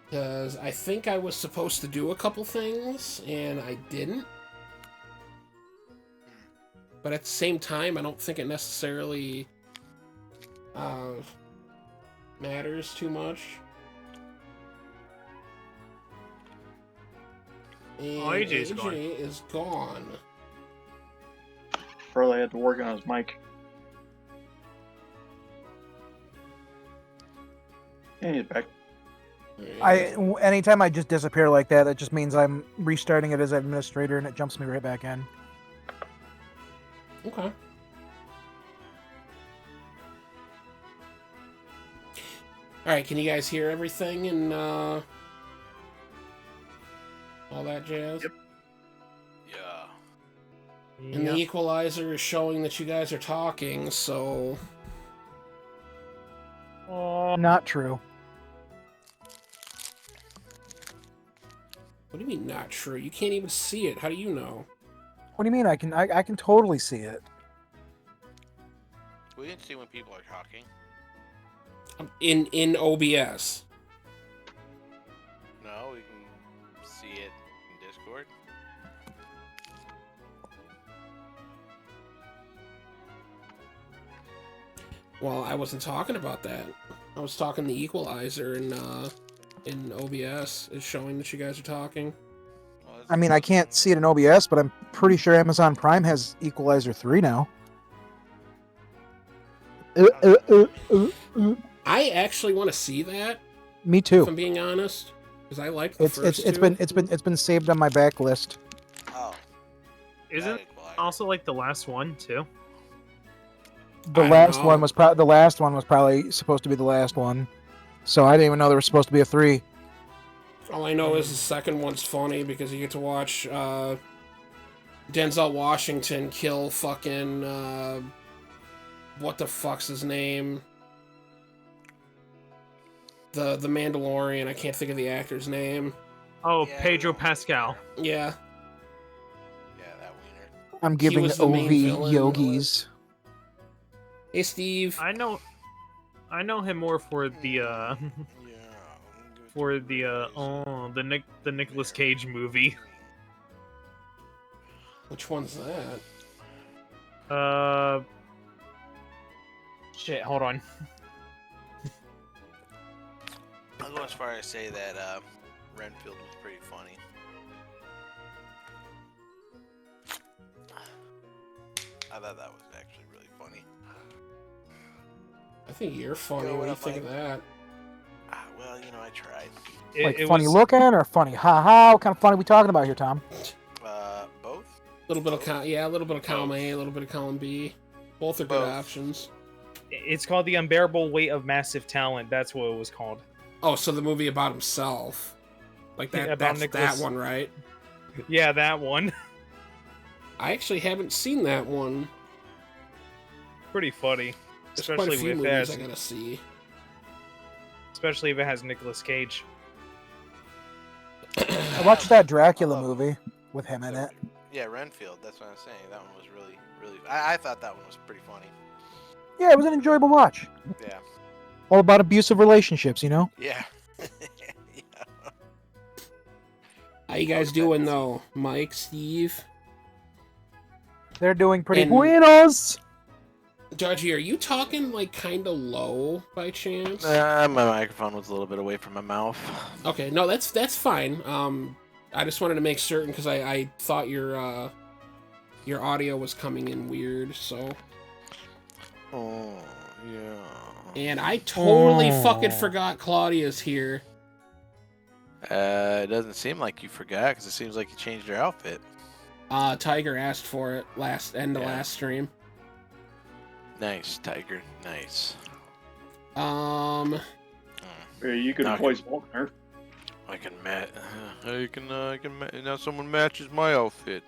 Because I think I was supposed to do a couple things, and I didn't. But at the same time, I don't think it necessarily uh, matters too much. And AJ's AJ is gone. Probably had to work on his mic. And he's back. Anytime I just disappear like that, that just means I'm restarting it as administrator, and it jumps me right back in. Okay. Alright, can you guys hear everything and all that jazz? Yep. Yeah. And the equalizer is showing that you guys are talking, so... Not true. What do you mean not true? You can't even see it. How do you know? What do you mean? I can totally see it. We can see when people are talking. In OBS. No, we can see it in Discord. Well, I wasn't talking about that. I was talking the equalizer in OBS is showing that you guys are talking. I mean, I can't see it in OBS, but I'm pretty sure Amazon Prime has Equalizer 3 now. I actually want to see that. Me too. If I'm being honest, because I like the first it's two. been saved on my backlist. Oh. Isn't it also like the last one too? The I last don't one know. was probably supposed to be the last one. So I didn't even know there was supposed to be a 3. All I know is the second one's funny because you get to watch Denzel Washington kill fucking what the fuck's his name? The Mandalorian. I can't think of the actor's name. Oh, Yeah, Pedro we don't Pascal. Yeah. Yeah, that wiener. I'm giving was the main OV villain. yogis. Hey, Steve. I know him more for the Yeah. the Nicolas Cage movie. Which one's that? Shit, hold on. I'll go as far as say that Renfield was pretty funny. I thought that was actually really funny. I think you're funny. Go What do you up, think of Mike. that? Well, you know, I tried. Like It funny was, looking or funny? Ha ha! What kind of funny we talking about here, Tom? Both. A little bit of a little bit of column A, a little bit of column B. Both are good Both. options. It's called The Unbearable Weight of Massive Talent. That's what it was called. Oh, so the movie about himself, like that. Yeah, about that's Nicolas- that one, right? Yeah, that one. I actually haven't seen that one. Pretty funny, There's quite a especially few if it movies has, I gotta see. especially if it has Nicolas Cage. I watched that Dracula I love movie with him in it. Yeah, Renfield. That's what I'm saying. That one was really, really. I thought that one was pretty funny. Yeah, it was an enjoyable watch. Yeah. All about abusive relationships, you know? Yeah. Yeah. How you guys doing though, Mike, Steve? They're doing pretty And- buenos. Dodgy, are you talking like kind of low by chance? My microphone was a little bit away from my mouth. Okay, no, that's fine. I just wanted to make certain because I thought your audio was coming in weird, so. Oh, yeah. And I totally Oh. fucking forgot Claudia's here. It doesn't seem like you forgot because it seems like you changed your outfit. Tiger asked for it last stream. Nice, Tiger. Nice. Hey, you could Okay. voice Faulkner. I can match. Now someone matches my outfit.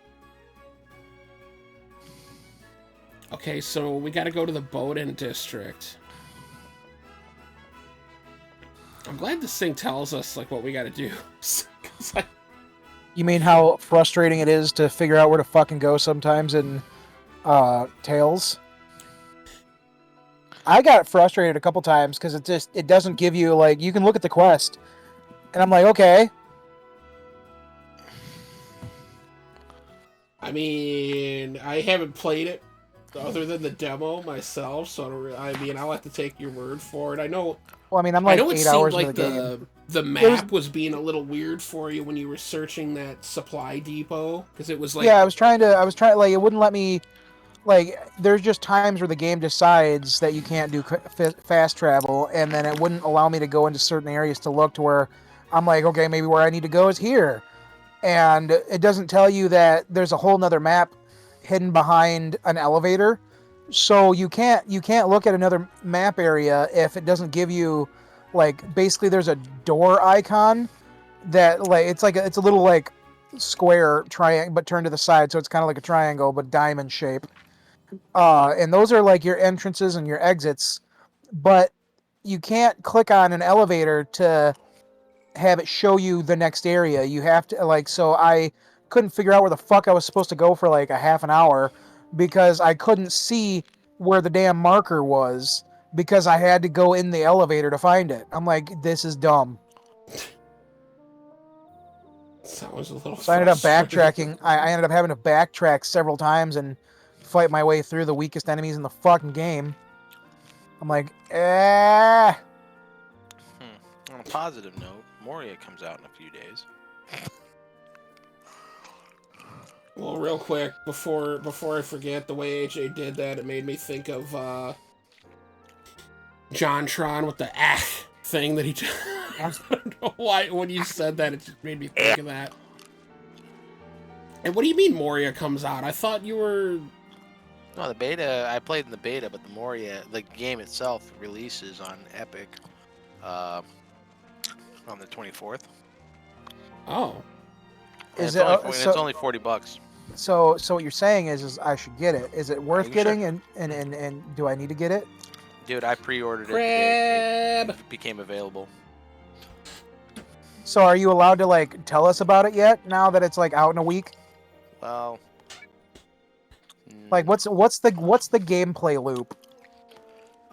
Okay, so we got to go to the Bowden district. I'm glad this thing tells us like what we got to do. 'Cause You mean how frustrating it is to figure out where to fucking go sometimes in Tales? I got frustrated a couple times because it doesn't give you, like, you can look at the quest And I'm like, okay. I mean, I haven't played it other than the demo myself, so I don't I mean, I'll have to take your word for it. I know. Well, I mean, I'm I like know it 8 seemed hours like into the game. the map was being a little weird for you when you were searching that supply depot, because it was like, Yeah, I was trying, like, it wouldn't let me, like, there's just times where the game decides that you can't do fast travel, and then it wouldn't allow me to go into certain areas to look to where I'm like, okay, maybe where I need to go is here. And it doesn't tell you that there's a whole nother map hidden behind an elevator. So you can't look at another map area if it doesn't give you, like, basically there's a door icon that, like, it's a little like square triangle but turned to the side, so it's kind of like a triangle but diamond shape. And those are like your entrances and your exits, but you can't click on an elevator to have it show you the next area. You have to, like, so I couldn't figure out where the fuck I was supposed to go for like a half an hour because I couldn't see where the damn marker was because I had to go in the elevator to find it. I'm like, this is dumb. sounds a little So I ended up frustrating. backtracking. I ended up having to backtrack several times and fight my way through the weakest enemies in the fucking game. I'm like, On a positive note, Moria comes out in a few days. Well, real quick, before I forget, the way AJ did that, it made me think of John Tron with the thing that he did. I don't know why, when you said that, it just made me think of that. And what do you mean Moria comes out? I thought you were... No, the beta, I played in the beta, but the Moria, the game itself, releases on Epic on the 24th. Oh. is And it it's so? only $40. So what you're saying is I should get it. Is it worth You getting? should. And do I need to get it? Dude, I pre-ordered it the Crab! day it became available. So are you allowed to, like, tell us about it yet? Now that it's like out in a week? Well, Like, what's the gameplay loop?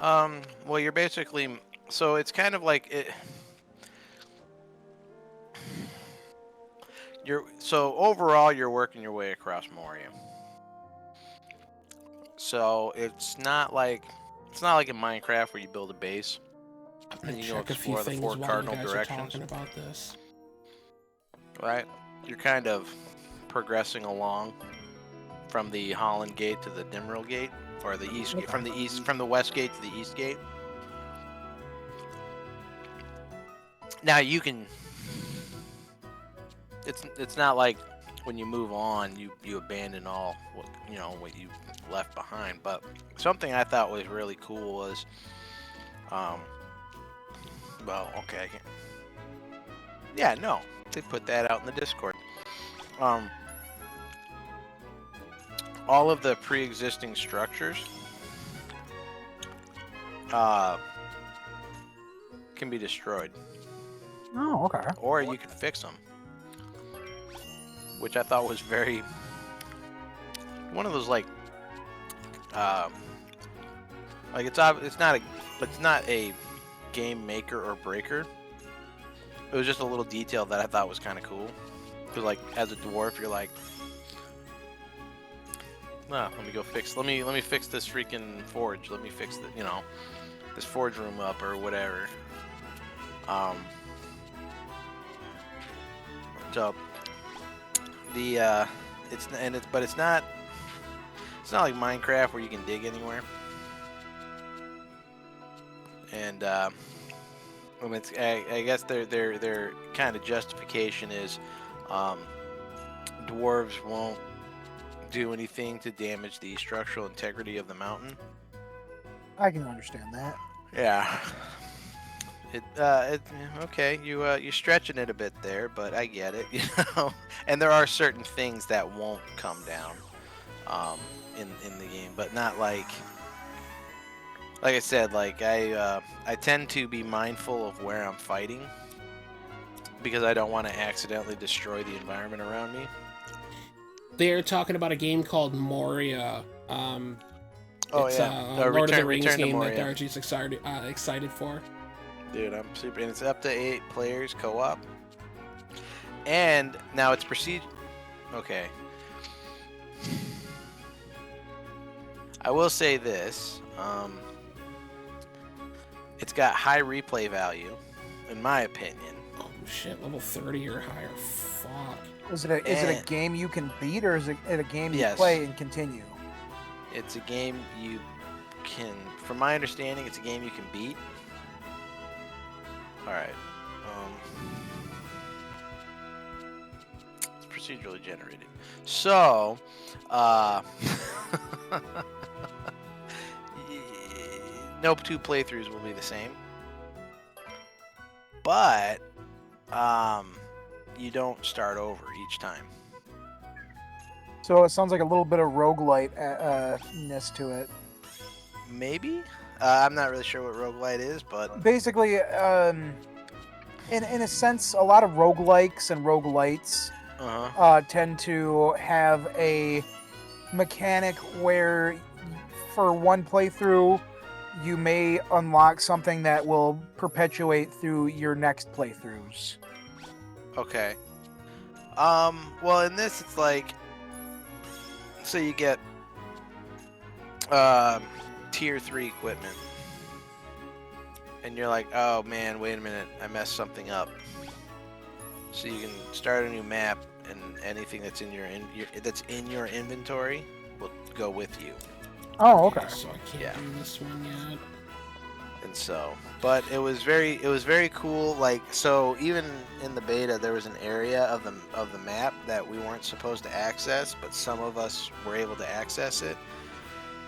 well, you're basically, so it's kind of like it. So overall, you're working your way across Moria. So it's not like in Minecraft where you build a base and you go Check a few explore the things 4 while you cardinal guys directions. are talking about this. Right? You're kind of progressing along from the Holland Gate to the Dimril Gate, or the east from the west gate to the east gate. Now you can. It's not like when you move on, you abandon all what you left behind. But something I thought was really cool was, well, okay, yeah, no, they put that out in the Discord. All of the pre-existing structures can be destroyed. Oh, okay. Or you can fix them, which I thought was very one of those like it's not a game maker or breaker. It was just a little detail that I thought was kind of cool. Because like as a dwarf, you're like, let me fix this freaking forge. Let me fix this forge room up or whatever. So it's not like Minecraft where you can dig anywhere. And I guess their kind of justification is dwarves won't do anything to damage the structural integrity of the mountain. I can understand that. Yeah. Okay, you're stretching it a bit there, but I get it, And there are certain things that won't come down in the game, but not like I said, like I tend to be mindful of where I'm fighting because I don't want to accidentally destroy the environment around me. They're talking about a game called Moria. It's yeah, Lord of the Rings Return to game that Moria. Dargy's excited for. Dude, I'm super. And it's up to 8 players co-op. And now it's proceed. Okay. I will say this. It's got high replay value, in my opinion. Oh shit, level 30 or higher. Fuck. Is it a game you can beat, or is it a game you Yes. play and continue? It's a game you can, from my understanding, it's a game you can beat. Alright. It's procedurally generated. So, no 2 playthroughs will be the same. But, you don't start over each time. So it sounds like a little bit of roguelite-ness to it. Maybe? I'm not really sure what roguelite is, but... Basically, in a sense, a lot of roguelikes and roguelites tend to have a mechanic where for one playthrough, you may unlock something that will perpetuate through your next playthroughs. Okay. Well, in this, it's like... So you get tier 3 equipment. And you're like, oh man, wait a minute, I messed something up. So you can start a new map, and anything that's in your inventory will go with you. Oh, okay. So I can't do this one yet. And so, but it was very cool. Like, so even in the beta, there was an area of the map that we weren't supposed to access, but some of us were able to access it.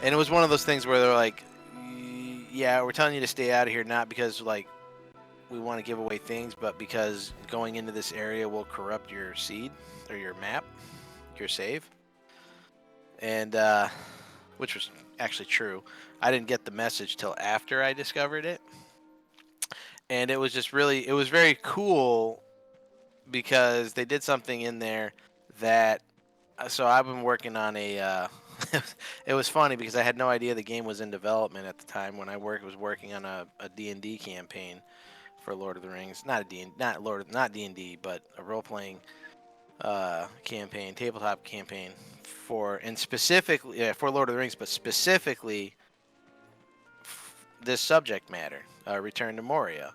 And it was one of those things where they're like, yeah, we're telling you to stay out of here, not because like we want to give away things, but because going into this area will corrupt your seed or your map, your save. And which was actually true. I didn't get the message till after I discovered it. And it was just really, it was very cool because they did something in there that, so I've been working on a, it was funny because I had no idea the game was in development at the time when I was working on a D&D campaign for Lord of the Rings. Not D&D, but a role-playing campaign, tabletop campaign specifically for Lord of the Rings, but specifically this subject matter, Return to Moria.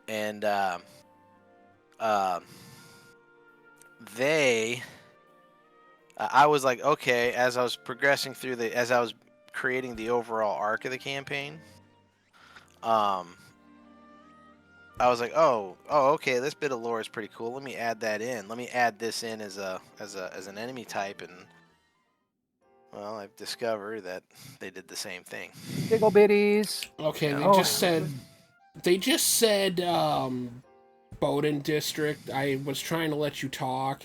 And I was like, okay, as I was progressing through as I was creating the overall arc of the campaign, I was like, oh, okay, this bit of lore is pretty cool. Let me add that in. Let me add this in as an enemy type, and well, I've discovered that they did the same thing. Giggle bitties. Okay, Yeah. they just said Bowden District. I was trying to let you talk.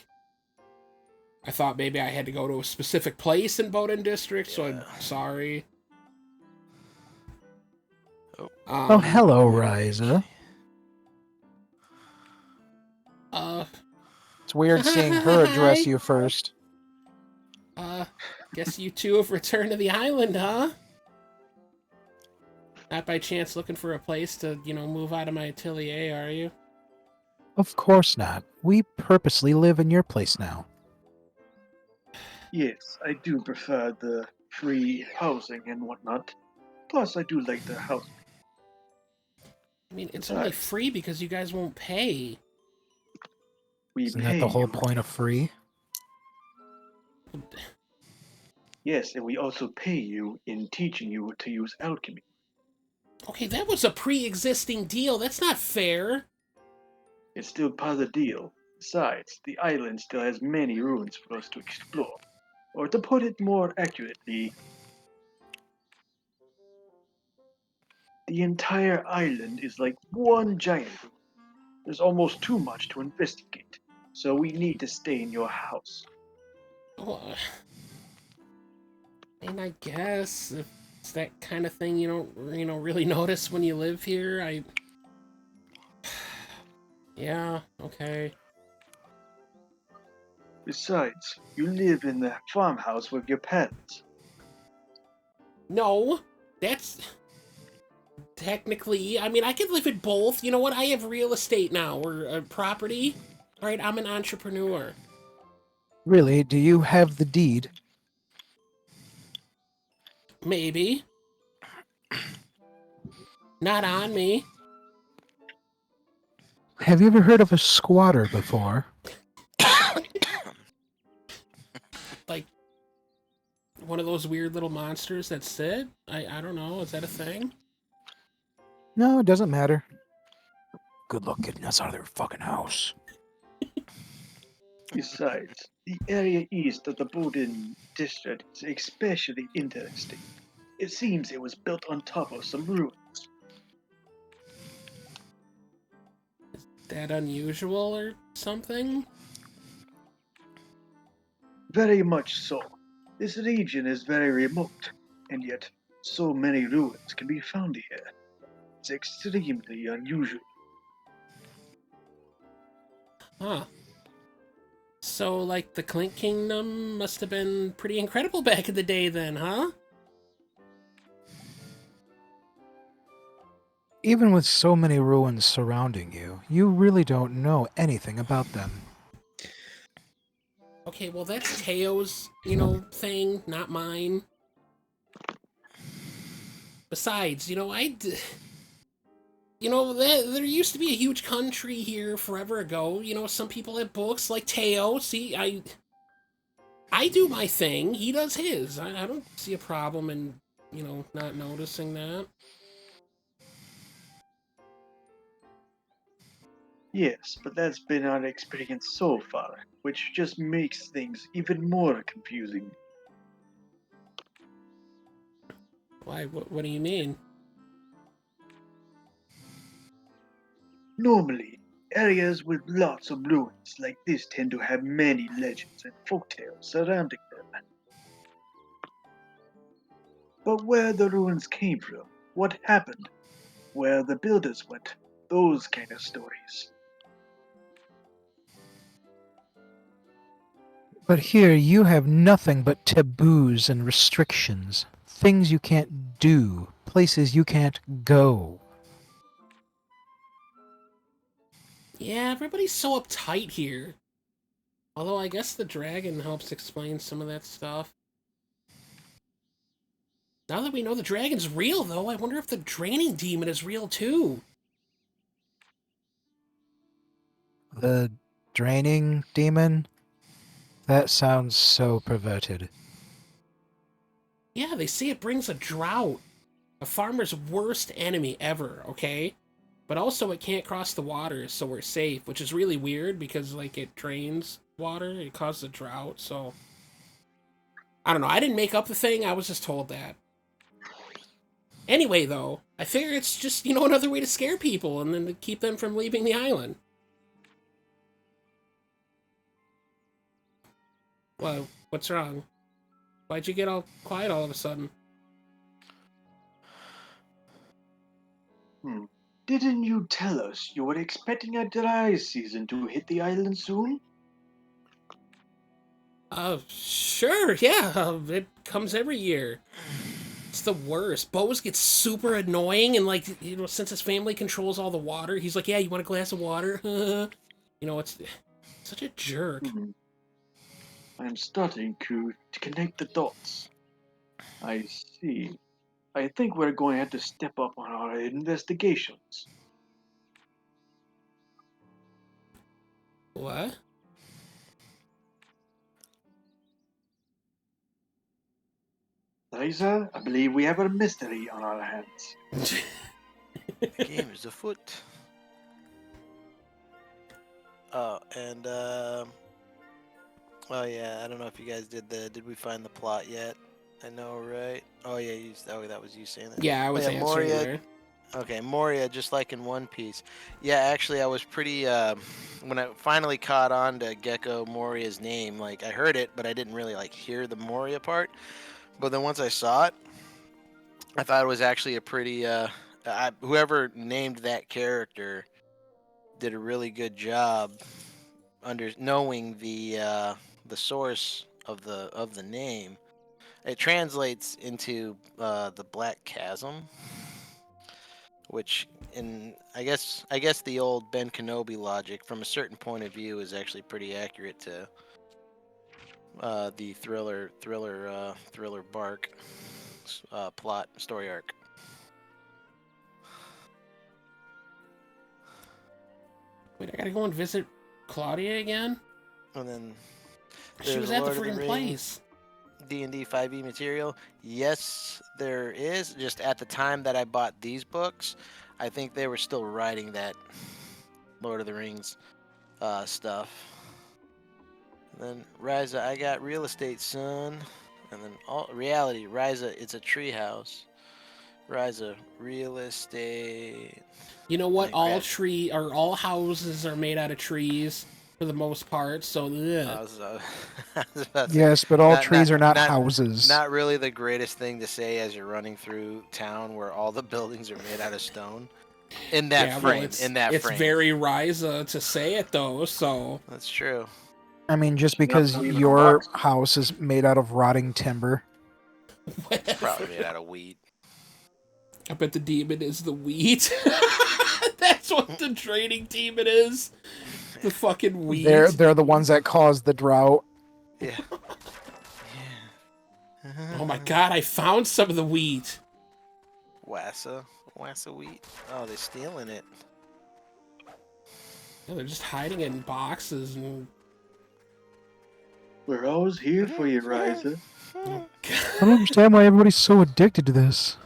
I thought maybe I had to go to a specific place in Bowden District, so I'm sorry. Oh, hello, Ryza. It's weird seeing her address you first. Guess you two have returned to the island, huh? Not by chance looking for a place to, move out of my atelier, are you? Of course not. We purposely live in your place now. Yes, I do prefer the free housing and whatnot. Plus, I do like the house. I mean, it's only free because you guys won't pay. Isn't that the whole point of free? Yes, and we also pay you in teaching you to use alchemy. Okay, that was a pre-existing deal. That's not fair. It's still part of the deal. Besides, the island still has many ruins for us to explore. Or to put it more accurately, the entire island is like one giant room. There's almost too much to investigate, so we need to stay in your house. Well, and I guess if it's that kind of thing you don't, really notice when you live here, yeah, okay. Besides, you live in the farmhouse with your parents. No, that's... technically, I mean, I could live in both. You know what? I have real estate now, or property. All right, I'm an entrepreneur. Really? Do you have the deed? Maybe. Not on me. Have you ever heard of a squatter before? Like one of those weird little monsters that sit? I don't know. Is that a thing? No, it doesn't matter. Good luck getting us out of their fucking house. Besides, the area east of the Bowden district is especially interesting. It seems it was built on top of some ruins. That unusual or something? Very much so. This region is very remote, and yet so many ruins can be found here. It's extremely unusual. Huh. So, like, the Clink Kingdom must have been pretty incredible back in the day then, huh? Even with so many ruins surrounding you, you really don't know anything about them. Okay, well, that's Teo's, thing, not mine. Besides, there used to be a huge country here forever ago. Some people have books like Teo. See, I do my thing. He does his. I don't see a problem in, not noticing that. Yes, but that's been our experience so far, which just makes things even more confusing. Why? What do you mean? Normally, areas with lots of ruins like this tend to have many legends and folktales surrounding them. But where the ruins came from, what happened, where the builders went, those kind of stories. But here you have nothing but taboos and restrictions. Things you can't do, places you can't go. Yeah, everybody's so uptight here. Although I guess the dragon helps explain some of that stuff. Now that we know the dragon's real, though, I wonder if the draining demon is real too. The draining demon? That sounds so perverted. Yeah, they say it brings a drought. A farmer's worst enemy ever, okay? But also it can't cross the water, so we're safe, which is really weird because, like, it drains water, it causes a drought, so... I don't know, I didn't make up the thing, I was just told that. Anyway, though, I figure it's just, another way to scare people and then to keep them from leaving the island. Well, what's wrong? Why'd you get all quiet all of a sudden? Didn't you tell us you were expecting a dry season to hit the island soon? Sure, yeah, it comes every year. It's the worst. Bose gets super annoying, and, like, since his family controls all the water, he's like, yeah, you want a glass of water? It's such a jerk. I'm starting to connect the dots. I see. I think we're going to have to step up on our investigations. What? Ryza, I believe we have a mystery on our hands. The game is afoot. Oh, and oh yeah, I don't know if you guys did we find the plot yet? I know, right? Oh yeah, that was you saying that. Yeah, I was Oh, yeah, answering Moria. there. Okay, Moria, just like in One Piece. Yeah, actually, I was pretty when I finally caught on to Gecko Moria's name. Like, I heard it, but I didn't really like hear the Moria part. But then once I saw it, I thought it was actually a pretty whoever named that character did a really good job under knowing the source of the name. It translates into the Black Chasm. which I guess the old Ben Kenobi logic from a certain point of view is actually pretty accurate to the thriller bark plot story arc. Wait, I gotta go and visit Claudia again? And then She was there's at the Lord of the freaking Rings place. D&D 5e material. Yes, there is. Just at the time that I bought these books, I think they were still writing that Lord of the Rings stuff. And then Ryza, I got real estate, son. And then reality, Ryza, it's a treehouse. Ryza, real estate. You know what? And All houses are made out of trees for the most part. So, I was about to say, Yes, but all trees are not houses. not really the greatest thing to say as you're running through town where all the buildings are made out of stone. In that frame, it's very Ryza to say it though. So that's true. I mean, just Not because believe in your rocks. house is made out of rotting timber. It's probably made out of wheat. I bet the demon is the wheat. That's what the trading demon is. The fucking wheat. They're the ones that cause the drought. Yeah. Oh my god, I found some of the wheat. Wassa wheat. Oh, they're stealing it. Yeah, they're just hiding it in boxes and We're always here for you, Ryza. I don't understand why everybody's so addicted to this.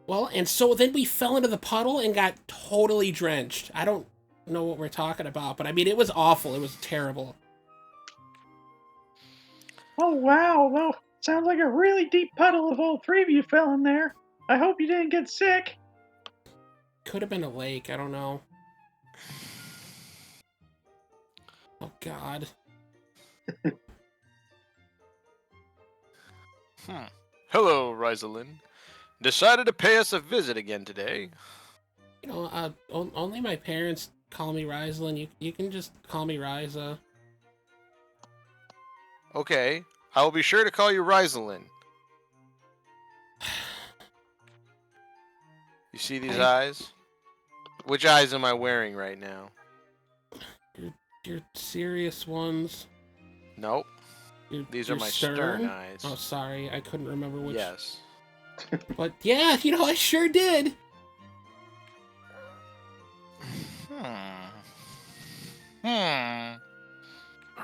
Well, and so then we fell into the puddle and got totally drenched. I don't know what we're talking about, but I mean, it was awful. It was terrible. Oh, wow. Well, sounds like a really deep puddle if all three of you fell in there. I hope you didn't get sick. Could have been a lake. I don't know. Oh, God. Hello, Rosalind. Decided to pay us a visit again today. You know, only my parents call me Ryza. You can just call me Ryza. Okay, I will be sure to call you Rosalind. You see these eyes? Which eyes am I wearing right now? Your serious ones. Nope. These are Your my stern eyes. Oh, sorry. I couldn't remember which. Yes. But yeah, you know, I sure did.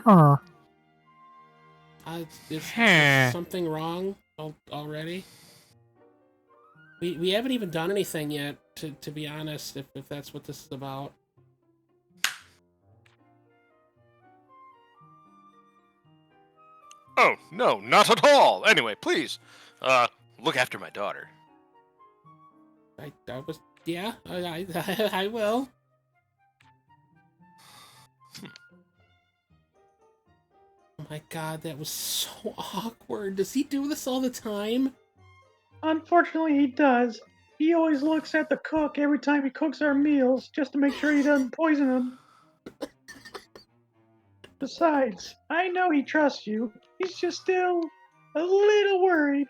Huh. Is something wrong already? We haven't even done anything yet, to be honest, if that's what this is about. Oh, no, not at all. Anyway, please, look after my daughter. Yeah, I will. Oh my god, that was so awkward. Does he do this all the time? Unfortunately, he does. He always looks at the cook every time he cooks our meals just to make sure he doesn't poison them. Besides, I know he trusts you. He's just still a little worried.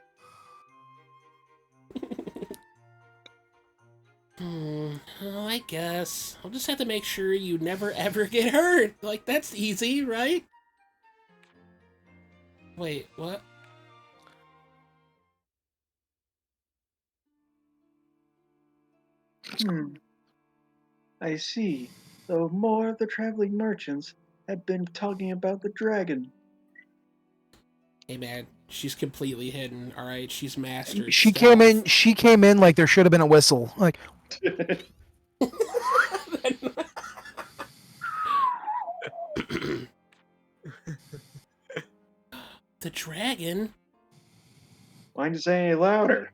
Well, I guess. I'll just have to make sure you never ever get hurt. Like, that's easy, right? Wait, what? I see. So more of the traveling merchants have been talking about the dragon. Hey man, she's completely hidden, alright? She's mastered She stealth. came in like there should have been a whistle. Like, The dragon? Why didn't you say any louder?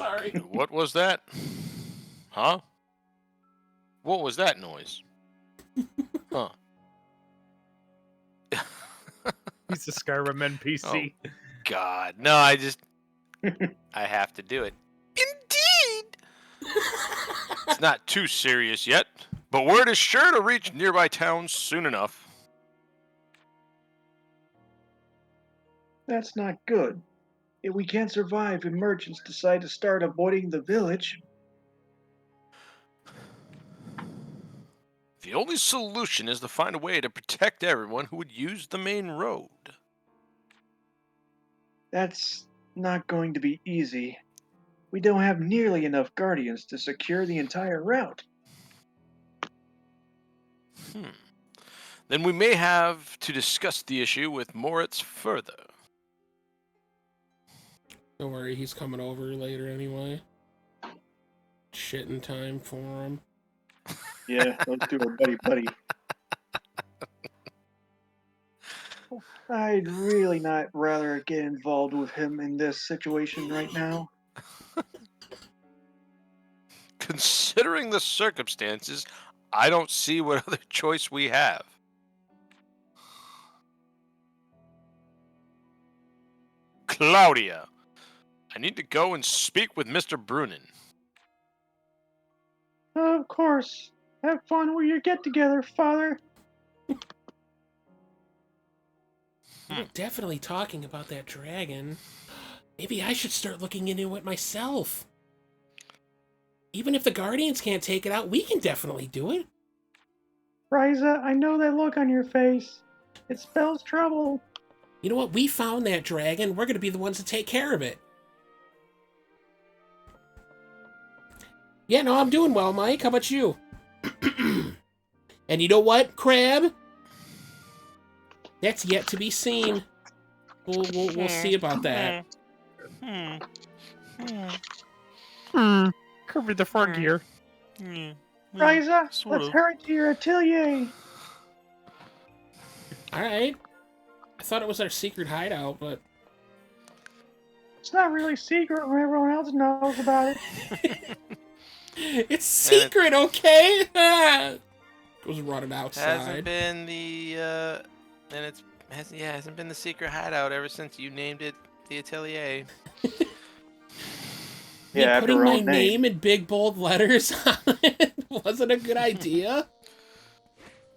Sorry. What was that? Huh? What was that noise? Huh. He's a Skyrim NPC. God. No, I have to do it. Indeed! It's not too serious yet, but word is sure to reach nearby towns soon enough. That's not good. If we can't survive if merchants decide to start avoiding the village, The only solution is to find a way to protect everyone who would use the main road. that's not going to be easy. We don't have nearly enough guardians to secure the entire route. Then we may have to discuss the issue with Moritz further. Don't worry, he's coming over later anyway. Shitting time for him. Yeah, those two are buddy-buddy. I'd really not rather get involved with him in this situation right now. Considering the circumstances, I don't see what other choice we have. Claudia, I need to go and speak with Mr. Brunin. Of course. Have fun with your get-together, Father. We're definitely talking about that dragon. Maybe I should start looking into it myself. Even if the Guardians can't take it out, we can definitely do it. Ryza, I know that look on your face. It spells trouble. You know what? We found that dragon. We're going to be the ones to take care of it. Yeah, no, I'm doing well, Mike. How about you? And you know what, Crab? That's yet to be seen. We'll see about that. Kirby the Frog here. Ryza, sort let's of. hurry to your atelier. All right. I thought it was our secret hideout, but It's not really secret when everyone else knows about it. it's secret, okay? Goes running outside. Hasn't been the and hasn't been the secret hideout ever since you named it the Atelier. Yeah, after putting our my own name. name in big bold letters on it wasn't a good idea.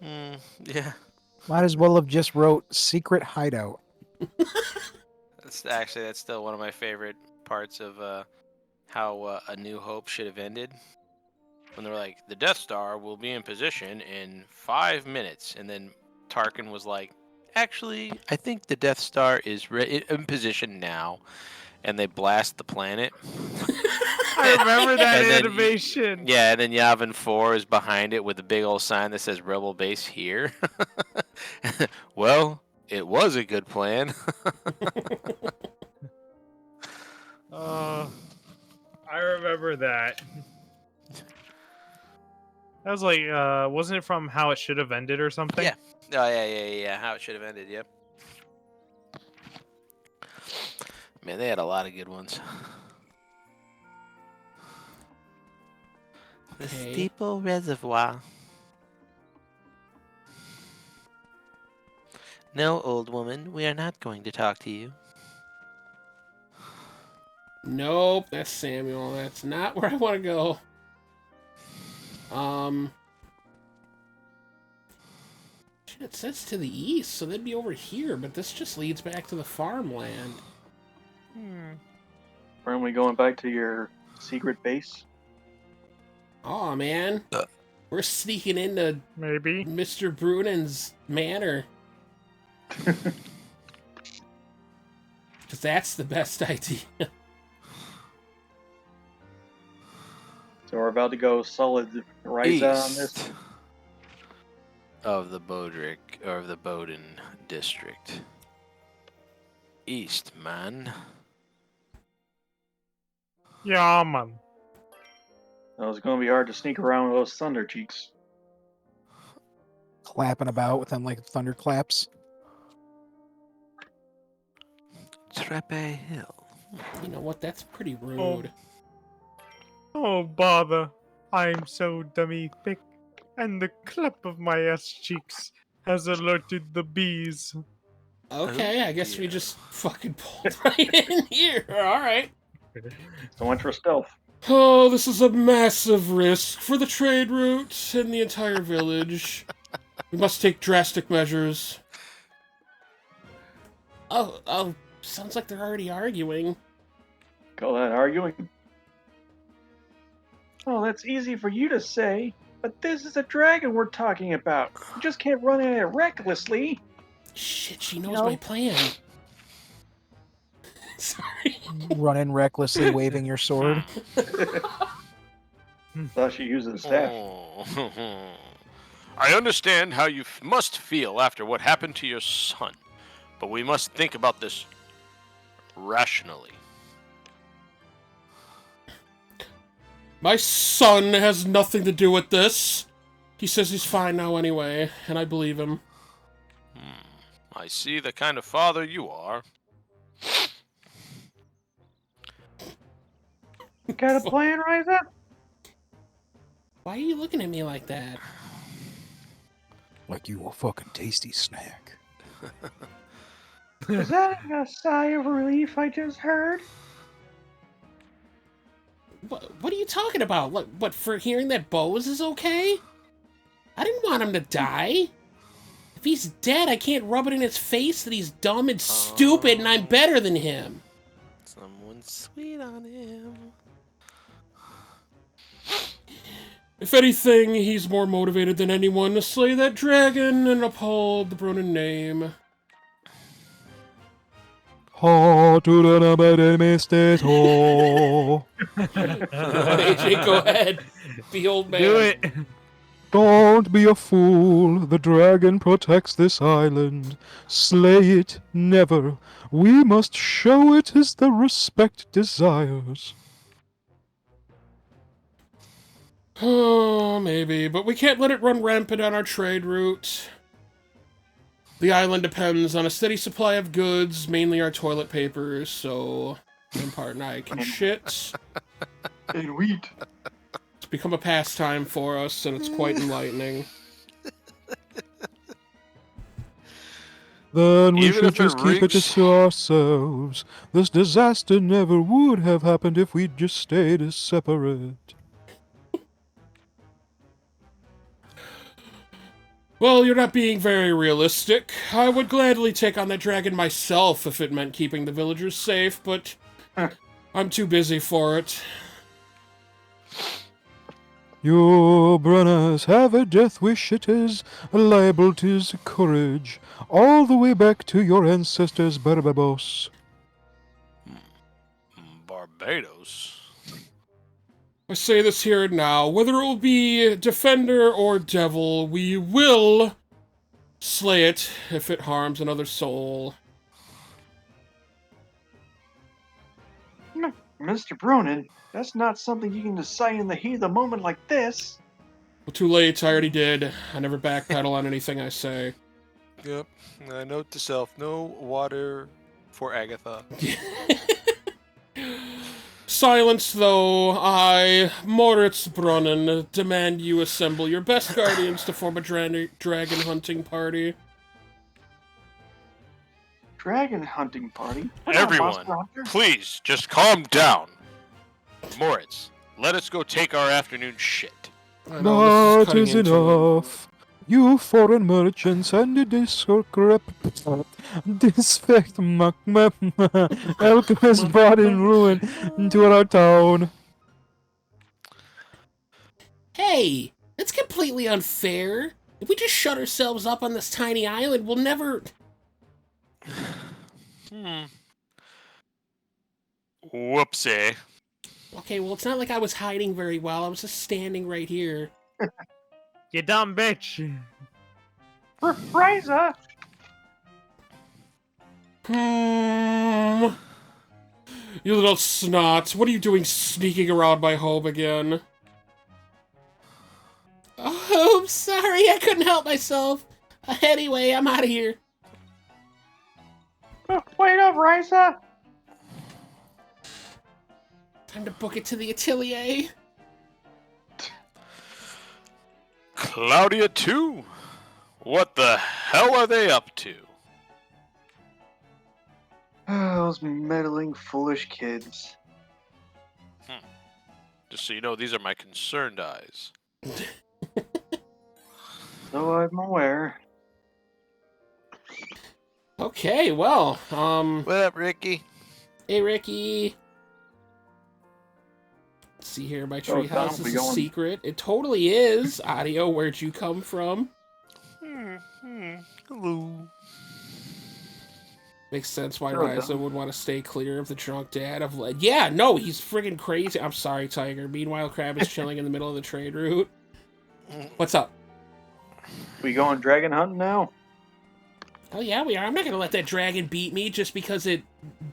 Yeah, Might as well have just wrote secret hideout. that's still one of my favorite parts of how A New Hope should have ended. When they were like, the Death Star will be in position in 5 minutes, and then Tarkin was like, actually, I think the Death Star is in position now, and they blast the planet. I remember that And then- animation. Yeah, and then Yavin 4 is behind it with a big old sign that says Rebel Base here. Well, it was a good plan. I remember that. That was like, wasn't it from How It Should Have Ended or something? Yeah. Oh, yeah. How it should have ended, yep. Man, they had a lot of good ones. The Okay. Steeple Reservoir. No, old woman, we are not going to talk to you. Nope, that's Samuel. That's not where I want to go. Shit, it says to the east, so they'd be over here, but this just leads back to the farmland. Aren't we going back to your secret base? Aw, man. We're sneaking into Maybe. Mr. Brunin's manor. Because that's the best idea. So we're about to go solid Ryza on this. East of the Bodrick, or of the Bowden district. East, man. Yeah, man. Well, it's going to be hard to sneak around with those thunder cheeks. Clapping about with them like thunderclaps. Treppe Hill. You know what? That's pretty rude. Oh, bother. I'm so dummy thick, and the clap of my ass cheeks has alerted the bees. Okay, I guess we dear. just fucking pulled right in here. Alright. So much for stealth. Oh, this is a massive risk for the trade route and the entire village. We must take drastic measures. Oh, Sounds like they're already arguing. Call that arguing? Oh, that's easy for you to say, but this is a dragon we're talking about. You just can't run at it recklessly. Shit, she knows No. my plan. Sorry. Running recklessly, waving your sword. Thought she used the staff. Oh. I understand how you must feel after what happened to your son, but we must think about this rationally. My son has nothing to do with this. He says he's fine now anyway, and I believe him. I see the kind of father you are. Got a plan, Ryza? Why are you looking at me like that? Like you a fucking tasty snack. Is that a sigh of relief I just heard? What are you talking about? What, for hearing that Bose is okay? I didn't want him to die. If he's dead, I can't rub it in his face that he's dumb and stupid and I'm better than him. Someone's sweet on him. If anything, he's more motivated than anyone to slay that dragon and uphold the Brunnen name. AJ, go ahead. Be old man. Do it. Don't be a fool. The dragon protects this island. Slay it never. We must show it as the respect desires. Oh, maybe, but we can't let it run rampant on our trade route. The island depends on a steady supply of goods, mainly our toilet paper, so Empire and I can shit. And wheat. It's become a pastime for us, and it's quite enlightening. Then we Even should if it just keep it reeks- to ourselves. This disaster never would have happened if we'd just stayed as separate. Well, you're not being very realistic. I would gladly take on that dragon myself if it meant keeping the villagers safe, but I'm too busy for it. You Brunners have a death wish, it is, a liable 'tis courage, all the way back to your ancestors Barbados. Barbados. I say this here and now, whether it will be Defender or Devil, we will slay it if it harms another soul. Mr. Brunnen, that's not something you can decide in the heat of the moment like this. Well, too late, I already did. I never backpedal on anything I say. Yep. Note to self: no water for Agatha. Silence, though. I, Moritz Brunnen, demand you assemble your best guardians to form a dragon hunting party. Dragon hunting party? We're not Everyone, monster hunters. please just calm down. Moritz, let us go take our afternoon shit. I know, this That is cutting into it. enough. You foreign merchants and the disrespect alchemist brought in ruin into our town. Hey, that's completely unfair. If we just shut ourselves up on this tiny island, we'll never... Whoopsie. Okay, well, it's not like I was hiding very well. I was just standing right here. You dumb bitch. Ryza! You little snot. What are you doing sneaking around my home again? Oh, I'm sorry. I couldn't help myself. Anyway, I'm out of here. Wait up, Ryza! Time to book it to the Atelier. Claudia too? What the hell are they up to? Those meddling, foolish kids. Just so you know, these are my concerned eyes. So I'm aware. Okay, well, What up, Ricky? hey Ricky. Let's see here, my So, Tom, treehouse we is a going- secret. It totally is. Audio, where'd you come from? Hello. Makes sense why So, Ryza Tom. would want to stay clear of the drunk dad of lead. Yeah, no, he's friggin' crazy. I'm sorry, Tiger. Meanwhile, Crab is chilling in the middle of the trade route. What's up? We going dragon hunting now? Oh yeah, we are. I'm not gonna let that dragon beat me just because it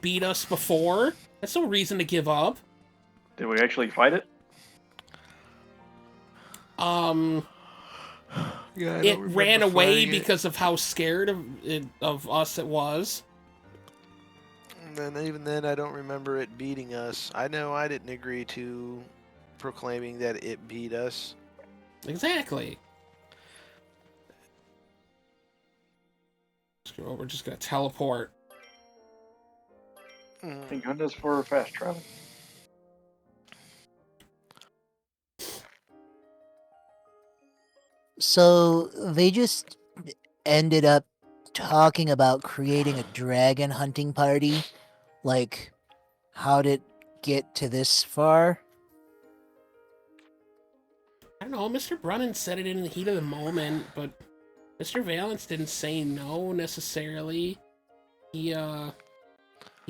beat us before. That's no reason to give up. Did we actually fight it? Yeah, It ran away because of how scared of us it was. And then even then, I don't remember it beating us. I know I didn't agree to proclaiming that it beat us. Exactly. We're just gonna teleport. I think hunt is for fast travel. So they just ended up talking about creating a dragon hunting party. Like, how'd it get to this far? I don't know, Mr. Brunnan said it in the heat of the moment, but Mr. Valance didn't say no necessarily. He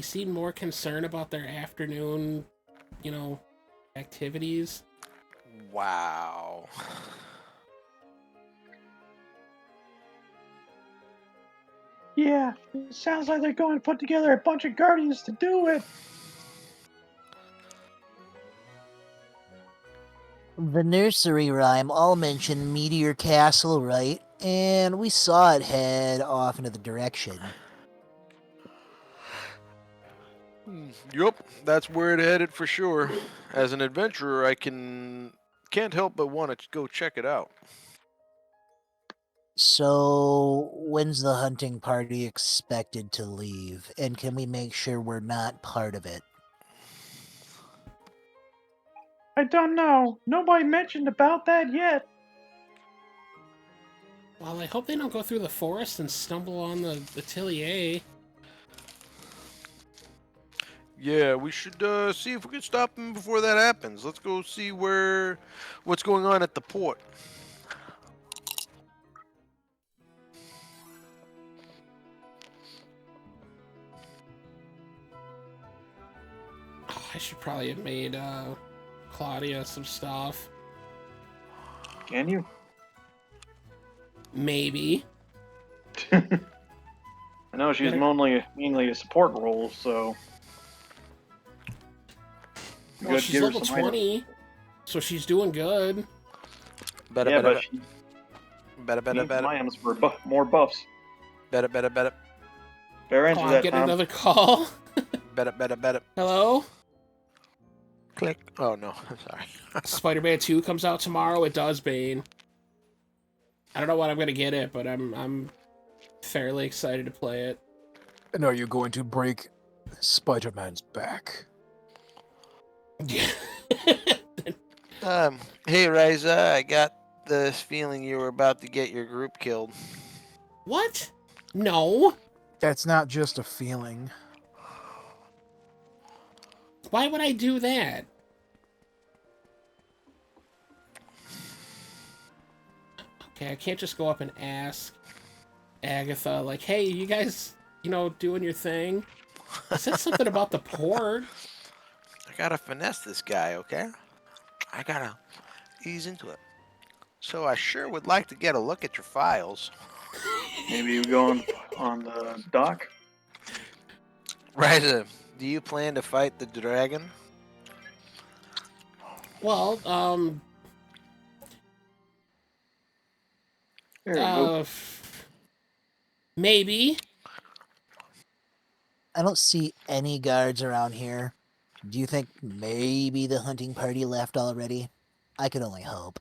seemed more concerned about their afternoon, activities. Wow. Yeah, it sounds like they're going to put together a bunch of guardians to do it. The nursery rhyme all mentioned Meteor Castle, right? And we saw it head off into the direction. Yup, that's where it headed for sure. As an adventurer, I can't help but want to go check it out. So, when's the hunting party expected to leave? And can we make sure we're not part of it? I don't know. Nobody mentioned about that yet. Well, I hope they don't go through the forest and stumble on the Atelier. Yeah, we should see if we can stop him before that happens. Let's go see what's going on at the port. Oh, I should probably have made Claudia some stuff. Can you? Maybe. I know she's Better- mainly a support role, so. Well, Good, she's give her level some items. 20, so she's doing good. Better, Yeah, better, but she better, needs some better, items for more buffs. better, better, better, Fair Oh, answer I'm that, getting Tom. another call. better. Hello? Click. Oh no, I'm sorry. Spider-Man 2 comes out tomorrow. It does, Bane. I don't know when I'm gonna get it, but I'm fairly excited to play it. And are you going to break Spider-Man's back? Hey Ryza, I got this feeling you were about to get your group killed. What? No. That's not just a feeling. Why would I do that? Okay, I can't just go up and ask Agatha, like, hey, you guys, doing your thing? I said something about the port. I gotta finesse this guy, okay? I gotta ease into it. So I sure would like to get a look at your files. Maybe you go on the dock. Ryza, do you plan to fight the dragon? Well, There you go. maybe. I don't see any guards around here. Do you think maybe the hunting party left already? I could only hope.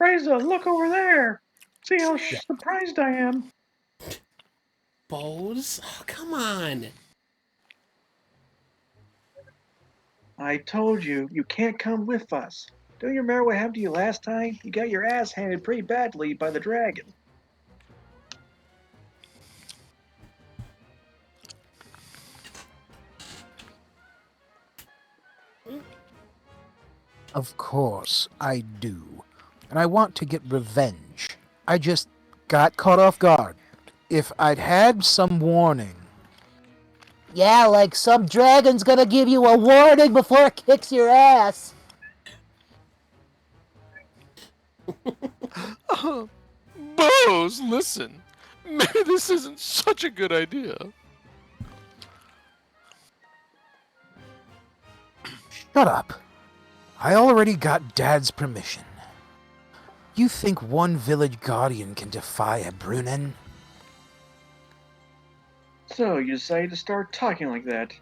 Ryza, look over there. See how surprised I am. Bows? Oh, come on. I told you, you can't come with us. Don't you remember what happened to you last time? You got your ass handed pretty badly by the dragon. Of course, I do. And I want to get revenge. I just got caught off guard. If I'd had some warning. Yeah, like some dragon's gonna give you a warning before it kicks your ass. Bose, listen. Maybe this isn't such a good idea. Shut up. I already got Dad's permission. You think one village guardian can defy a Brunnen? So you decided to start talking like that.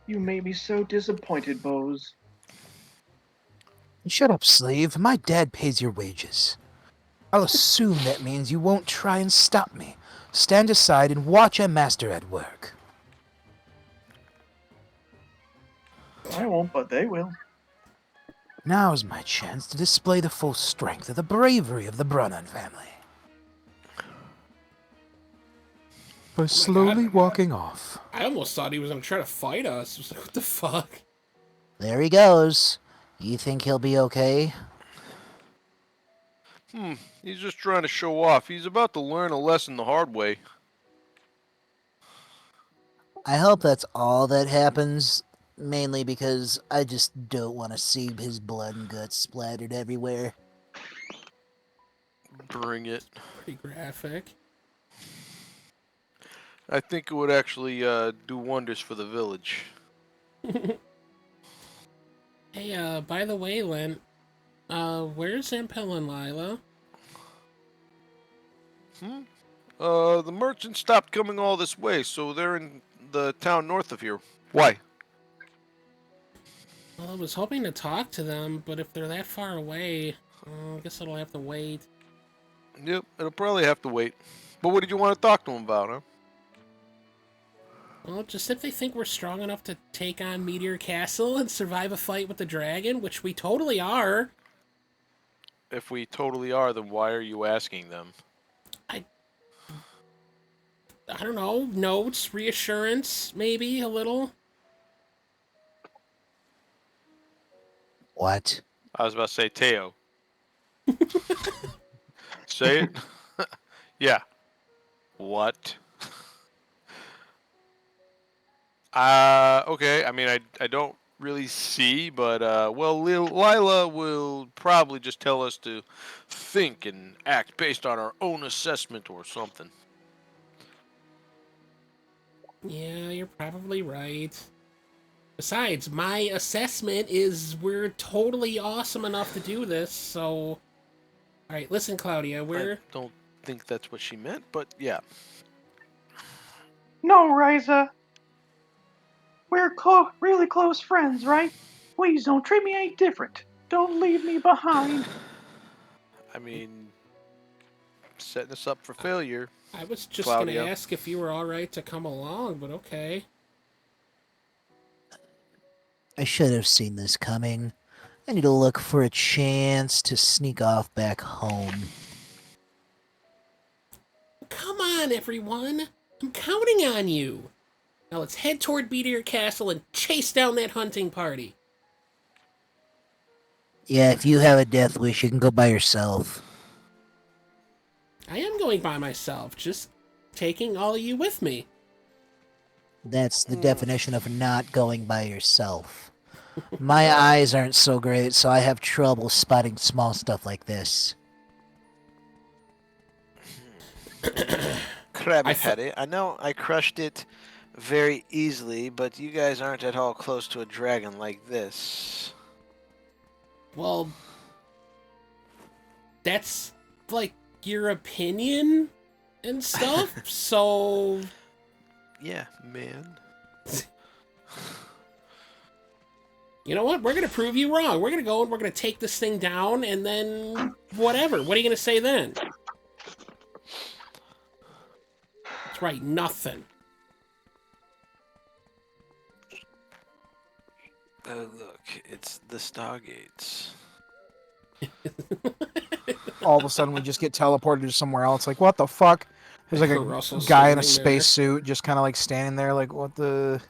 You made me so disappointed, Bose. Shut up, slave. My dad pays your wages. I'll assume that means you won't try and stop me. Stand aside and watch a master at work. I won't, but they will. Now's my chance to display the full strength of the bravery of the Brunnen family. By slowly walking off. I almost thought he was gonna try to fight us. I was like, what the fuck? There he goes. You think he'll be okay? He's just trying to show off. He's about to learn a lesson the hard way. I hope that's all that happens. Mainly because I just don't want to see his blood and guts splattered everywhere. Bring it. Pretty graphic. I think it would actually do wonders for the village. Hey, by the way, Len, where's Zampel and Lila? The merchants stopped coming all this way, so they're in the town north of here. Why? Well, I was hoping to talk to them, but if they're that far away, I guess I'll have to wait. Yep, it'll probably have to wait. But what did you want to talk to them about, huh? Well, just if they think we're strong enough to take on Meteor Castle and survive a fight with the dragon, which we totally are. If we totally are, then why are you asking them? I don't know, notes, reassurance, maybe a little. What? I was about to say Teo. Say it. Yeah. What? Okay. I mean, I don't really see, but well, Lila will probably just tell us to think and act based on our own assessment or something. Yeah, you're probably right. Besides, my assessment is we're totally awesome enough to do this, so... Alright, listen, Claudia, I don't think that's what she meant, but yeah. No, Ryza. We're really close friends, right? Please don't treat me any different. Don't leave me behind. I mean, setting us up for failure. I was just Claudia. gonna ask if you were alright to come along, but okay. I should have seen this coming. I need to look for a chance to sneak off back home. Come on, everyone! I'm counting on you! Now let's head toward Meteor Castle and chase down that hunting party. Yeah, if you have a death wish, you can go by yourself. I am going by myself, just taking all of you with me. That's the definition of not going by yourself. My eyes aren't so great, so I have trouble spotting small stuff like this. Krabby Patty, I know I crushed it very easily, but you guys aren't at all close to a dragon like this. Well, that's, like, your opinion and stuff, so... Yeah, man. You know what? We're gonna prove you wrong. We're gonna go and we're gonna take this thing down, and then... whatever. What are you gonna say then? That's right, nothing. Oh, look, it's the Stargates. All of a sudden, we just get teleported to somewhere else. Like, what the fuck? There's like a Russell's guy in a standing there. spacesuit just kind of like standing there, like, what the...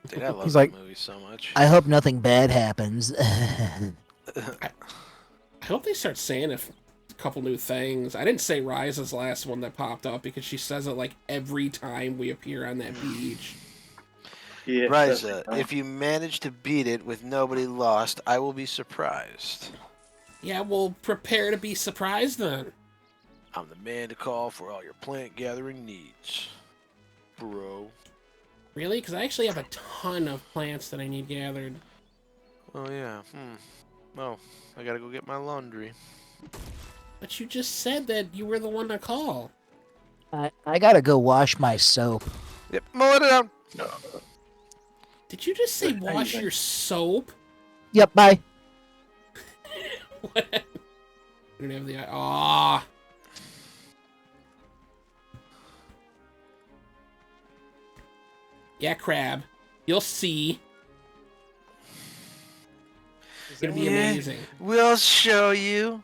Dude, I love He's that like- movie so much. I hope nothing bad happens. I hope they start saying a couple new things. I didn't say Ryza's last one that popped up because she says it like every time we appear on that beach. Yeah, Ryza, if you manage to beat it with nobody lost, I will be surprised. Yeah, well, prepare to be surprised then. I'm the man to call for all your plant gathering needs, bro. Really? Because I actually have a ton of plants that I need gathered. Oh yeah. Oh, I gotta go get my laundry. But you just said that you were the one to call. I gotta go wash my soap. Yep, mow it down. Did you just say Good, wash amazing. your soap? Yep, bye. What? I don't have the... Aw. Yeah, Crab. You'll see. It's gonna be amazing. We'll show you.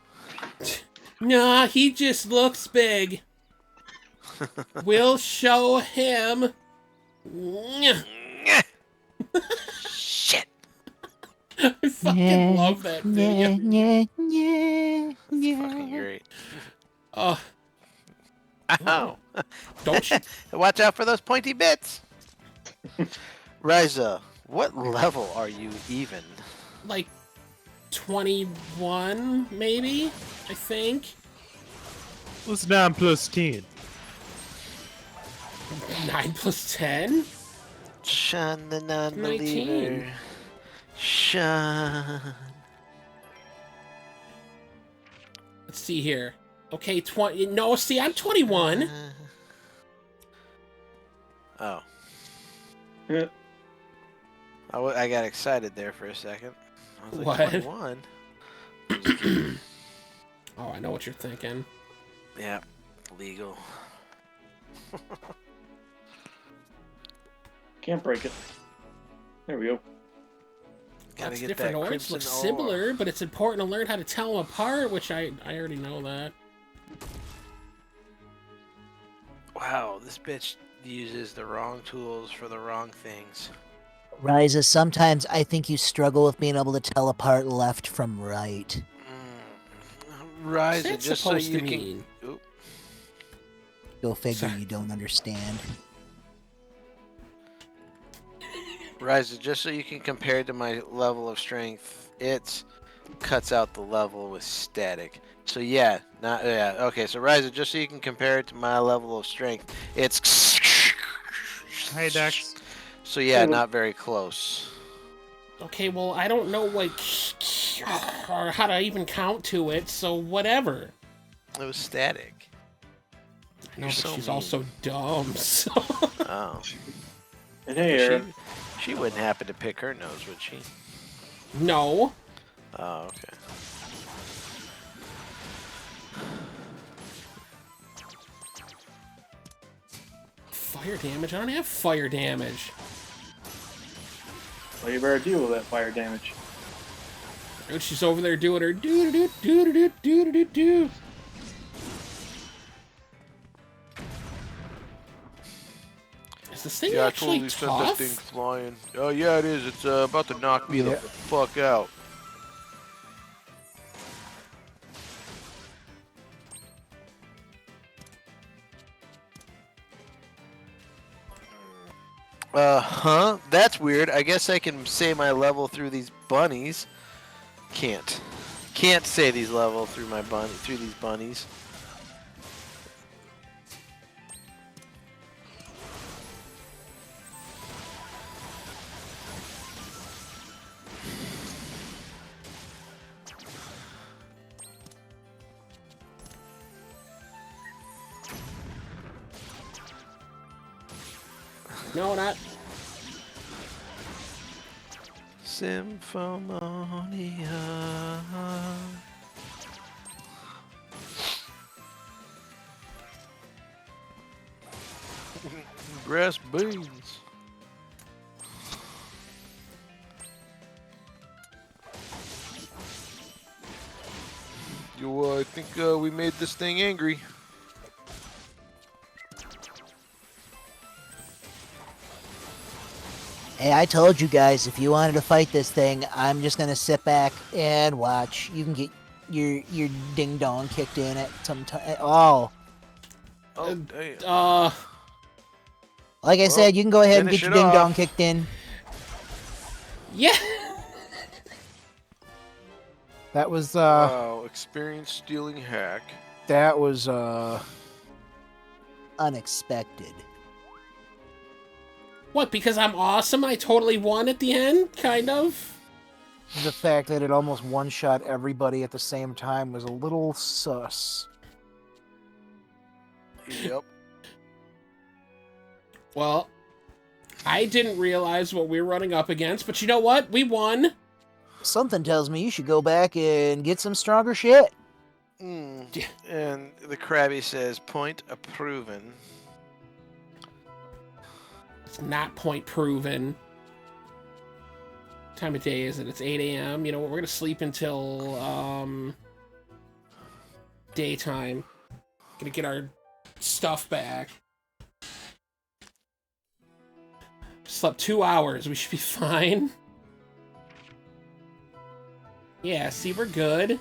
Nah, he just looks big. We'll show him. Shit. I fucking love that video. Fucking great. Oh, Ow. don't you? Watch out for those pointy bits. Ryza, what level are you even? Like 21, maybe? I think. What's 9 plus 10? 9 plus 10? Shun the non-believer. 19. Shun. Let's see here. Okay, 20. No, see, I'm 21. Oh. Yeah. I got excited there for a second. I was like, What? 21? Oh, I know what you're thinking. Yeah, legal. Can't break it. There we go. Gotta Lots get of different that ores crimson look ore. similar, but it's important to learn how to tell them apart, which I already know that. Wow, this bitch uses the wrong tools for the wrong things. Ryza, sometimes I think you struggle with being able to tell apart left from right. What's Ryza, that just so supposed you to can. mean? Oop. Go figure Sorry. you don't understand. Ryza, just so you can compare to my level of strength, it cuts out the level with static. So yeah, not yeah. Okay, so Ryza, just so you can compare it to my level of strength, it's. Hey, Dex. So yeah, not very close. Okay, well, I don't know what or how to even count to it, so whatever. It was static. No, You're but so she's mean. also dumb, so... Oh. And here, She wouldn't happen to pick her nose, would she? No. Oh, okay. Fire damage? I don't have fire damage. well, you better deal with that fire damage. Dude, she's over there doing her do-do-do-do-do-do-do-do-do. Is this thing actually tough? flying. Oh yeah, it is. It's about to knock me the fuck out. Huh? That's weird. I guess I can say my level through these bunnies. Can't. Can't say these level through these bunnies. No, not. Symphonia. Grass beans. Yo, I think we made this thing angry. Hey, I told you guys, if you wanted to fight this thing, I'm just gonna sit back and watch. You can get your ding dong kicked in at some time. Oh, Oh, damn. like I Well, said, you can go ahead and finish get your it ding dong off. kicked in. Yeah. That was Wow, experience stealing hack. that was Unexpected. What? Because I'm awesome? I totally won at the end, kind of. the fact that it almost one-shot everybody at the same time was a little sus. Yep. Well, I didn't realize what we were running up against, but you know what? We won. Something tells me you should go back and get some stronger shit. And the Krabby says, point approven. It's not point proven. What time of day is it? It's 8 a.m. You know what? We're gonna sleep until daytime. Gonna get our stuff back. Slept 2 hours. We should be fine. Yeah, see, we're good.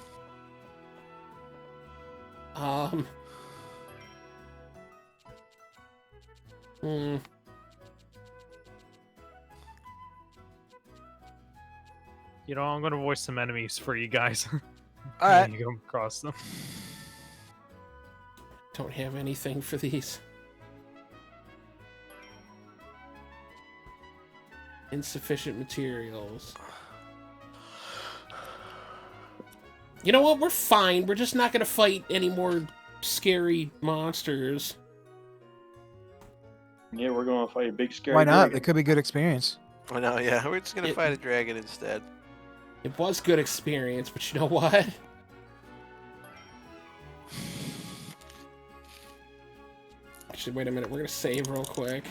You know, I'm gonna voice some enemies for you guys. All right. You come across them. Don't have anything for these. Insufficient materials. You know what? We're fine. We're just not gonna fight any more scary monsters. Yeah, we're going to fight a big scary Why not? dragon. It could be good experience. I know, yeah. We're just gonna It- fight a dragon instead. It was good experience, but you know what? Actually, wait a minute. We're gonna save real quick.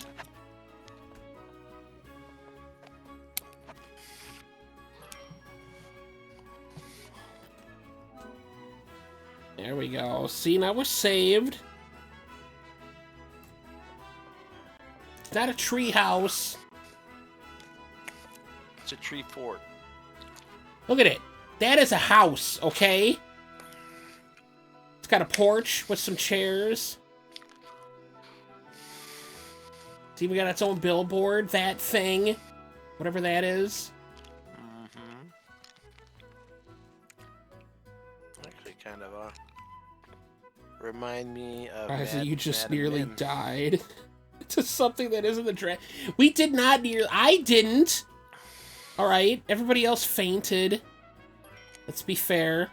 There we go. See, now we're saved. It's not a tree house. It's a tree fort. Look at it. That is a house, okay? It's got a porch with some chairs. See, we got its own billboard. That thing. Whatever that is. Actually, kind of remind me of. Ryza, you just Madam nearly Mim. died. To something that isn't the dragon. We did not I didn't. Alright, everybody else fainted. Let's be fair.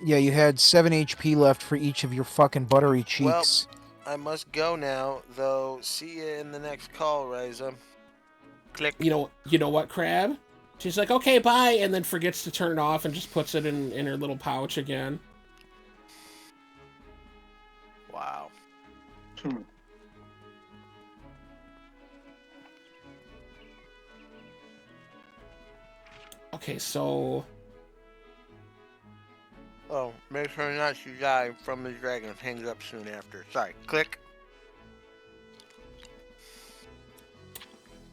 Yeah, you had 7 HP left for each of your fucking buttery cheeks. I must go now, though. See you in the next call, Ryza. Click. You know what, Crab? She's like, okay, bye, and then forgets to turn it off and just puts it in her little pouch again. Wow. Okay, so... Oh, make sure not to die from the dragon. Hangs up soon after. Sorry. Click.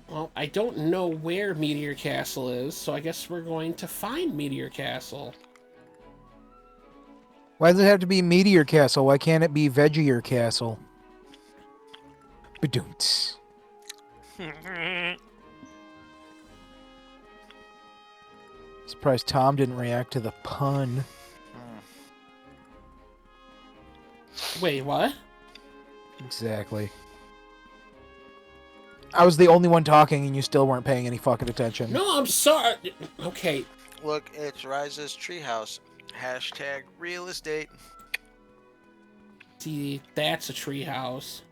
Well, I don't know where Meteor Castle is, so I guess we're going to find Meteor Castle. Why does it have to be Meteor Castle? Why can't it be Veggier Castle? Badoont. Surprised Tom didn't react to the pun. Wait, what? Exactly. I was the only one talking and you still weren't paying any fucking attention. No, I'm sorry. Okay. Look, it's Ryza's treehouse. Hashtag real estate. See, that's a treehouse.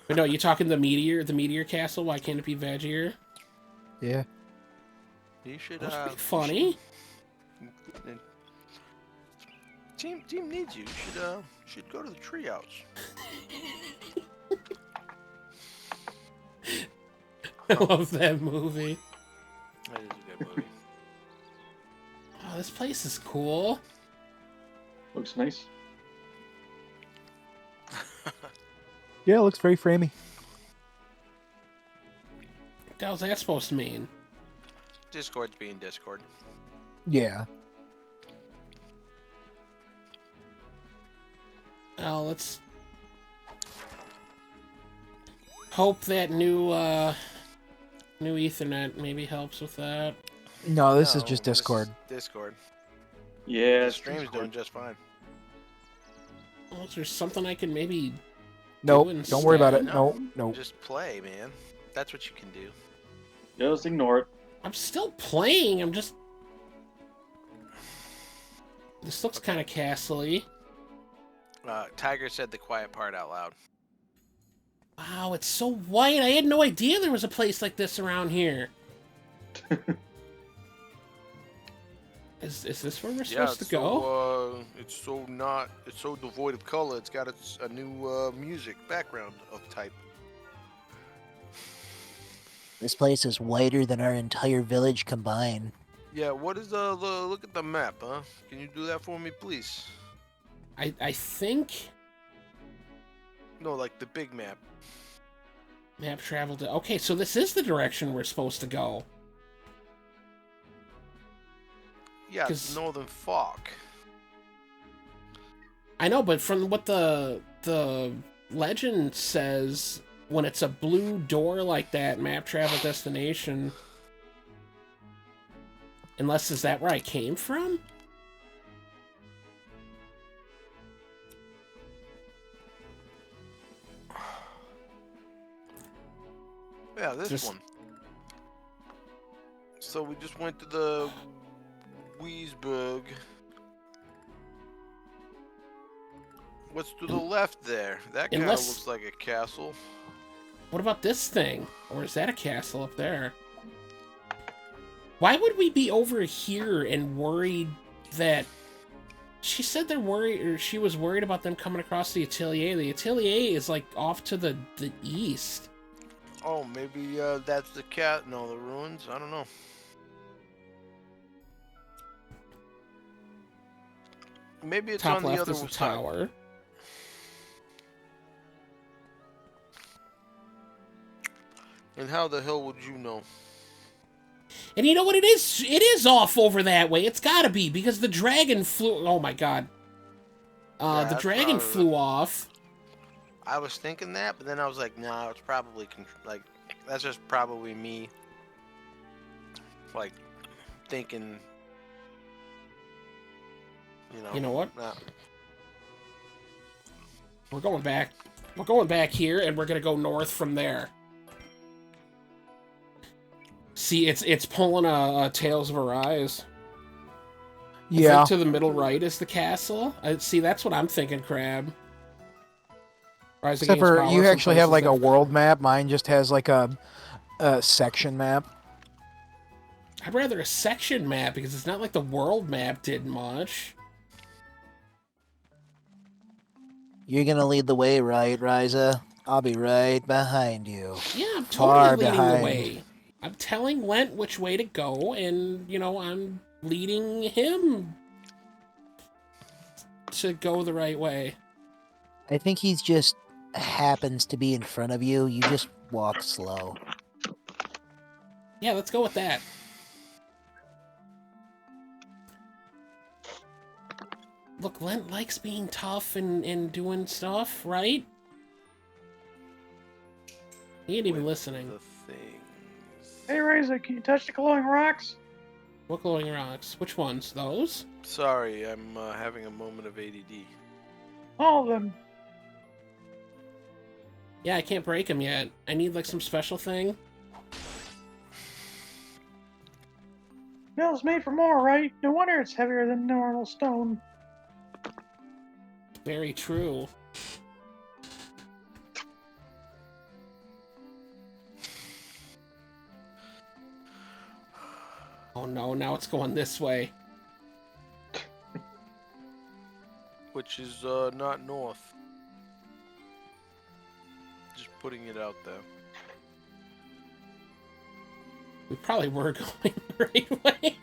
But no, you talking the Meteor Castle? Why can't it be Veggier? Yeah. You should, That's pretty funny. Team needs you. You should go to the treehouse. I love that movie. That is a good movie. Oh, this place is cool. Looks nice. Yeah, it looks very framey. the hell's that supposed to mean? Discord's being Discord. Yeah. Well, let's hope that new Ethernet maybe helps with that. No, this is No, just this Discord. Discord. Yeah, The it's stream's Discord. doing just fine. Well, is there something I can maybe Nope, do don't worry about it. instead? Nope, nope. Just play, man. That's what you can do. Just ignore it. I'm still playing. I'm just. This looks kind of castle-y. Tiger said the quiet part out loud. Wow, it's so white. I had no idea there was a place like this around here. Is this where we're supposed to go? It's so devoid of color. It's got a new music background of type. This place is whiter than our entire village combined. Yeah, what is the look at the map, huh? Can you do that for me, please? I think No, like the big map. map travel to. Okay, so this is the direction we're supposed to go. Yeah, 'Cause- it's northern Falk. I know, but from what the legend says, when it's a blue door like that, map travel destination. Unless, is that where I came from? Yeah, this Just- one. So we just went to the Wiesburg. What's to the left there? That kind of Unless- looks like a castle. What about this thing? Or is that a castle up there? Why would we be over here and worried that... She said they're worried, or she was worried about them coming across the Atelier. The Atelier is like off to the east. Oh, maybe that's the No, the ruins. I don't know. Maybe it's Top on the left other is the side. tower. And how the hell would you know? And you know what it is? It is off over that way. It's gotta be, because the dragon flew... Oh my god. Yeah, The that's dragon what I was- flew off. I was thinking that, but then I was like, nah, it's probably like that's just probably me, like thinking. You know what? Nah. We're going back. We're going back here, and we're gonna go north from there. See, it's pulling a Tales of Arise. Yeah. Right to the middle right is the castle. See, that's what I'm thinking, Crab. Rise Except Against for Power, you some actually have places like a that- world map. Mine just has like a section map. I'd rather a section map, because it's not like the world map did much. You're gonna lead the way, right, Ryza? I'll be right behind you. Yeah, I'm Far totally leading behind. the way. I'm telling Lent which way to go, and, you know, I'm leading him to go the right way. I think he's just happens to be in front of you. You just walk slow. Yeah, let's go with that. Look, Lent likes being tough and doing stuff, right? He ain't even listening. The things. Hey, Ryza, can you touch the glowing rocks? What glowing rocks? Which ones? Those? Sorry, I'm having a moment of ADD. All of them. Yeah, I can't break them yet. I need, like, some special thing. Mill's made for more, right? No wonder it's heavier than normal stone. Very true. Oh no, now it's going this way. Which is not north. Just putting it out there. We probably were going the right way.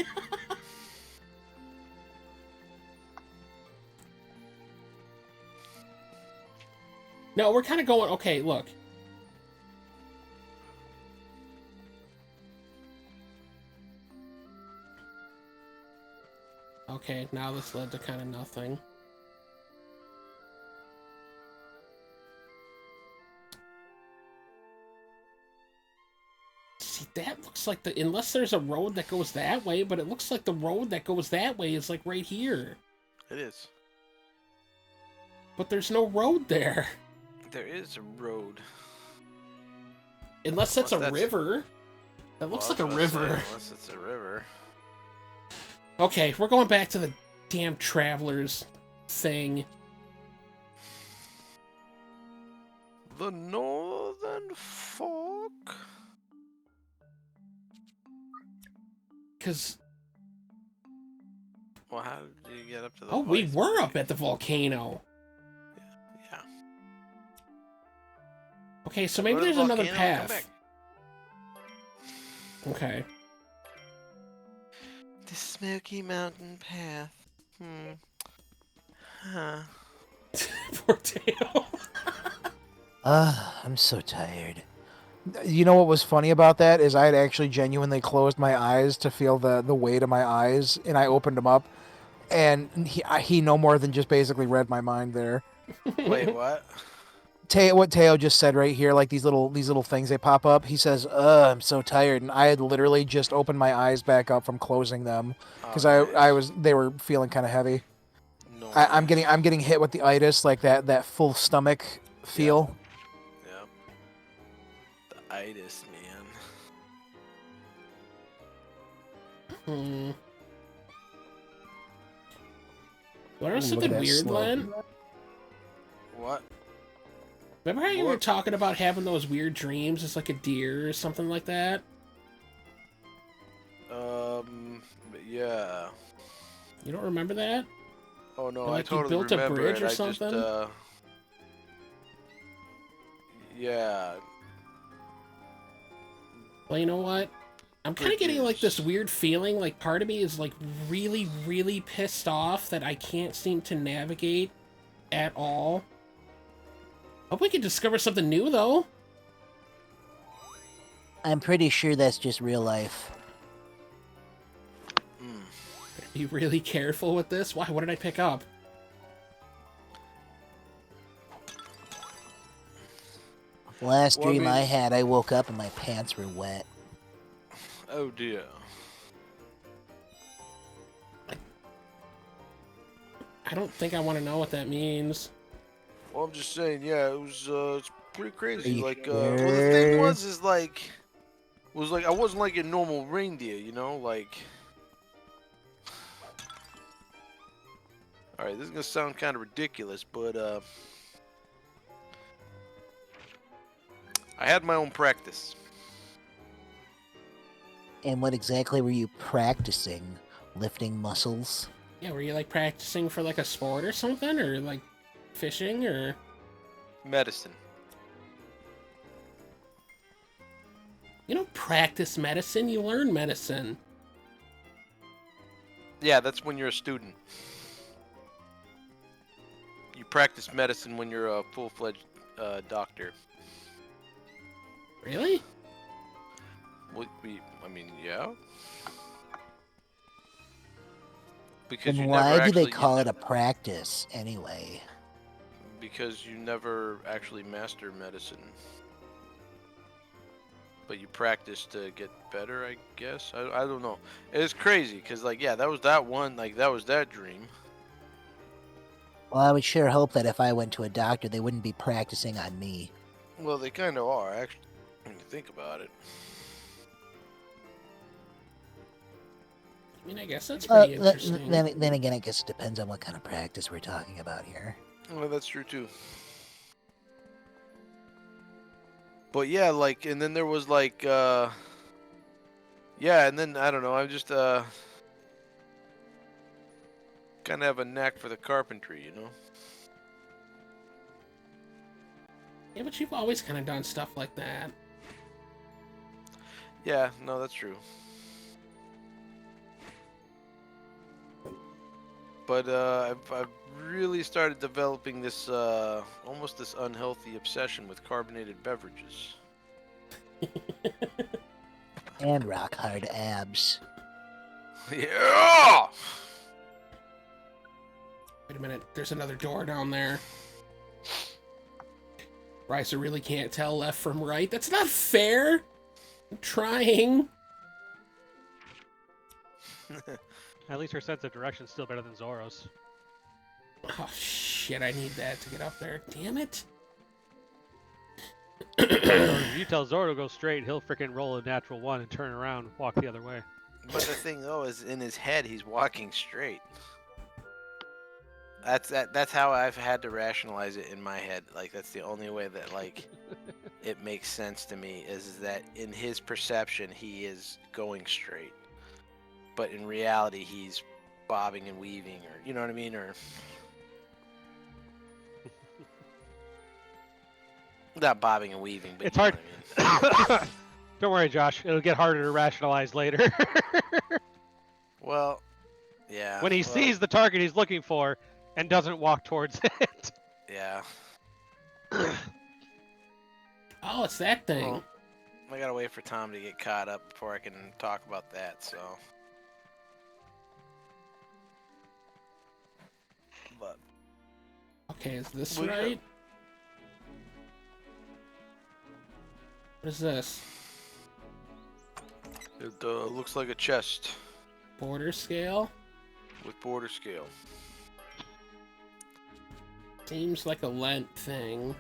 No, we're kind of going... Okay, look. okay, now this led to kind of nothing. See, that looks like the... Unless there's a road that goes that way, but it looks like the road that goes that way is, like, right here. It is. But there's no road there. There is a road. Unless that's Unless a that's- river. That looks like a Well, I was gonna river. say, unless it's a river. Okay, we're going back to the damn travelers thing. The Northern Fork? Because... Well, how did you get up to the Oh, we place? were up at the volcano. Yeah. Okay, so Go maybe to the there's another volcano and come path. Okay. The Smoky Mountain Path. Huh. Poor Tail. I'm so tired. You know what was funny about that is I had actually genuinely closed my eyes to feel the weight of my eyes, and I opened them up, and he no more than just basically read my mind there. Wait, what? What Teo just said right here, like these little things they pop up. He says, I'm so tired," and I had literally just opened my eyes back up from closing them because Oh, they were feeling kind of heavy. nice. I'm getting hit with the itis, like that full stomach feel. Yeah. The itis, man. What else Ooh, look something at that weird, slope. Len? What? Remember how you were What? talking about having those weird dreams? It's like a deer or something like that? Yeah. You don't remember that? Oh no, Like I you totally built a remember bridge it. or I something? just, yeah. Well, you know what? I'm kind of getting like this Bridges. weird feeling, like part of me is like really, really pissed off that I can't seem to navigate at all. Hope we can discover something new, though. I'm pretty sure that's just real life. Be really careful with this. Why? What did I pick up? Last Well, I dream mean- I had, I woke up and my pants were wet. Oh dear. I don't think I want to know what that means. Well, I'm just saying, yeah, it was, it's pretty crazy. you Like, well, the thing sure? was I wasn't like a normal reindeer, you know, like. All right, this is gonna sound kind of ridiculous, but I had my own practice. And what exactly were you practicing? Lifting muscles? Yeah, were you like practicing for like a sport or something? Or like fishing or... Medicine. You don't practice medicine, you learn medicine. Yeah, that's when you're a student. You practice medicine when you're a full-fledged doctor. Really? I mean, yeah. Because Then you why never do they actually, call it a practice, anyway? Because you never actually master medicine. But you practice to get better, I guess. I don't know. It's crazy, because, like, yeah, that was that one, like, that was that dream. Well, I would sure hope that if I went to a doctor, they wouldn't be practicing on me. Well, they kind of are, actually, when you think about it. I mean, I guess that's pretty Then, interesting. then again, I guess it depends on what kind of practice we're talking about here. Well, that's true, too. But, yeah, like, and then there was, like, yeah, and then, I don't know, I just, kind of have a knack for the carpentry, you know? Yeah, but you've always kind of done stuff like that. Yeah, no, that's true. But I've really started developing this almost this unhealthy obsession with carbonated beverages. And rock hard abs. Yeah. Wait a minute. There's another door down there. Ryza really can't tell left from right. That's not fair. I'm trying. At least her sense of direction's still better than Zoro's. Oh, shit. I need that to get up there. Damn it. If you tell Zoro to go straight, he'll freaking roll a natural 1 and turn around and walk the other way. But the thing though is, in his head, he's walking straight. That's how I've had to rationalize it in my head. Like that's the only way that like it makes sense to me is that in his perception he is going straight, but in reality he's bobbing and weaving, or you know what I mean, or not bobbing and weaving. But It's you know hard. what I mean. Don't worry, Josh. It'll get harder to rationalize later. Well, yeah. When he sees the target he's looking for and doesn't walk towards it. Yeah. Oh, it's that thing. Well, I gotta wait for Tom to get caught up before I can talk about that. So. But. Okay, is this Well, yeah. right? What is this? It looks like a chest Border scale? with border scale. Seems like a Lent thing.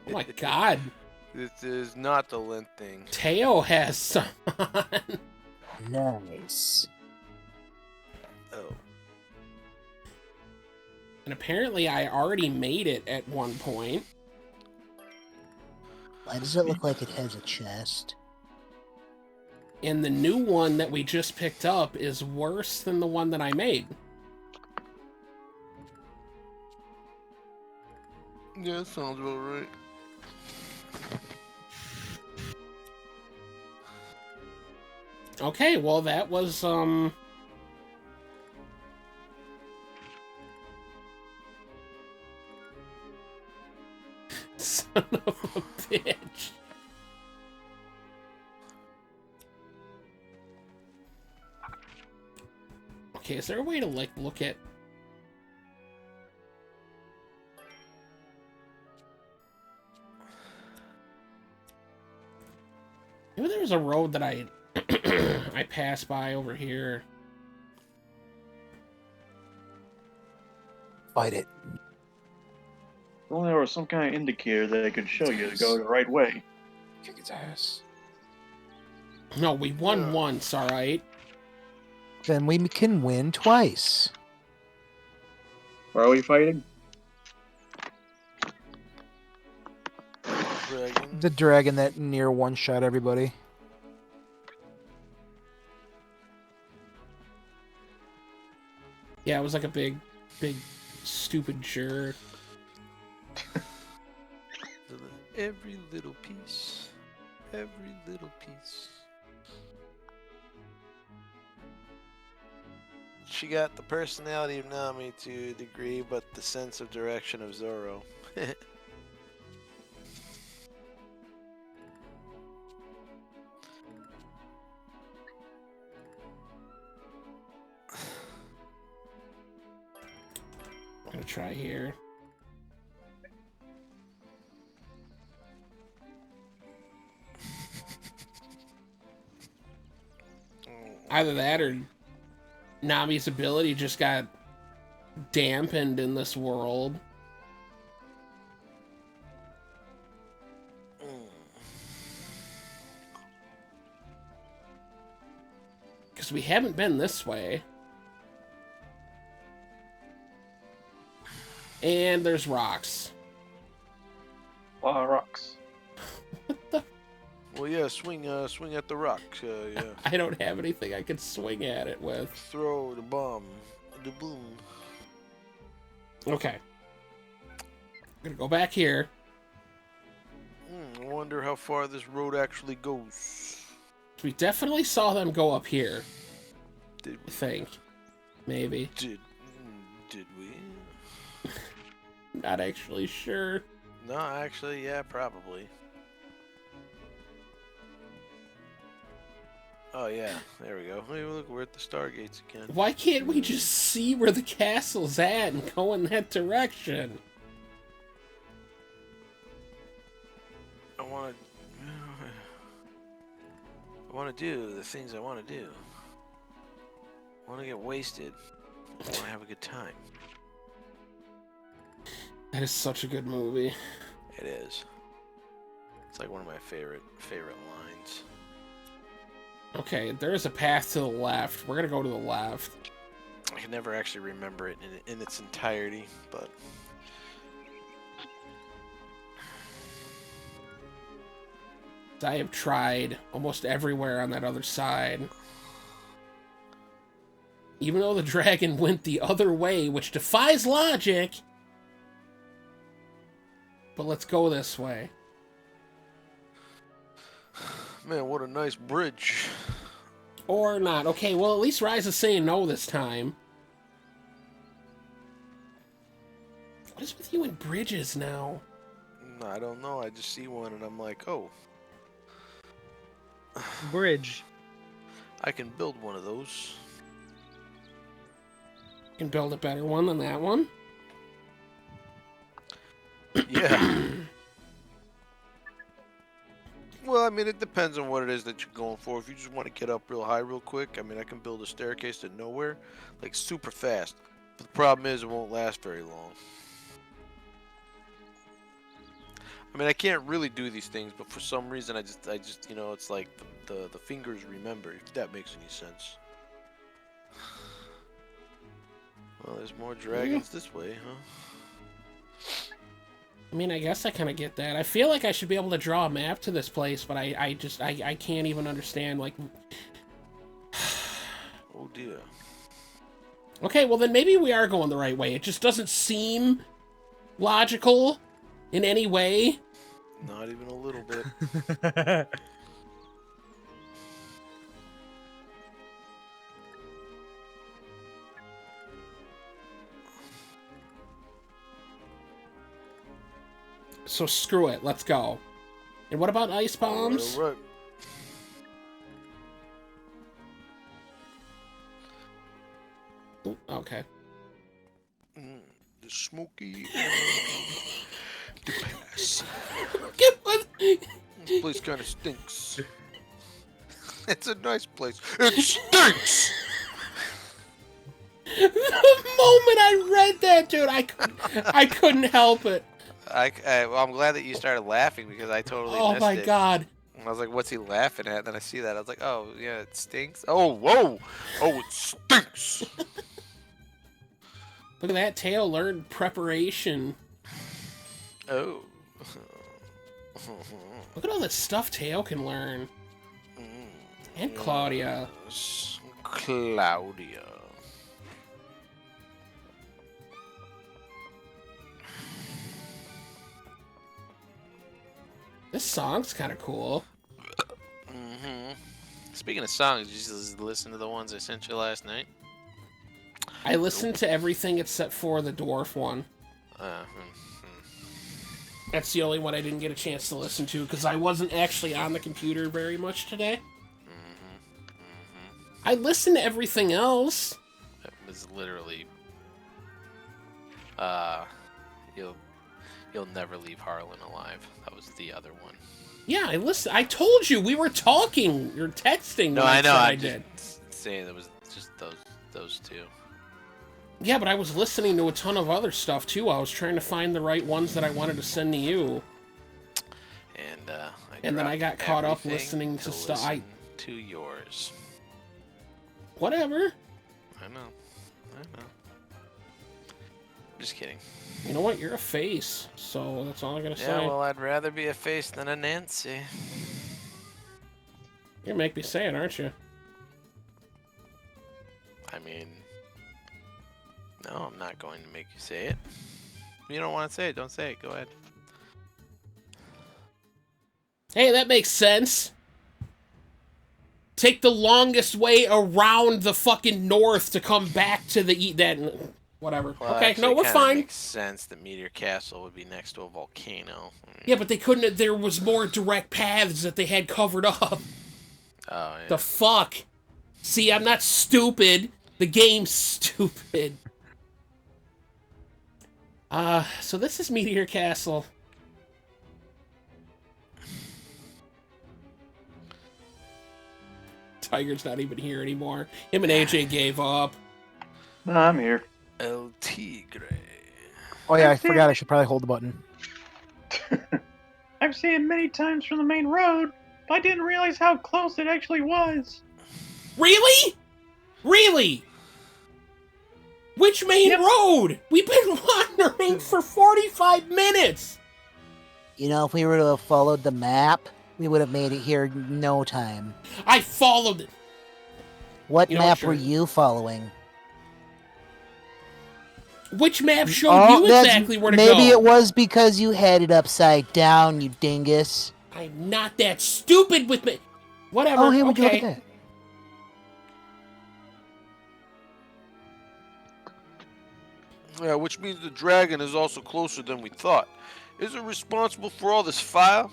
Oh my god. This is not the lint thing. Teo has some on. Nice. Oh. And apparently I already made it at one point. Why does it look like it has a chest? And the new one that we just picked up is worse than the one that I made. Yeah, that sounds about right. Okay, well that was son of a bitch. Okay, is there a way to like look at maybe there was a road that I I passed by over here. Fight it. If only there was some kind of indicator that I could show you to go the right way. Kick its ass. No, we won once, alright? Then we can win twice. Where are we fighting? Dragon. The dragon that near one-shot everybody. Yeah, it was like a big, stupid jerk. Every little piece. Every little piece. She got the personality of Nami to a degree, but the sense of direction of Zoro. I'm gonna try here. Either that or Nami's ability just got dampened in this world. Because we haven't been this way. And there's rocks. A lot of rocks. Well, yeah, swing at the rock. Yeah. I don't have anything I can swing at it with. Throw the bomb, the boom. Okay. I'm gonna go back here. I wonder how far this road actually goes. We definitely saw them go up here. Did I think. Maybe. Did we? Not actually sure. No, actually, yeah, probably. Oh yeah, there we go. Hey, look, we're at the Stargates again. Why can't we just see where the castle's at and go in that direction? I want to do the things I want to do. I want to get wasted. I want to have a good time. That is such a good movie. It is. It's like one of my favorite lines. Okay, there is a path to the left. We're gonna go to the left. I can never actually remember it in its entirety, but I have tried almost everywhere on that other side. Even though the dragon went the other way, which defies logic. But let's go this way. man, what a nice bridge. Or not. Okay, well, at least Ryza's saying no this time. What is with you and bridges now? I don't know. I just see one and I'm like, oh, Bridge. I can build one of those. You can build a better one than that one. Yeah. Well, I mean, it depends on what it is that you're going for. If you just want to get up real high real quick, I mean, I can build a staircase to nowhere, like super fast. But the problem is it won't last very long. I mean, I can't really do these things, but for some reason, I just, you know, it's like the fingers remember, if that makes any sense. Well, there's more dragons this way, huh? I mean, I guess I kind of get that. I feel like I should be able to draw a map to this place, but I can't even understand, like... Oh, dear. Okay, well then maybe we are going the right way. It just doesn't seem logical in any way. Not even a little bit. So screw it, let's go. And what about ice bombs? All right. Ooh, okay. The smoky. The pass. This place kind of stinks. It's a nice place. It stinks! The moment I read that, dude, I couldn't help it. Well, I'm glad that you started laughing because I totally Oh missed my it. god. I was like, what's he laughing at? And then I see that. I was like, oh, yeah, it stinks. Oh, whoa. Oh, it stinks. Look at that, Teo learned preparation. Oh. Look at all the stuff Teo can learn. And Claudia. Yes, Claudia. This song's kind of cool. Speaking of songs, did you just listen to the ones I sent you last night? I listened to everything except for the dwarf one. That's the only one I didn't get a chance to listen to because I wasn't actually on the computer very much today. I listened to everything else. It was literally, you'll never leave Harlan alive. That was the other one. Yeah, I listened. I told you we were talking. You're texting. No, when I know. said I'm did. just saying it was just those two. Yeah, but I was listening to a ton of other stuff too. I was trying to find the right ones that I wanted to send to you. And then I got caught up everything listening to stuff. listen to yours. Whatever. I know. Just kidding. You know what? You're a face, so that's all I'm gonna Yeah, say. well, I'd rather be a face than a Nancy. You're gonna make me say it, aren't you? I mean, no, I'm not going to make you say it. If you don't want to say it, don't say it. Go ahead. Hey, that makes sense. Take the longest way around the fucking north to come back to the that. Whatever. Well, Okay, actually, no, we're kinda fine. Makes sense that Meteor Castle would be next to a volcano. Yeah, but they couldn't. There was more direct paths that they had covered up. Oh yeah. The fuck? See, I'm not stupid. The game's stupid. So this is Meteor Castle. Tiger's not even here anymore. Him and AJ gave up. Nah, I'm here. El Tigre. Oh yeah, I I've seen forgot I it. should probably hold the button. I've seen it many times from the main road, but I didn't realize how close it actually was. Really? Really? Which main Yep. road? We've been wandering for 45 minutes. You know, if we were to have followed the map, we would have made it here in no time. I followed it. What You know what, map sure. were you following? Which map showed Oh, you that's- exactly where to go? Maybe it was because you had it upside down, you dingus. I'm not that stupid with me. Whatever. Oh, hey, would you look okay. at that? Yeah, which means the dragon is also closer than we thought. Is it responsible for all this fire?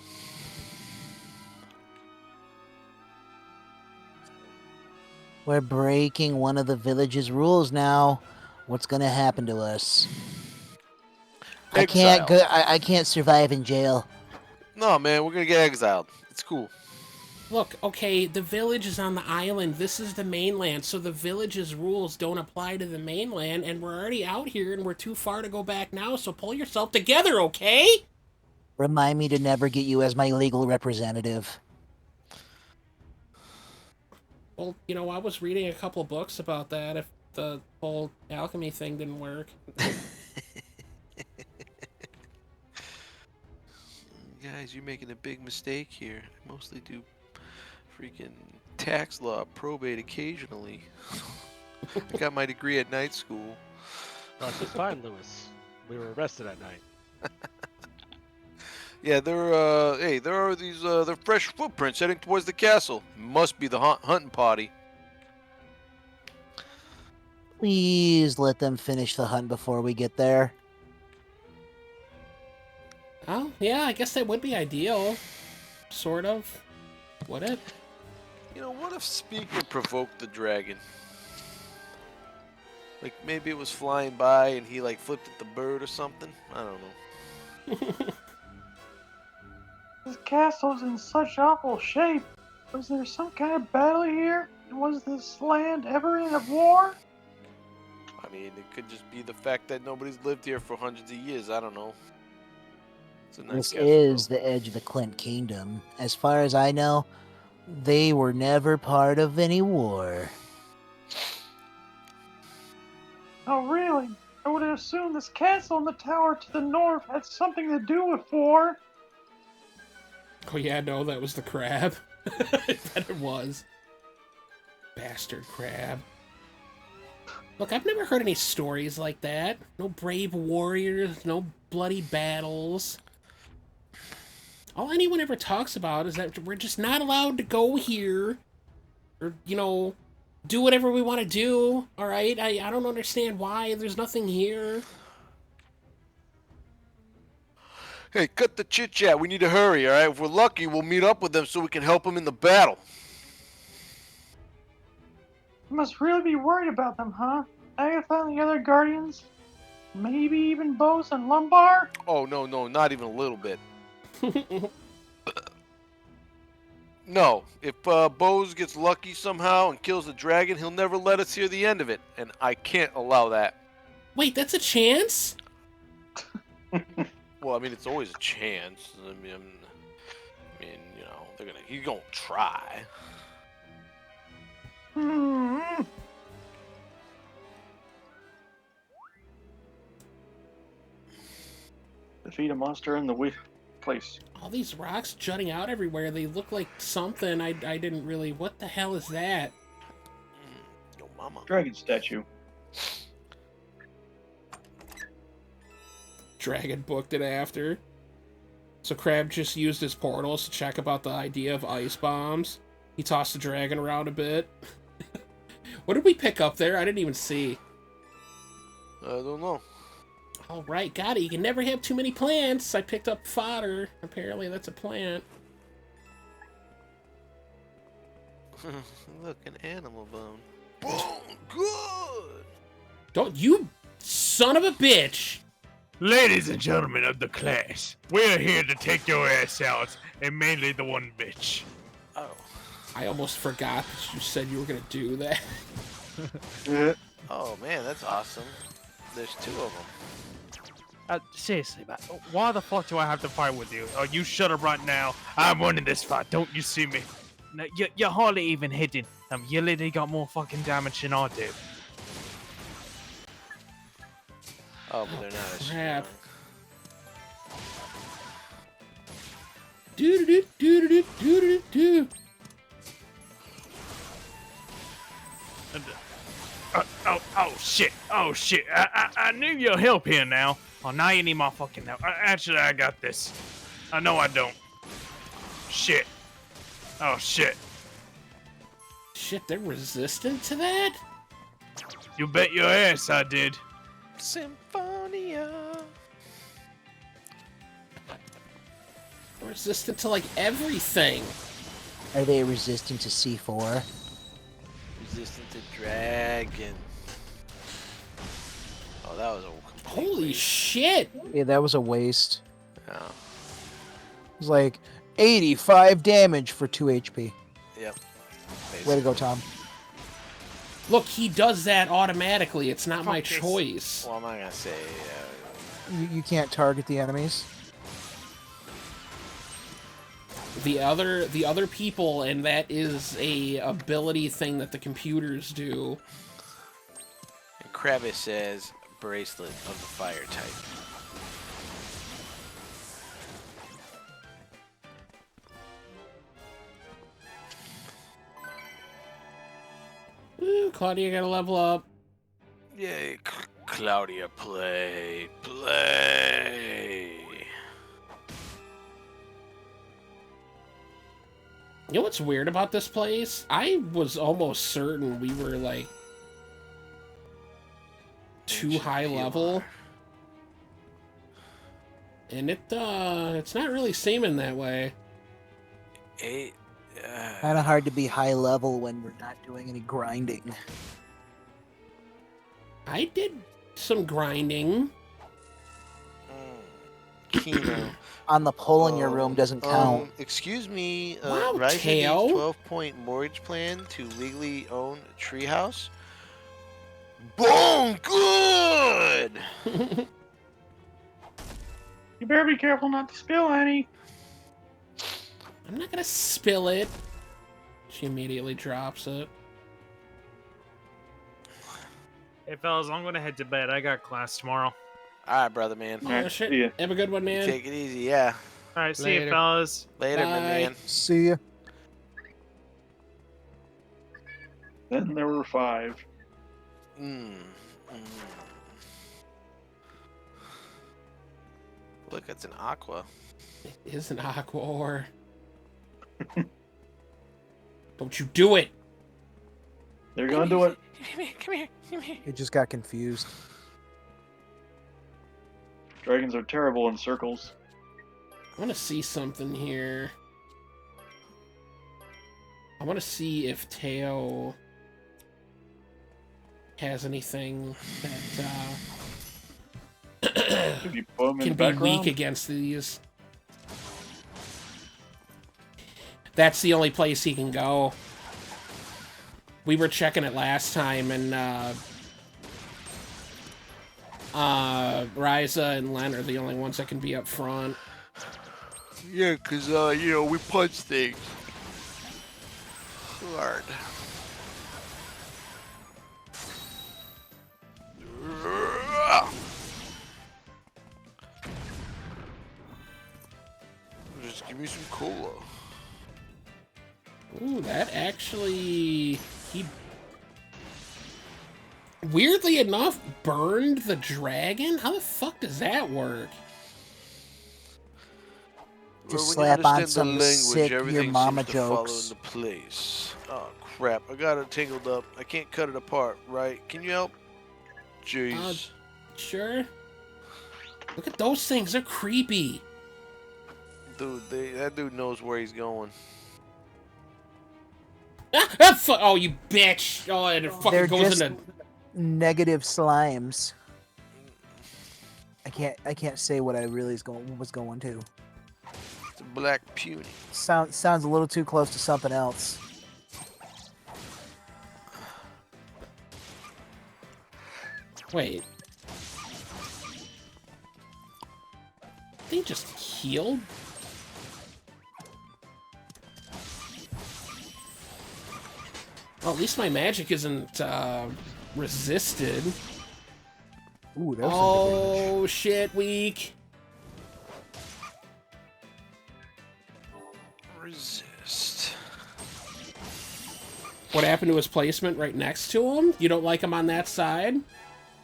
We're breaking one of the village's rules now. What's gonna happen to us? I can't Exile. go. I can't survive in jail. No, man, we're gonna get exiled. It's cool. Look, okay, the village is on the island. This is the mainland, so the village's rules don't apply to the mainland, and we're already out here, and we're too far to go back now, so pull yourself together, okay? Remind me to never get you as my legal representative. Well, you know, I was reading a couple books about that if the whole alchemy thing didn't work. Guys, you're making a big mistake here. I mostly do freaking tax law, probate occasionally. I got my degree at night school. That's just fine, Lewis. We were arrested at night. Yeah, there are these they're fresh footprints heading towards the castle. Must be the hunting party. Please let them finish the hunt before we get there. Oh, yeah, I guess that would be ideal. Sort of. Would it? You know, what if speaking provoked the dragon? Like maybe it was flying by and he like flipped at the bird or something. I don't know. This castle's in such awful shape. Was there some kind of battle here? And was this land ever in a war? I mean, it could just be the fact that nobody's lived here for hundreds of years. I don't know. It's a nice This castle, is though. the edge of the Clint Kingdom. As far as I know, they were never part of any war. Oh, really? I would have assumed this castle and the tower to the north had something to do with war. Oh, yeah, no, that was the crab. I bet it was. Bastard crab. Look, I've never heard any stories like that. No brave warriors, no bloody battles. All anyone ever talks about is that we're just not allowed to go here. Or, you know, do whatever we want to do. Alright? I don't understand why. There's nothing here. Hey, cut the chit chat. We need to hurry, all right? If we're lucky, we'll meet up with them so we can help them in the battle. You must really be worried about them, huh? Agatha and the other guardians? Maybe even Bose and Lumbar? Oh, no, not even a little bit. No, if Bose gets lucky somehow and kills the dragon, he'll never let us hear the end of it, and I can't allow that. Wait, that's a chance? Well, I mean, it's always a chance. I mean, you know, he's gonna try. Defeat a monster in the place. All these rocks jutting out everywhere, they look like something I didn't really... What the hell is that? Yo, mama. Dragon statue. Dragon booked it after. So Crab just used his portals to check about the idea of ice bombs. He tossed the dragon around a bit. What did we pick up there? I didn't even see. I don't know. All right, got it. You can never have too many plants. I picked up fodder. Apparently that's a plant. Look, an animal bone. Boom! Good! Don't you son of a bitch! Ladies and gentlemen of the class, we're here to take your ass out, and mainly the one bitch. Oh. I almost forgot that you said you were gonna do that. Oh man, that's awesome. There's 2 of them. Seriously, man, why the fuck do I have to fight with you? Oh, you shut up right now. I'm winning this fight. Don't you see me? No, you're hardly even hitting. You literally got more fucking damage than I do. Oh, but they're not as Crap. strong. Do do do do do do do. Oh shit! Oh shit! I need your help here now. Oh, now you need my fucking help. Actually, I got this. No, I don't. Shit. Oh shit. Shit, they're resistant to that? You bet your ass I did. Symphonia. Resistant to like everything. Are they resistant to C4? Resistant to dragon. Oh, that was a complete Holy waste. shit! Yeah, that was a waste. Oh, It was like 85 damage for 2 HP. yep. Way to go, Tom. Look, he does that automatically. It's not my Fuck this. choice. Well, I'm not gonna say. You can't target the enemies. The other people, and that is a ability thing that the computers do. And Kravis says bracelet of the fire type. Ooh, Claudia gotta level up. Yay, Claudia, play. You know what's weird about this place? I was almost certain we were like too Ancient high Pilar. level. And it's not really seeming that way. Eight. Kind of hard to be high level when we're not doing any grinding. I did some grinding. Kino. On the pole in your room doesn't count. Excuse me, Wow, Ryza Teo. needs 12-point mortgage plan to legally own a treehouse. Boom! Good! You better be careful not to spill any. I'm not gonna spill it. She immediately drops it. Hey fellas, I'm gonna head to bed. I got class tomorrow. Alright, brother man. Oh, Alright, shit. see ya. Have a good one, man. Take it easy, yeah. Alright, see you Later. fellas. Later, my Bye. man. See ya. Then there were 5. Look, it's an aqua. It is an aqua ore. Don't you do it! They're gonna do it. It just got confused. Dragons are terrible in circles. I want to see something here. I want to see if Teo has anything that If you put them in can the be background, weak against these. That's the only place he can go. We were checking it last time, and Ryza and Len are the only ones that can be up front. Yeah, cause we punch things hard. Just give me some cola. Ooh, that actually... He... Weirdly enough, burned the dragon? How the fuck does that work? Just Well, when slap on you understand some the sick language, your everything mama seems to fall jokes. into place. Oh crap! I got it tangled up. I can't cut it apart. Right? Can you help? Jeez. Sure. Look at those things, they're creepy. Dude, that dude knows where he's going. Oh, you bitch! Oh, and it fucking They're goes just into. negative slimes. I can't say what I really was going to. It's a black puny. Sounds a little too close to something else. Wait. They just healed? Well, at least my magic isn't resisted. Ooh, there's some Oh shit, weak. Resist. What happened to his placement right next to him? You don't like him on that side?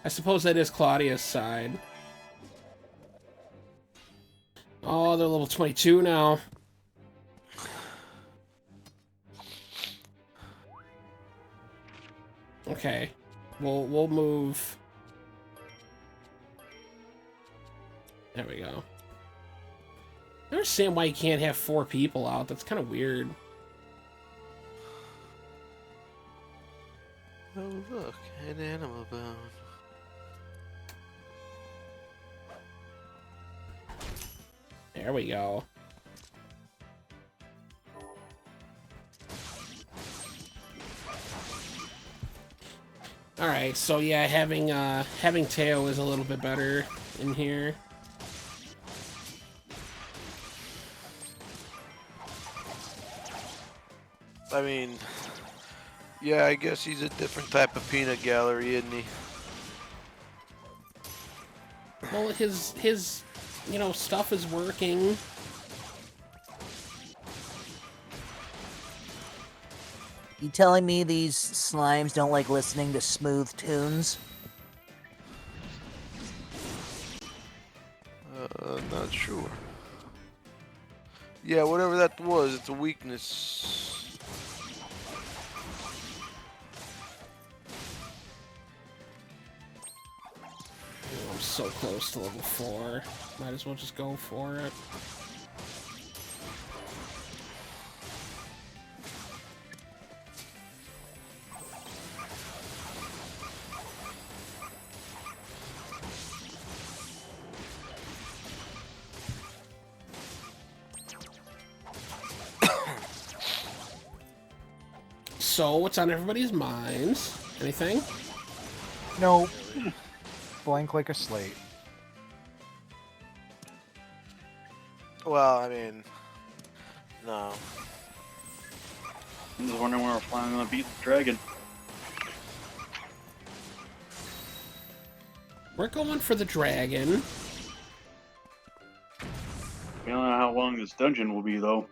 I suppose that is Claudia's side. Oh, they're level 22 now. Okay. We'll move. There we go. I don't understand why you can't have 4 people out. That's kind of weird. Oh, look, an animal bone. There we go. Alright, so yeah, having Teo is a little bit better in here. I mean, yeah, I guess he's a different type of peanut gallery, isn't he? Well, his you know, stuff is working. You telling me these slimes don't like listening to smooth tunes? Not sure. Yeah, whatever that was, it's a weakness. Oh, I'm so close to level 4. Might as well just go for it. So, what's on everybody's minds? Anything? No. Blank like a slate. Well, I mean, no. I'm just wondering where we're planning on beat the dragon. We're going for the dragon. We don't know how long this dungeon will be, though.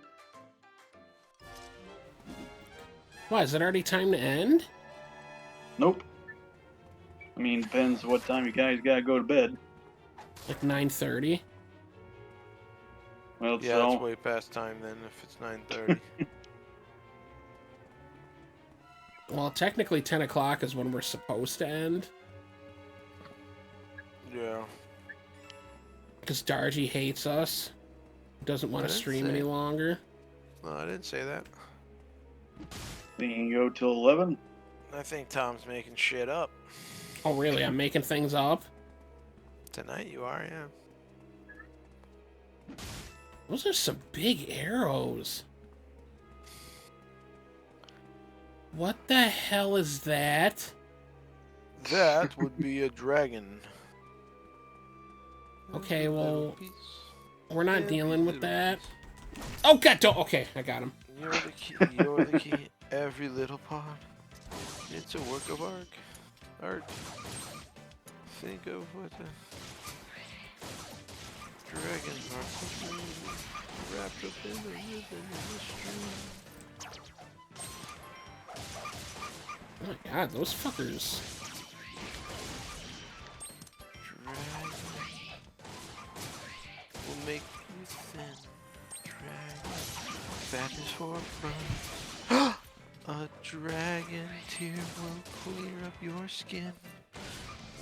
Why, is it already time to end? Nope. I mean, depends what time you guys gotta go to bed. Like 9:30? Well, Yeah, so it's way past time then if it's 9:30. Well, technically 10 o'clock is when we're supposed to end. Yeah. Because Dargy hates us. Doesn't want I to didn't stream say- any longer. No, I didn't say that. you can go till 11. I think Tom's making shit up. Oh, really? I'm making things up? Tonight you are, yeah. Those are some big arrows. What the hell is that? That would be a dragon. Okay, well, Little piece. we're not Every dealing with little that. piece. Oh, God, don't. Okay, I got him. You're the key. You're the key. Every little part. It's a work of art. Think of what a dragon are wrapped up in the ribbon in the stream. Oh my God, those fuckers. Dragon will make you thin. Dragon, that is for fun. A dragon tear will clear up your skin.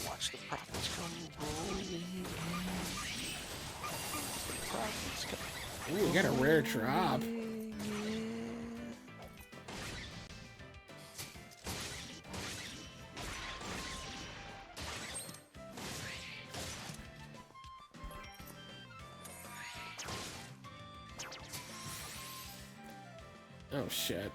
Watch the profits come rolling in. The profits come Ooh, we got a rare drop. rolling in. Oh, shit.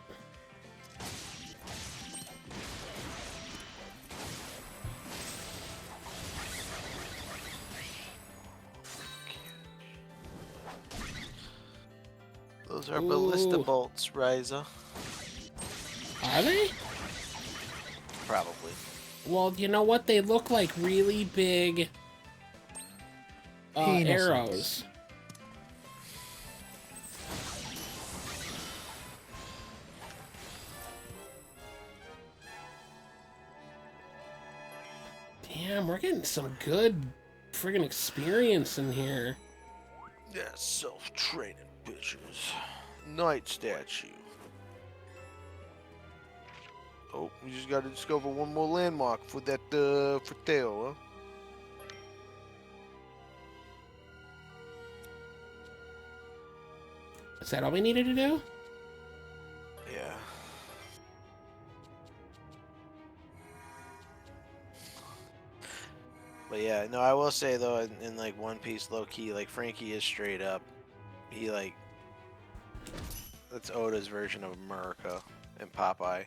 Those are ballista Ooh. bolts, Ryza. Are they? Probably. Well, you know what? They look like really big Penises. arrows. Damn, we're getting some good friggin' experience in here. Yeah, self-training bitches. Knight statue. Oh, we just gotta discover one more landmark for that, for Theo, huh? Is that all we needed to do? Yeah. But yeah, no, I will say though, in like One Piece, low key, like Frankie is straight up. He like, that's Oda's version of America and Popeye,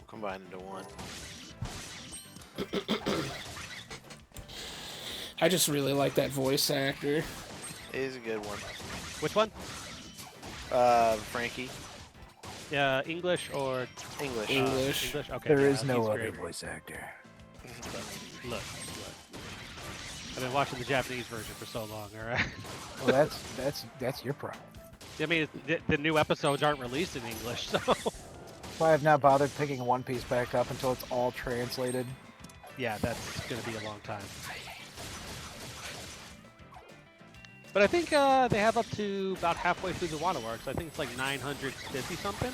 combined into one. I just really like that voice actor. He's a good one. Which one? Frankie, Yeah, English or English. English. English? Okay. There yeah, is no he's other great. voice actor. Look. I've been watching the Japanese version for so long. All right. Well, that's your problem. I mean, the new episodes aren't released in English, so Why I've not bothered picking One Piece back up until it's all translated. yeah, that's gonna be a long time. But I think they have up to about halfway through the Wano arcs. I think it's like 950 something.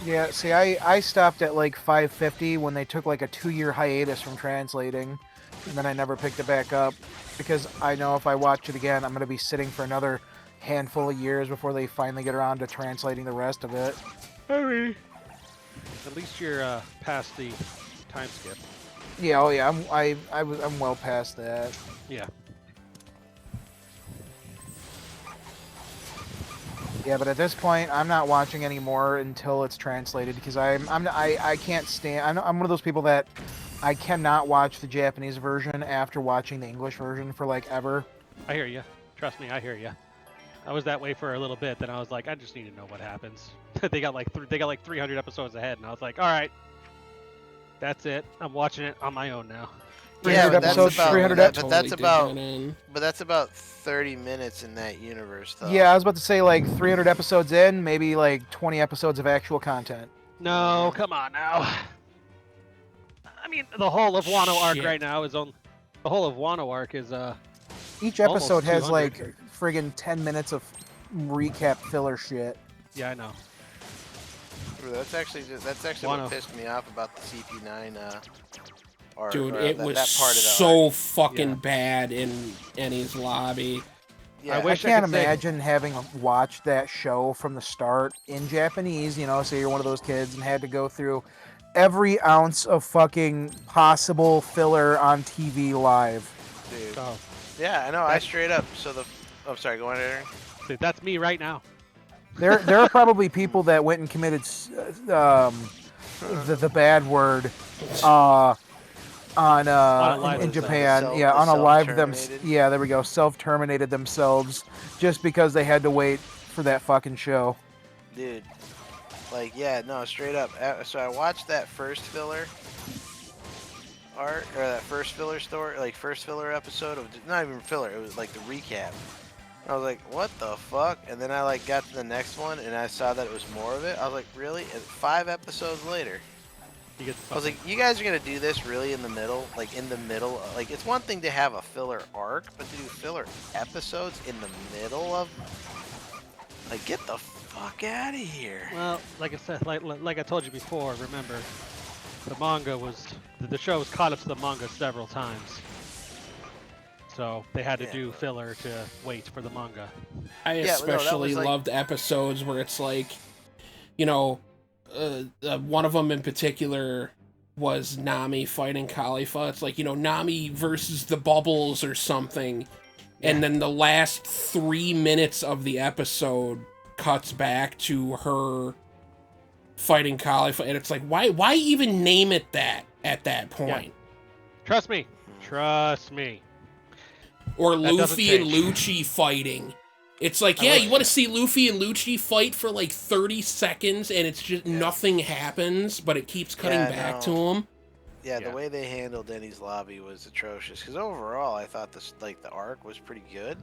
Yeah, see, I stopped at like 550 when they took like a 2-year hiatus from translating, and then I never picked it back up because I know if I watch it again, I'm going to be sitting for another handful of years before they finally get around to translating the rest of it. Hurry! At least you're past the time skip. Yeah, oh yeah, I'm well past that. Yeah. Yeah, but at this point, I'm not watching anymore until it's translated because I can't stand. I'm one of those people that I cannot watch the Japanese version after watching the English version for like ever. I hear you. Trust me, I hear you. I was that way for a little bit. Then I was like, I just need to know what happens. they got like 300 episodes ahead, and I was like, all right, that's it. I'm watching it on my own now. 300 but that's episodes, about, 300 but Totally that's did about, that in. but that's about 30 minutes in that universe, though. Yeah, I was about to say like 300 episodes in, maybe like 20 episodes of actual content. No, come on now. I mean, the whole of Wano arc Shit. right now is on. The whole of Wano arc is Each Almost episode has 200. like friggin' 10 minutes of recap filler shit. Yeah, I know. Ooh, that's actually Wano. what pissed me off about the CP9 arc. Dude, or it that was part of the so arc. fucking Yeah. bad in Ennie's lobby. Yeah, I I wish I can't could say- imagine having watched that show from the start in Japanese, you know, so you're one of those kids and had to go through every ounce of fucking possible filler on TV live. dude. Oh, Yeah, I know. I straight up. So oh, sorry. Go on, Aaron. see, that's me right now. There are probably people that went and committed the bad word On a live in themselves. Japan, yeah, on a live Self-terminated. yeah, there we go, self-terminated themselves just because they had to wait for that fucking show. Dude, like, yeah, no, straight up. So I watched that first filler arc, or that first filler story, like first filler episode of, not even filler, it was like the recap. I was like, what the fuck? And then I like got to the next one and I saw that it was more of it. I was like, really? And 5 episodes later, You get I was like, you guys are gonna do this really in the middle? Like in the middle? Like it's one thing to have a filler arc, but to do filler episodes in the middle of, like, get the fuck out of here. well, like I said, like I told you before. Remember, the manga was the show was caught up to the manga several times, so they had to Yeah, do but- filler to wait for the manga. I Yeah, but no, that especially was like- loved episodes where it's like, you know, one of them in particular was Nami fighting Khalifa. It's like, you know, Nami versus the Bubbles or something. And then the last 3 minutes of the episode cuts back to her fighting Kali, and it's like, why even name it that at that point? Trust me. Trust me. Or That doesn't Luffy and change. Lucci fighting. It's like, I yeah, wish- you want to see Luffy and Lucci fight for like 30 seconds, and it's just nothing happens, but it keeps cutting back to them. Yeah, the way they handled Denny's lobby was atrocious. Because overall, I thought this the arc was pretty good,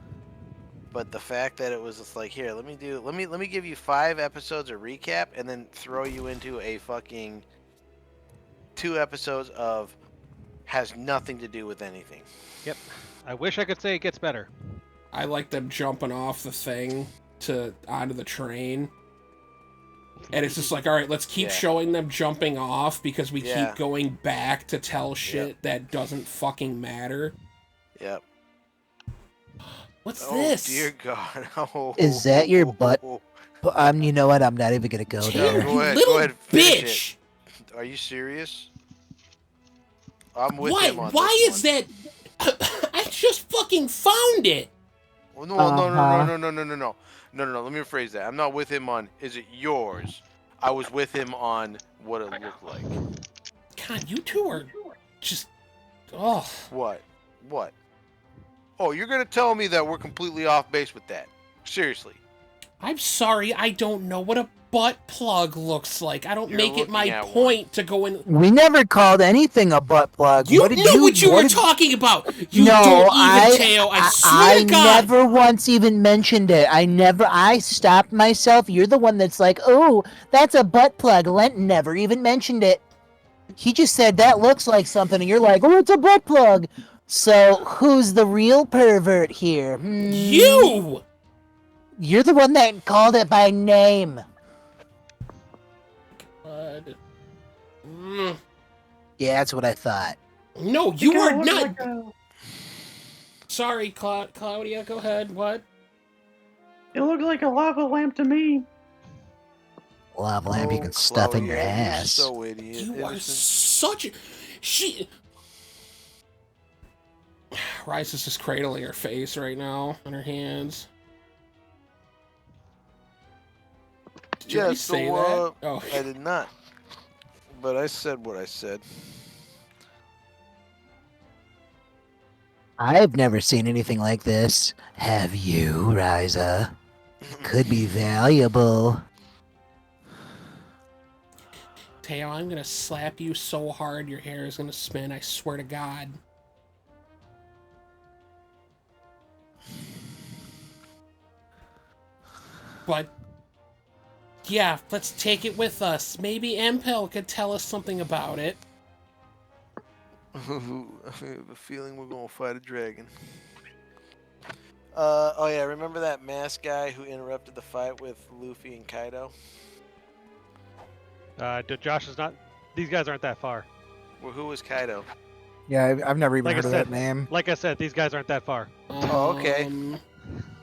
but the fact that it was just like, here, let me give you 5 episodes of recap, and then throw you into a fucking 2 episodes of has nothing to do with anything. Yep. I wish I could say it gets better. I like them jumping off the thing onto the train. And it's just like, all right, let's keep showing them jumping off because we keep going back to tell shit that doesn't fucking matter. Yep. What's this? Oh, dear God. Oh. Is that your butt? You know what? I'm not even gonna go Tanner, there. you Go little ahead, finish bitch! it. Are you serious? I'm with Why? him on Why this is that? I just fucking found it. one. No. Let me rephrase that. I'm not with him on, is it yours? I was with him on what it looked like. God, you two are just... Oh. What? What? Oh, you're going to tell me that we're completely off base with that? Seriously. I'm sorry, I don't know what a butt plug looks like. I don't You're make it looking my at point to go in... We never called anything a butt plug. You What did knew what you what were did- talking about! You No, don't even, Teo, I swear I to God! never once even mentioned it. I stopped myself. You're the one that's like, oh, that's a butt plug. Lent never even mentioned it. He just said that looks like something, and you're like, oh, it's a butt plug. So who's the real pervert here? You! You're the one that called it by name. God. Yeah, that's what I thought. No, you are Look not... like a- Sorry, Claudia, go ahead. What? It looked like a lava lamp to me. Lava lamp you can stuff in your Claudia, you're ass. so idiot. You Ever are since- such a... Ryza's just cradling her face right now in her hands. Did you already say that? Oh. I did not. But I said what I said. I've never seen anything like this. Have you, Ryza? Could be valuable. Teo, I'm gonna slap you so hard your hair is gonna spin, I swear to God. But, yeah, let's take it with us. Maybe Empel could tell us something about it. I have a feeling we're gonna fight a dragon. Oh yeah, remember that masked guy who interrupted the fight with Luffy and Kaido? Josh is not. These guys aren't that far. Well, who was Kaido? Yeah, I've never even Like I heard of said, that name. Like I said, these guys aren't that far. Oh, okay.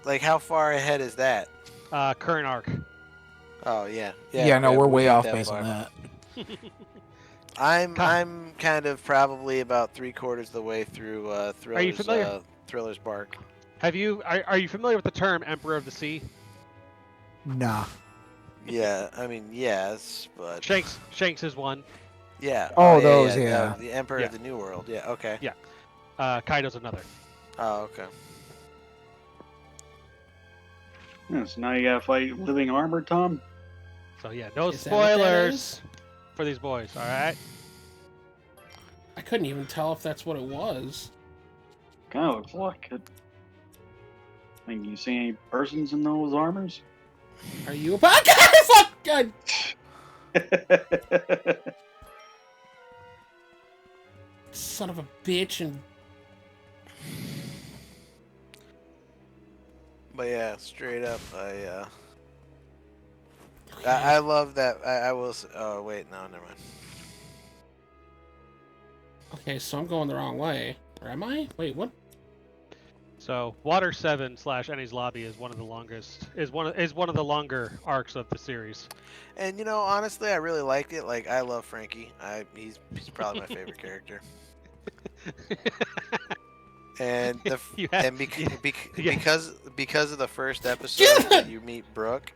Like, how far ahead is that? Current arc. Oh yeah. Yeah, no, we're way ain't off that base far. on that. I'm kind of probably about 3/4 of the way through Are you familiar? Thriller's Bark. Are you familiar with the term Emperor of the Sea? Nah. Yeah, I mean yes, but Shanks is one. yeah. Oh, those, yeah. The Emperor Yeah. of the New World. Yeah. Okay. Yeah. Kaido's another. Oh, okay. Yeah, so now you gotta fight living armor, Tom. So yeah, no Is that what that spoilers is? for these boys. All right. I couldn't even tell if that's what it was. Kind of looks like it. Think you see any persons in those armors? Are you about? Fuck! God. Son of a bitch and... But yeah, straight up, I love that. I will. Oh wait, no, never mind. Okay, so I'm going the wrong way. Or am I? Wait, what? So Water 7 / Ennie's Lobby is one of the longest. Is one of the longer arcs of the series. And you know, honestly, I really liked it. Like, I love Frankie. He's probably my favorite character. And because of the first episode that you meet Brooke,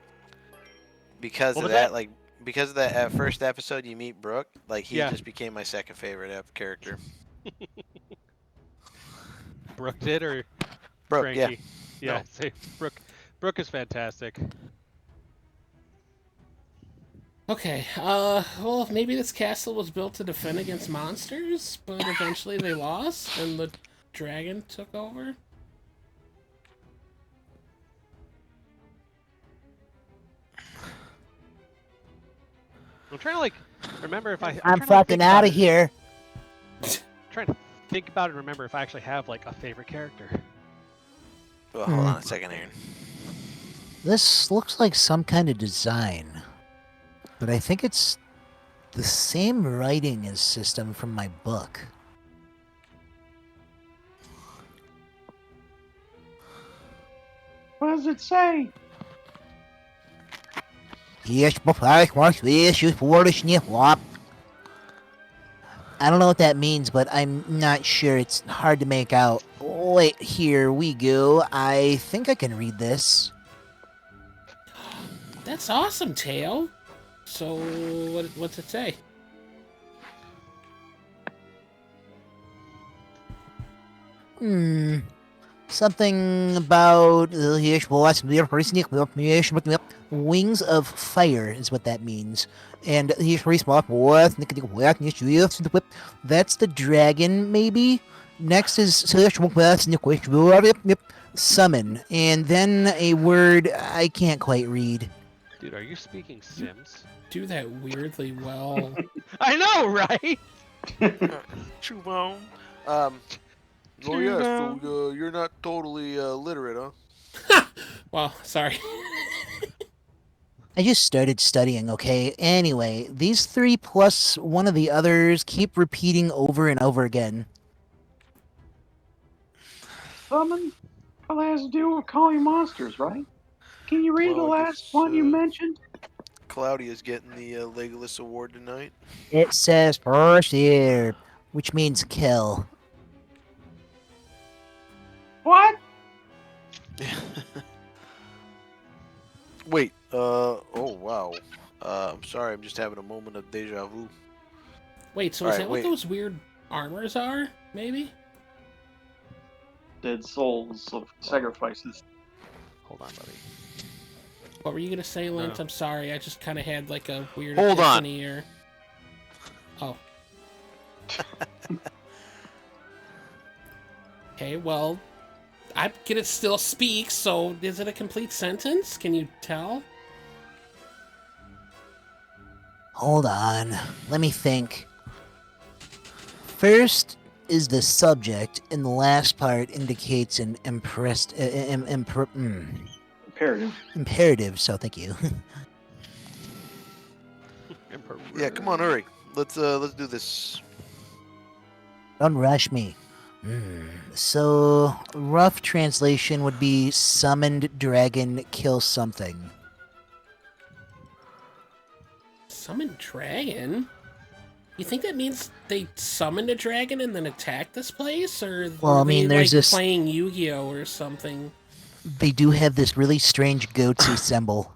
because What of was that, that? like because of that first episode, you meet Brooke. Like he Yeah. just became my second favorite character. Brooke did or Brooke, Frankie? yeah. Yeah, say Brooke is fantastic. Okay, well, maybe this castle was built to defend against monsters, but eventually they lost and the dragon took over? I'm trying to like remember if I'm trying to, like, fucking think out about of it. here. Trying to think about it and remember if I actually have like a favorite character. Well, hold on a second here. This looks like some kind of design, but I think it's the same writing as system from my book. What does it say? I don't know what that means, but I'm not sure. It's hard to make out. Wait, here we go. I think I can read this. That's awesome, Teo. So, what's it say? Something about wings of fire is what that means. And that's the dragon, maybe. Next is summon, and then a word I can't quite read. Dude, are you speaking Sims? Do that weirdly well. I know, right? True bone. Oh yeah, so you're not totally literate, huh? Well, sorry. I just started studying, okay? Anyway, these three plus one of the others keep repeating over and over again. Summon? Well, that has to do with calling monsters, right? Can you read the Well, I last guess, one you mentioned? Claudia's getting the Legolas Award tonight. It says first here, which means kill. What? Wait, oh wow. I'm sorry, I'm just having a moment of deja vu. Wait, so is Alright, that what wait. those weird armors are? Maybe? Dead souls of sacrifices. Hold on, buddy. What were you gonna say, Lance? No. I'm sorry, I just kind of had like a weird Hold on. epiphany or... Oh. Okay, well, I can it still speak, so is it a complete sentence? Can you tell? Hold on, let me think. First is the subject, and the last part indicates an Imperative. imperative, so thank you. Emperor. Yeah, come on, hurry. Let's do this. Don't rush me. So, rough translation would be summoned dragon kill something. Summon dragon? You think that means they summoned a dragon and then attacked this place? Or Well, were I mean, they, there's like, this- playing Yu-Gi-Oh! Or something? They do have this really strange goatsy symbol.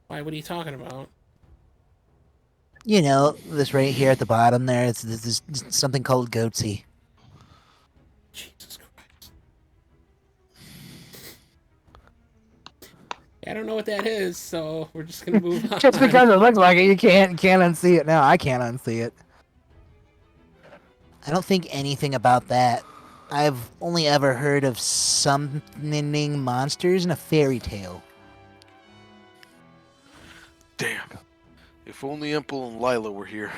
Why, what are you talking about? You know, this right here at the bottom there, it's something called goatsy. Jesus Christ. I don't know what that is, so we're just gonna move on. Just because it looks like it, you can't unsee it. No, I can't unsee it. I don't think anything about that. I've only ever heard of summoning monsters in a fairy tale. Damn. If only Impel and Lila were here.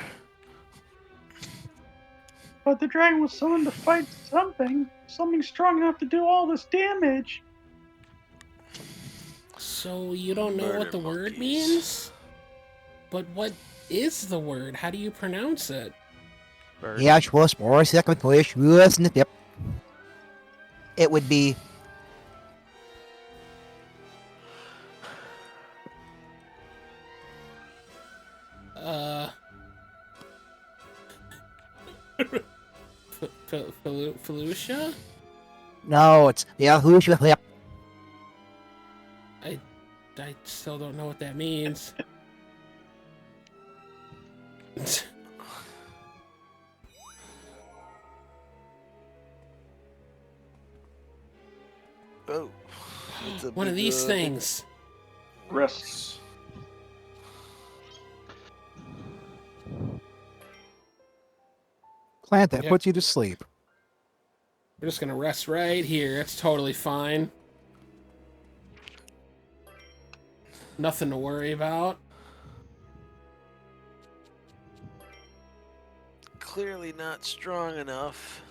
But the dragon was summoned to fight something strong enough to do all this damage. So you don't know what Murder the word monkeys. means? But what is the word? How do you pronounce it? Bird. Yeah, it would be Felucia? no, it's yeah. I still don't know what that means. Oh. It's a One of big, these big things. Rest. Plant that Yep. puts you to sleep. We're just gonna rest right here. That's totally fine. Nothing to worry about. Clearly not strong enough.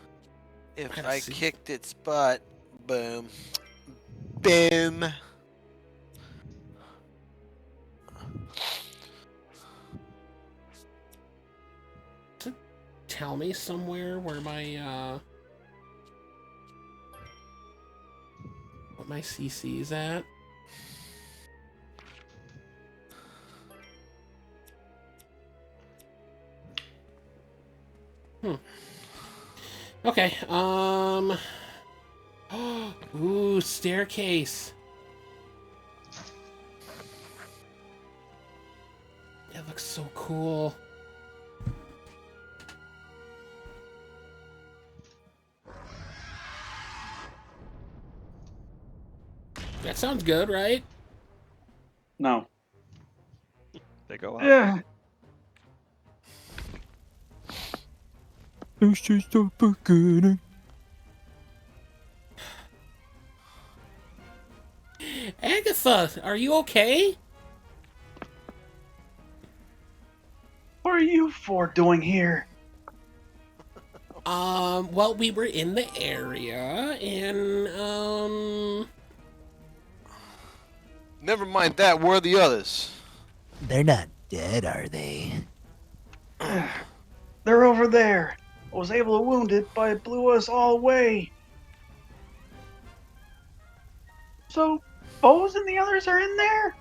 If Gotta I see. kicked its butt, boom. Boom. Tell me somewhere where my what my CC is at. Okay, ooh, staircase. That looks so cool. That sounds good, right? No. They go up. Yeah. It's just a beginning. Agatha, are you okay? What are you four doing here? Well, we were in the area, and, Never mind that. Where are the others? They're not dead, are they? They're over there. I was able to wound it, but it blew us all away. So, Bose and the others are in there?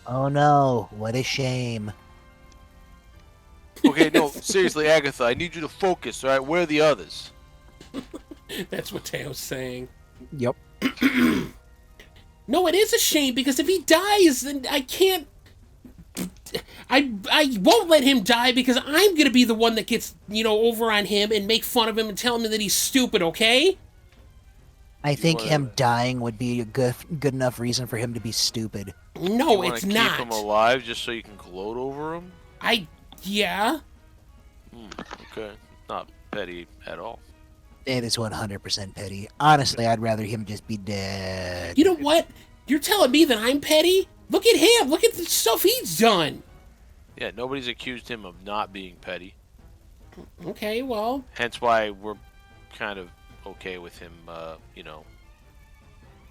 Oh no, what a shame. Okay, no, seriously, Agatha, I need you to focus, all right? Where are the others? that's what Teo's saying. Yep. No, it is a shame, because if he dies, then I can't... I won't let him die, because I'm gonna be the one that gets, over on him and make fun of him and tell him that he's stupid, okay? I think wanna- him dying would be a good enough reason for him to be stupid. No, You wanna it's keep not. him alive just so you can gloat over him? Yeah? Okay, not petty at all. It is 100% petty. Honestly, I'd rather him just be dead. You know what? You're telling me that I'm petty? Look at him! Look at the stuff he's done! Yeah, nobody's accused him of not being petty. Okay, well... Hence why we're kind of okay with him,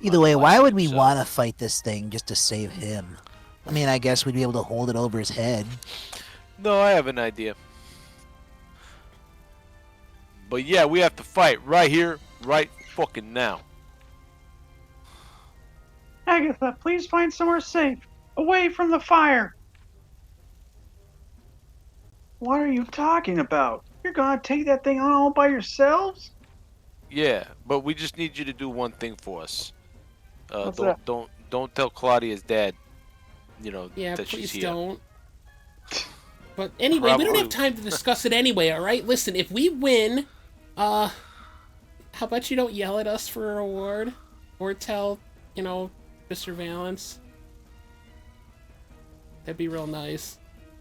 Either way, why would we himself. want to fight this thing just to save him? I mean, I guess we'd be able to hold it over his head. No, I have an idea. But yeah, we have to fight right here, right fucking now. Agatha, please find somewhere safe, away from the fire. What are you talking about? You're gonna take that thing on all by yourselves? Yeah, but we just need you to do one thing for us. What's that? Don't tell Claudia's dad, Yeah, that she's please here. don't. But anyway, we don't have time to discuss it anyway, alright? Listen, if we win, how about you don't yell at us for a reward? Or tell, Mr. Valance? That'd be real nice.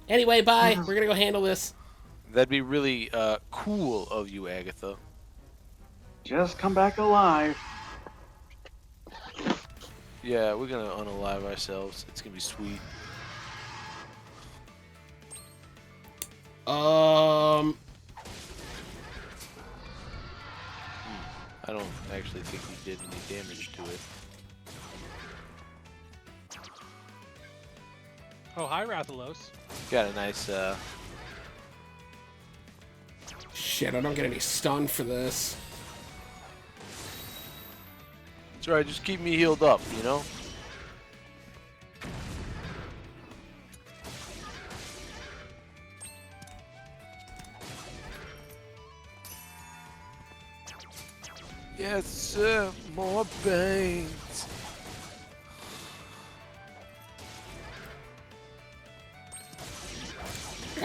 Anyway, bye. We're gonna go handle this. That'd be really cool of you, Agatha. Just come back alive. Yeah, we're gonna unalive ourselves. It's gonna be sweet. I don't actually think we did any damage to it. Oh, hi, Rathalos. Got a nice, Shit, I don't get any stun for this. It's alright, just keep me healed up, Yes, sir, more paint.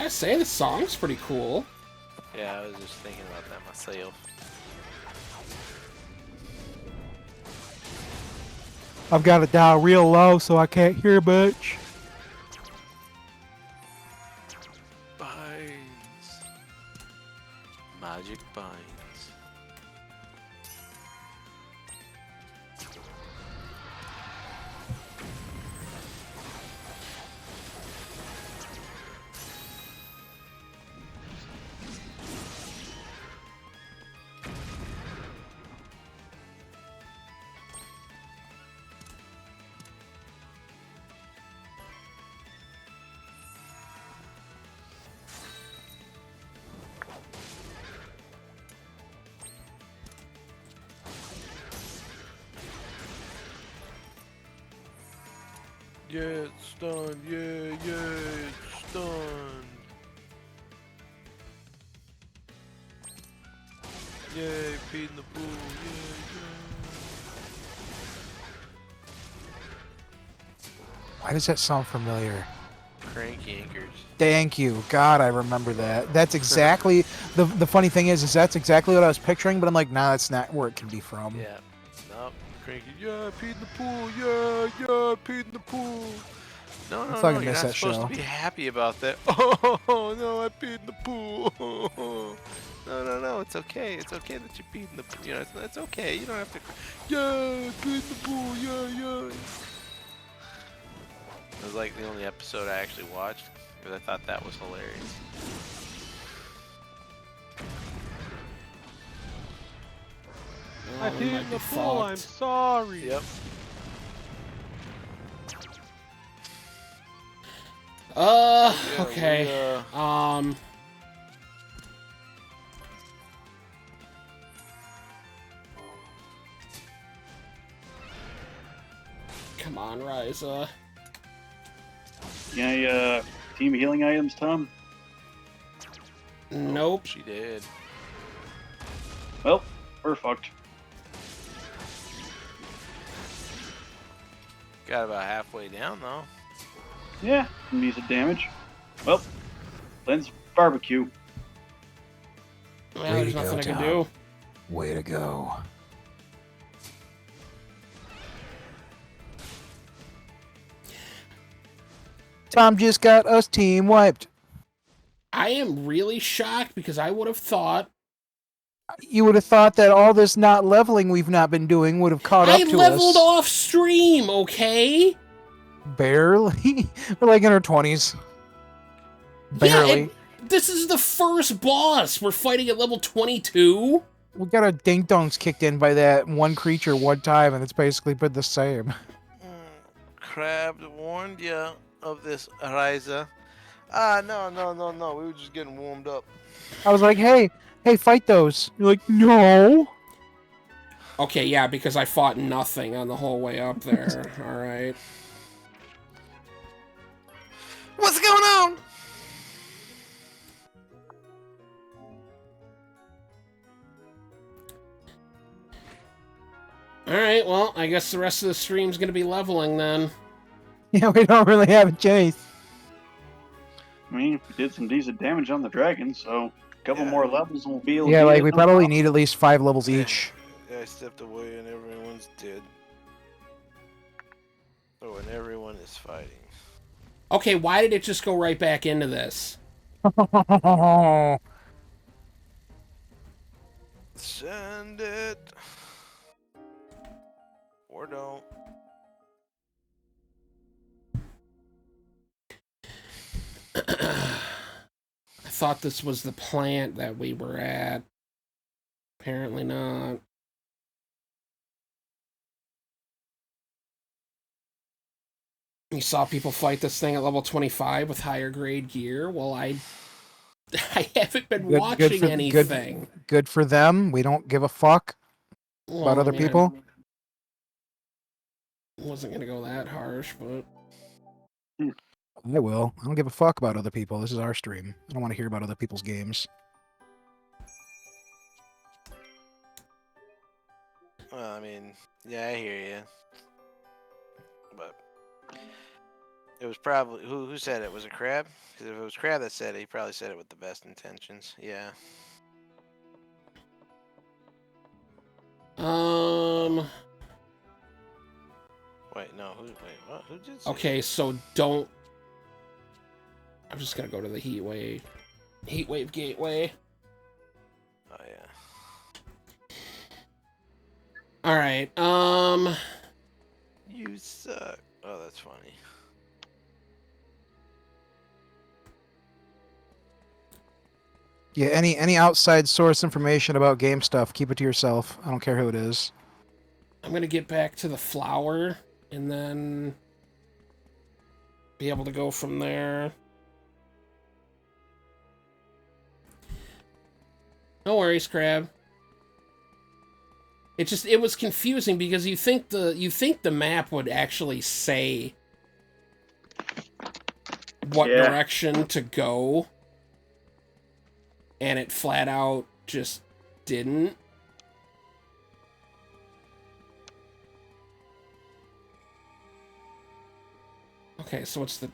gotta say, the song's pretty cool. Yeah, I was just thinking about that myself. I've got to dial real low so I can't hear much. Binds. Magic binds. Yeah, it's done. Yeah, it's done. Yay, peed in the pool. Why does that sound familiar? Cranky anchors. Thank you. God, I remember that. That's exactly the funny thing is that's exactly what I was picturing, but I'm like, nah, that's not where it can be from. Yeah. Nope. Cranky. Yeah, peed in the pool. Yeah, peed in the pool. No, I no, fucking no. You're miss not that supposed show. to be happy about that. Oh no, I peed in the pool. No, no, no. It's okay. It's okay that you peed in the pool. You know, it's okay. You don't have to. Yeah, peed in the pool. Yeah. It was like the only episode I actually watched because I thought that was hilarious. I we peed might in be the pool. I'm fucked. sorry. Yep. Okay. Come on, Ryza. Can I, team healing items, Tom? Nope. She did. Well, we're fucked. Got about halfway down though. Yeah, some decent damage. Well, Lynn's barbecue. Well, Way there's to go, nothing I can Tom. do. Way to go. Tom just got us team wiped. I am really shocked because I would have thought You would have thought that all this not leveling we've not been doing would have caught I up to leveled us. off stream, okay? Barely. We're like in our 20s. Barely. Yeah, this is the first boss. We're fighting at level 22. We got our ding dongs kicked in by that one creature one time, and it's basically been the same. Crab warned ya of this, Ryza. Ah, no. We were just getting warmed up. I was like, hey, fight those. You're like, no. Okay, yeah, because I fought nothing on the whole way up there. All right. What's going on? All right, well, I guess the rest of the stream's going to be leveling then. Yeah, we don't really have a chase. I mean, we did some decent damage on the dragon, so a couple Yeah. more levels and we'll be able to Yeah, get like it, we no probably problem. need at least 5 levels each. Yeah, I stepped away and everyone's dead. Oh, and everyone is fighting. Okay, why did it just go right back into this? Send it. Or don't. I thought this was the plant that we were at. Apparently not. You saw people fight this thing at level 25 with higher grade gear. Well, I haven't been watching anything. Good for them. We don't give a fuck Well, about other I mean, people. I wasn't gonna go that harsh, but I will. I don't give a fuck about other people. This is our stream. I don't want to hear about other people's games. Well, I mean, yeah, I hear you. But It was probably who said it? Was it Crab? Because if it was Crab that said it, he probably said it with the best intentions. Yeah. Wait, no. Wait, what? Who did say Okay, it? so don't... I'm just gonna go to the heat wave gateway. Oh yeah. Alright, You suck. Oh, that's funny. Yeah, any outside source information about game stuff, keep it to yourself. I don't care who it is. I'm gonna get back to the flower, and then... be able to go from there. No worries, Crab. It was confusing because you think the map would actually say what direction to go, and it flat out just didn't. Okay, so it's the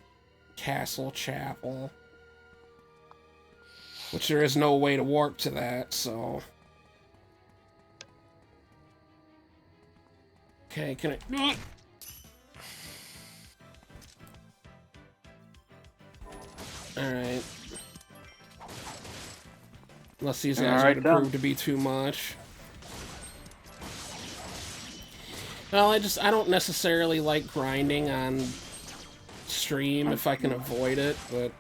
Castle Chapel, which there is no way to warp to that, so... Okay, can I... Alright. Unless these guys are to prove to be too much. Well, I don't necessarily like grinding on stream if I can avoid it, but...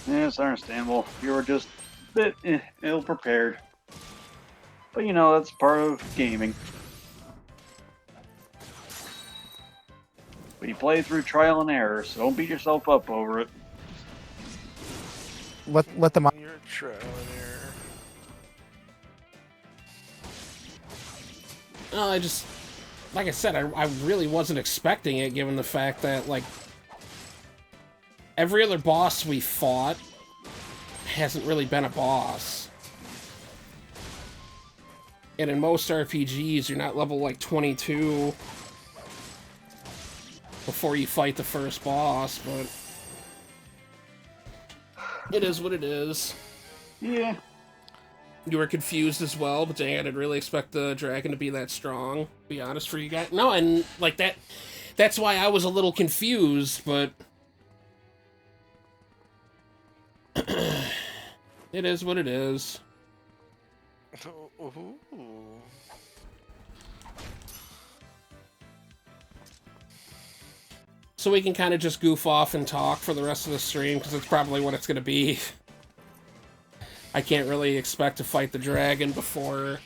Yeah, it's understandable. You were just a bit ill-prepared. But you know, that's part of gaming. But you play through trial and error, so don't beat yourself up over it. Let them. You're a trial and error. I just... Like I said, I really wasn't expecting it, given the fact that, like... every other boss we fought hasn't really been a boss. And in most RPGs, you're not level, like, 22... before you fight the first boss, but... it is what it is. Yeah. You were confused as well, but dang, I didn't really expect the dragon to be that strong, to be honest for you guys. No, and, like, that's why I was a little confused, but... it is what it is. So we can kind of just goof off and talk for the rest of the stream, because it's probably what it's going to be. I can't really expect to fight the dragon before...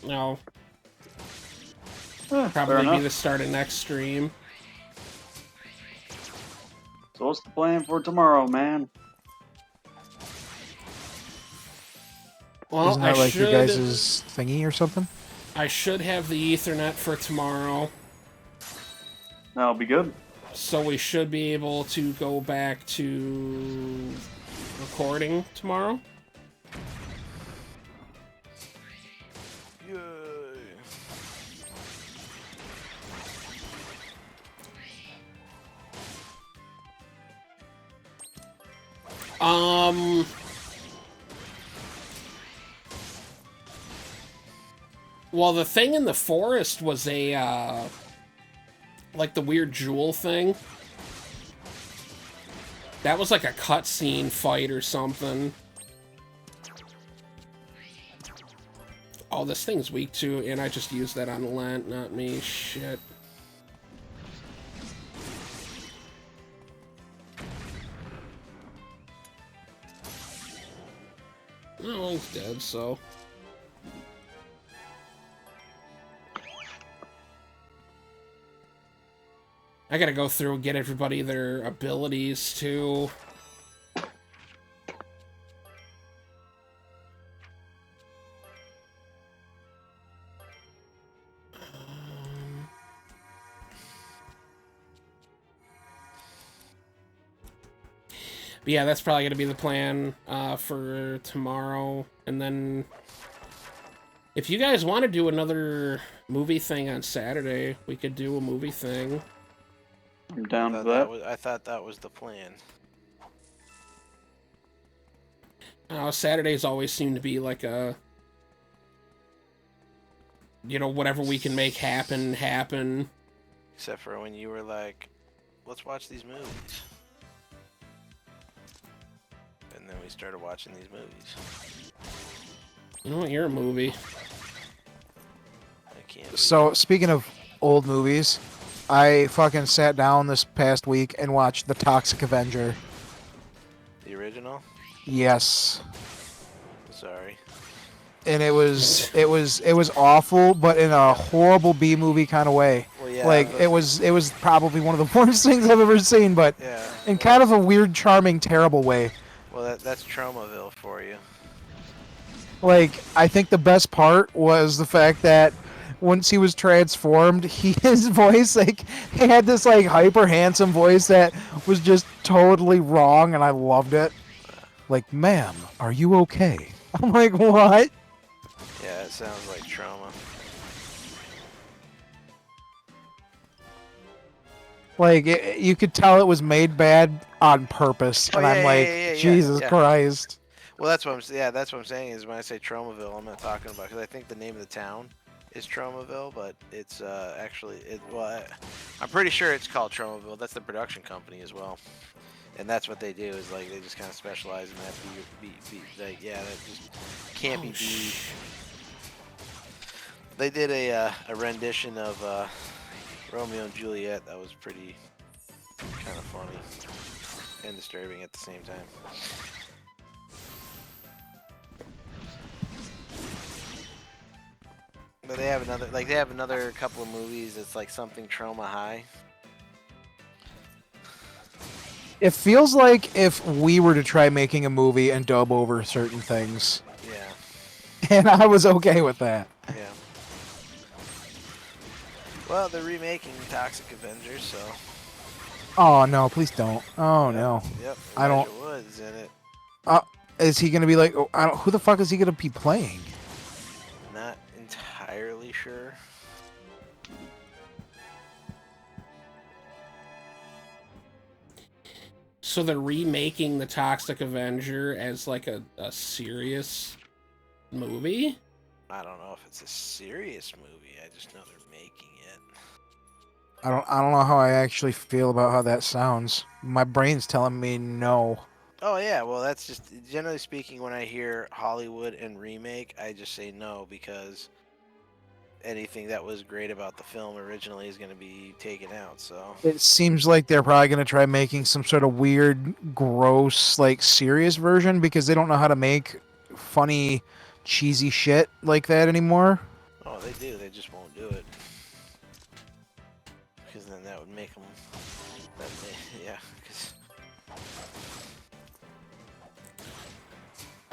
No. Probably be the start of next stream. So what's the plan for tomorrow, man? Well, Isn't that like your guys' thingy or something? I should have the Ethernet for tomorrow. That'll be good. So we should be able to go back to recording tomorrow. Yay. Well, the thing in the forest was a, like the weird jewel thing. That was like a cutscene fight or something. Oh, this thing's weak too, and I just used that on Lent, not me. Shit. Oh, he's dead, so... I gotta go through and get everybody their abilities, too. But yeah, that's probably gonna be the plan for tomorrow. And then If you guys want to do another movie thing on Saturday, we could do a movie thing. I'm down with that. I thought that was the plan. Saturdays always seem to be like a, whatever we can make happen. Except for when you were like, let's watch these movies. And then we started watching these movies. You know what? You're a movie. I can't. So speaking of old movies, I fucking sat down this past week and watched The Toxic Avenger. The original? Yes. Sorry. And it was awful, but in a horrible B movie kind of way. Well, yeah, like it was probably one of the worst things I've ever seen, but yeah, in kind of a weird, charming, terrible way. Well, that's Traumaville for you. Like, I think the best part was the fact that once he was transformed, his voice, like, he had this, like, hyper handsome voice that was just totally wrong, and I loved it. Like, ma'am, are you okay? I'm like, what? Yeah, it sounds like trauma. Like, you could tell it was made bad on purpose, and I'm like, Jesus Christ. Well, that's what I'm saying is when I say Traumaville, I'm not talking about, because I think the name of the town is Traumaville, but it's actually I'm pretty sure it's called Traumaville. That's the production company as well, and that's what they do is like they just kind of specialize in that that just can't be beat. They did a rendition of Romeo and Juliet that was pretty kind of funny and disturbing at the same time. But they have another couple of movies that's like something trauma high. It feels like if we were to try making a movie and dub over certain things. Yeah. And I was okay with that. Yeah. Well, they're remaking Toxic Avengers, so. Oh no, please don't. Oh no. Yep. I don't. Elijah Wood's in it. Is he gonna be like? Who the fuck is he gonna be playing? Not entirely sure. So they're remaking the Toxic Avenger as like a serious movie? I don't know if it's a serious movie. I just know they're making it. I don't know how I actually feel about how that sounds. My brain's telling me no. Oh yeah, well that's just generally speaking when I hear Hollywood and remake, I just say no because anything that was great about the film originally is going to be taken out. So It seems like they're probably gonna try making some sort of weird, gross, like serious version because they don't know how to make funny, cheesy shit like that anymore. oh, they do. They just won't do it because then that would make them. Yeah. Cause...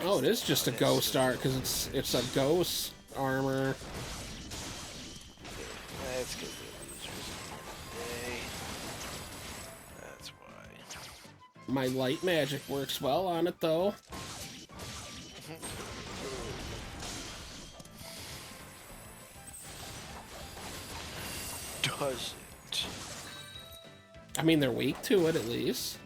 Oh, it is just a ghost art because it's a ghost armor. That's because they're losers today. That's why. My light magic works well on it though. Does it? I mean, they're weak to it at least.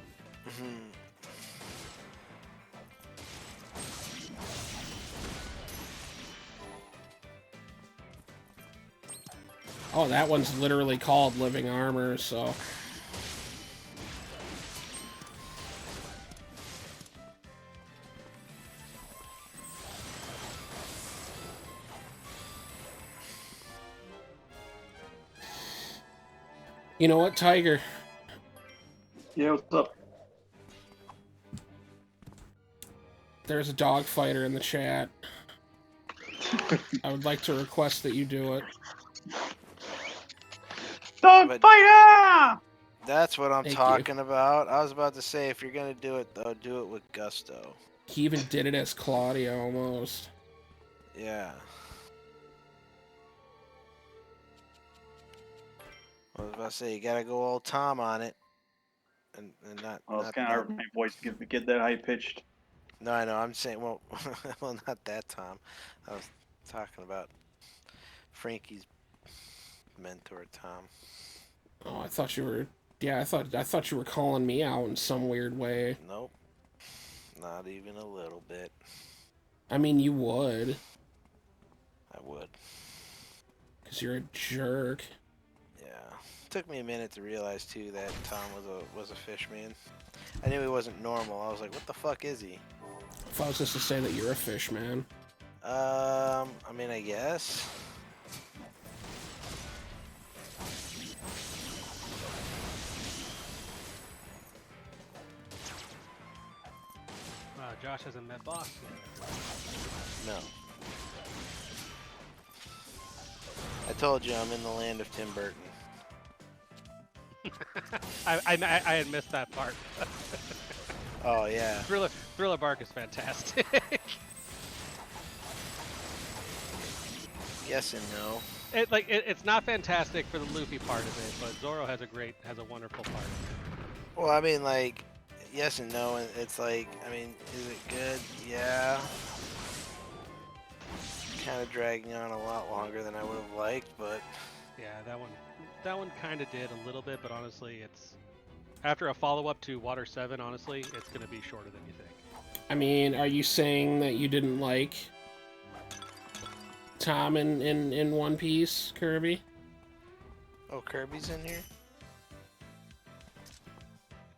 Oh, that one's literally called Living Armor, so... You know what, Tiger? Yeah, what's up? There's a dog fighter in the chat. I would like to request that you do it. Dog But- fighter! That's what I'm Thank talking about. I was about to say, if you're gonna do it, though, do it with gusto. He even did it as Claudia almost. Yeah. I was about to say, you gotta go old Tom on it. And not. Well, it's not- kind of hard for my voice to get that high pitched. No, I know. I'm saying, well, well, not that Tom. Talking about Frankie's mentor, Tom. Oh, I thought you were. Yeah, I thought you were calling me out in some weird way. Nope. Not even a little bit. I mean, you would. I would. Because you're a jerk. Yeah. Took me a minute to realize too that Tom was a fish man. I knew he wasn't normal. I was like, what the fuck is he? If I was just to say that you're a fish man. I mean, I guess. Josh hasn't met boss yet. No. I told you I'm in the land of Tim Burton. I had missed that part. Oh yeah. Thriller Bark is fantastic. Yes and no. It's not fantastic for the Luffy part of it, but Zoro has a wonderful part of it. Well, I mean, like, yes and no. And it's like, I mean, is it good? Yeah. Kind of dragging on a lot longer than I would have liked, but Yeah, that one kind of did a little bit, but honestly, it's after a follow-up to Water 7. Honestly, it's gonna be shorter than you think. I mean, are you saying that you didn't like Tom in One Piece, Kirby? oh, Kirby's in here.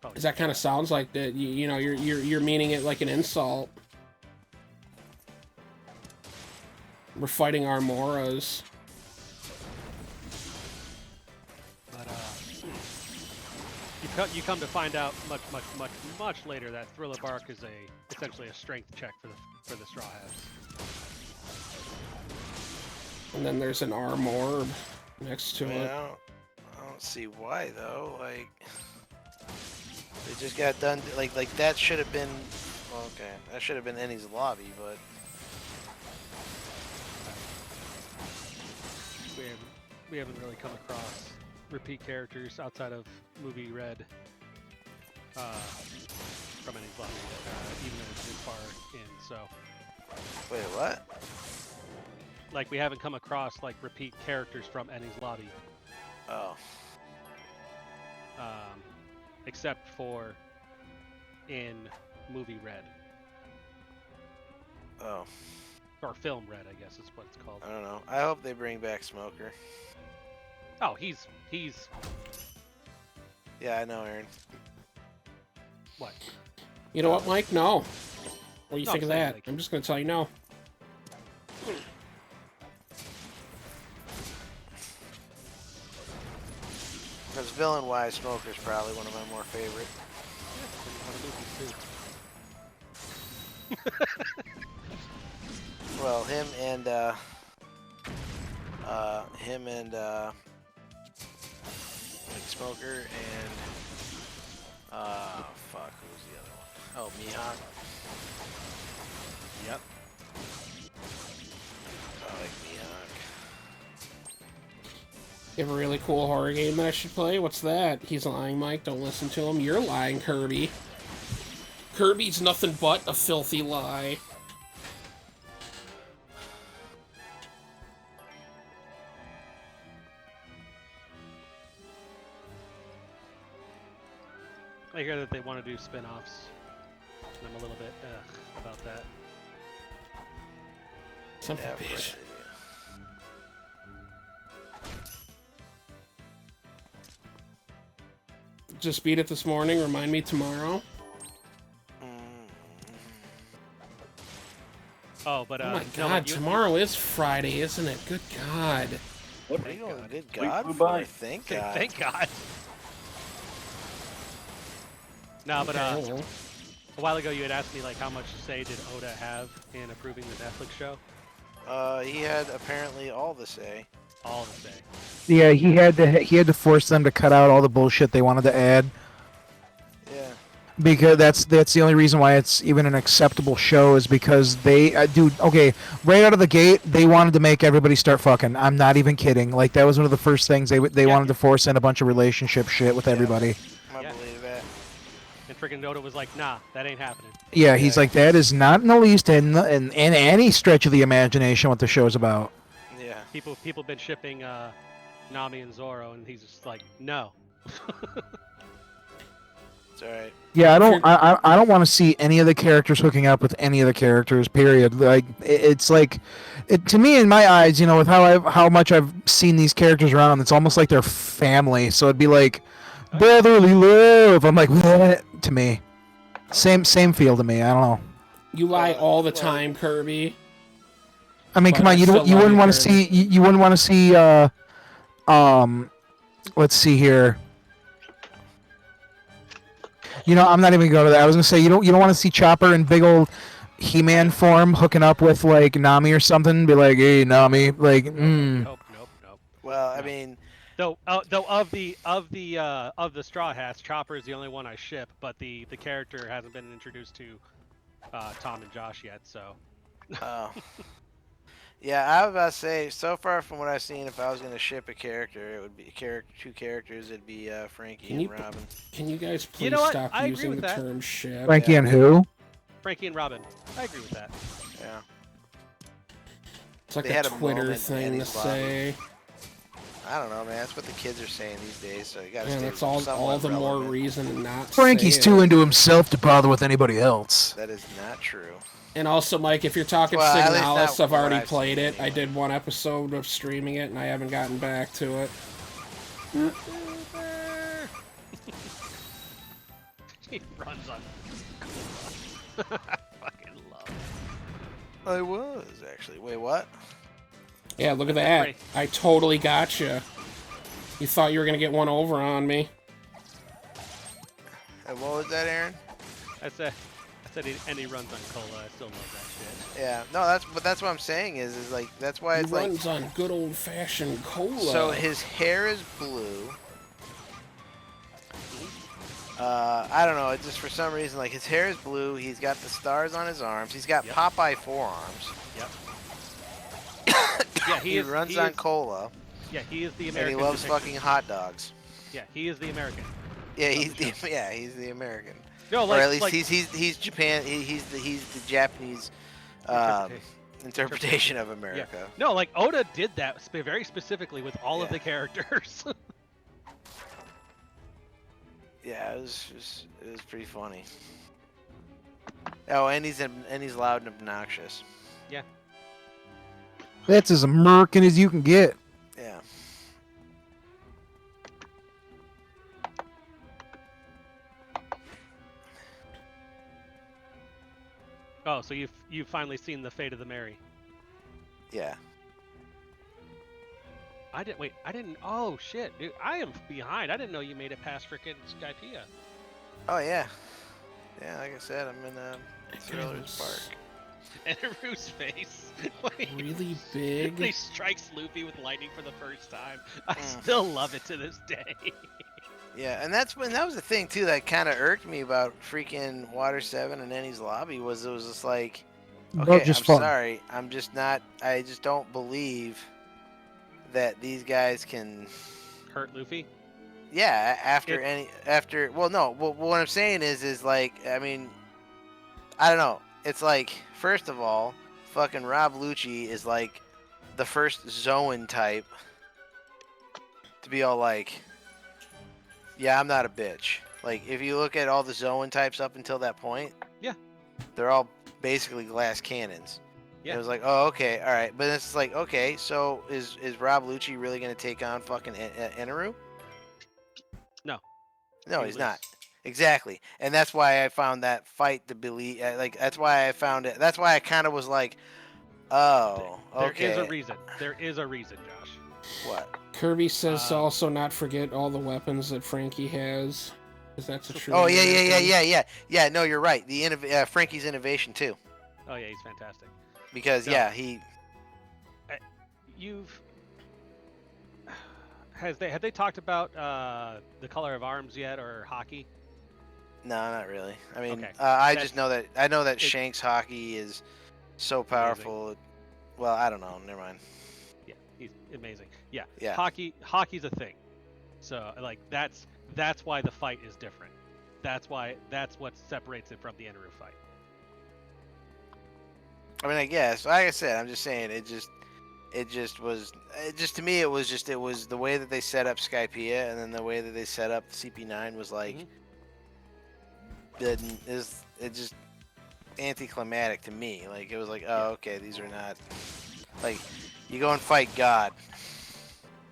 Probably Because that kind of sounds like that. You know, you're meaning it like an insult. We're fighting Armoras. But you come to find out much later that Thriller Bark is essentially a strength check for the Straw Hats. And then there's an Armor next to I mean, it. I don't see why though. Like, they just got done. Like that should have been. Well, okay, that should have been Ennie's lobby, but We haven't really come across repeat characters outside of movie Red from any lobby, even though it's this far in. So, wait, what? like, we haven't come across like repeat characters from Ennie's lobby, Oh, except for in movie Red oh, or film Red, I guess is what it's called. I don't know. I hope they bring back Smoker. Oh, he's Yeah, I know, Aaron. what? You know what, Mike? No. What do you No, think of I'm saying, that? like- I'm just gonna tell you no. Because villain-wise, Smoker's probably one of my more favorite. Well, him and like Smoker and fuck, who was the other one? Oh, Mihawk. Yep. I like Mihawk. You have a really cool horror game that I should play? What's that? He's lying, Mike. Don't listen to him. You're lying, Kirby. Kirby's nothing but a filthy lie. I hear that they want to do spin-offs, and I'm a little bit about that. Son of Yeah, a of course bitch. they do. Just beat it this morning. Remind me tomorrow. Oh, but Oh my no, god, tomorrow is Friday, isn't it? Good god. What? What are you going, good Week God? flew for? by. Thank God. Thank God. No, but Okay, well, a while ago you had asked me like how much say did Oda have in approving the Netflix show? He had apparently all the say. All the say. Yeah, he had to force them to cut out all the bullshit they wanted to add, Yeah. because that's the only reason why it's even an acceptable show is because they dude, okay, right out of the gate they wanted to make everybody start fucking. I'm not even kidding. Like, that was one of the first things they wanted to force in a bunch of relationship shit with everybody. I Yeah. believe that. In freaking Oda was like, nah, that ain't happening. Yeah, he's like, that is not in the least in any stretch of the imagination what the show's about. Yeah. People been shipping Nami and Zoro, and he's just like, no. It's alright. Yeah, I don't want to see any of the characters hooking up with any of the characters. Period. Like it's like, to me in my eyes, you know, with how much I've seen these characters around, it's almost like they're family. So it'd be like brotherly love. I'm like, what? To me, same feel to me. I don't know. You lie all the time, Kirby. I mean, But come on, I you still wouldn't love want to Kirby. see you wouldn't want to see let's see here. You know, I'm not even going to that. I was gonna say you don't want to see Chopper in big old He-Man form hooking up with like Nami or something. Be like, hey, Nami, like, Nope. Well, I No. mean, Though of the Straw Hats, Chopper is the only one I ship, but the character hasn't been introduced to Tom and Josh yet, so. yeah, I was about to say, so far from what I've seen, if I was going to ship a character, it would be two characters. It'd be Frankie and Robin. Can you guys please You know what? stop I agree using with the that. term ship? Frankie and who? Frankie and Robin. I agree with that. Yeah. It's like They a had a Twitter moment in thing to Annie's lobby. say. I don't know, man. That's what the kids are saying these days, so you got to And stay it's all somewhat the more relevant. reason to not Frankie's say too it. into himself to bother with anybody else. That is not true. And also, Mike, if you're talking Well, at least Signalis, not I've already what I've played seen it. I anyway. did one episode of streaming it, and I haven't gotten back to it. He runs on. Fucking love. I was, actually. Wait, what? Yeah, look at that. I totally got you. You thought you were going to get one over on me. And what was that, Aaron? I said and he runs on cola. I still love that shit. Yeah, no, that's what I'm saying is like that's why He it's like runs on good old-fashioned cola. so his hair is blue. I don't know. It just for some reason like his hair is blue. He's got the stars on his arms. He's got Popeye forearms. Yep. Yeah, he runs on cola. Yeah, he is the And American. he loves depiction. fucking hot dogs. Yeah, he is the American. Yeah, he's the American. No, or like, at least like, he's Japan. He's the Japanese interpretation of America. Yeah. No, like Oda did that very specifically with all of the characters. Yeah, it was pretty funny. Oh, and he's loud and obnoxious. Yeah. That's as American as you can get. Yeah. Oh, so you've finally seen the Fate of the Mary. Yeah. I didn't. Oh shit, dude! I am behind. I didn't know you made it past frickin' Skypiea. Oh yeah. Yeah, like I said, I'm in Thrillers Park. And Rue's face. Really big. He strikes Luffy with lightning for the first time. I still love it to this day. Yeah, and that was the thing too that kind of irked me about freaking Water 7 and Ennie's Lobby was it was just like, okay, I'm sorry, I'm just not. I just don't believe that these guys can hurt Luffy. Yeah, after well, no, well, what I'm saying is like, I mean, I don't know. It's like, first of all, fucking Rob Lucci is like the first Zoan type to be all like, yeah, I'm not a bitch. Like, if you look at all the Zoan types up until that point, yeah, they're all basically glass cannons. Yeah. It was like, oh, okay, all right, but it's like, okay, so is Rob Lucci really gonna take on fucking Eneru? No, he's not. Exactly, and that's why I found that fight to believe. Like, that's why I found it. That's why I kind of was like, oh, okay. There is a reason. There is a reason, Josh. What? Kirby says to also not forget all the weapons that Frankie has. Because that's a true. Oh yeah. No, you're right. The Frankie's innovation too. Oh yeah, he's fantastic. Because he. Have they talked about the color of arms yet, or hockey? No, not really. I mean, okay. I just know that Shanks hockey is so powerful. Amazing. Well, I don't know. Never mind. Yeah, he's amazing. Yeah. Yeah. Hockey's a thing. So like that's why the fight is different. That's what separates it from the Eneru fight. I mean, I guess, like I said, I'm just saying, to me, it was the way that they set up Skypiea, and then the way that they set up CP9 was like, it just anticlimactic to me. Like, it was like, oh, okay, these are not, like, you go and fight God.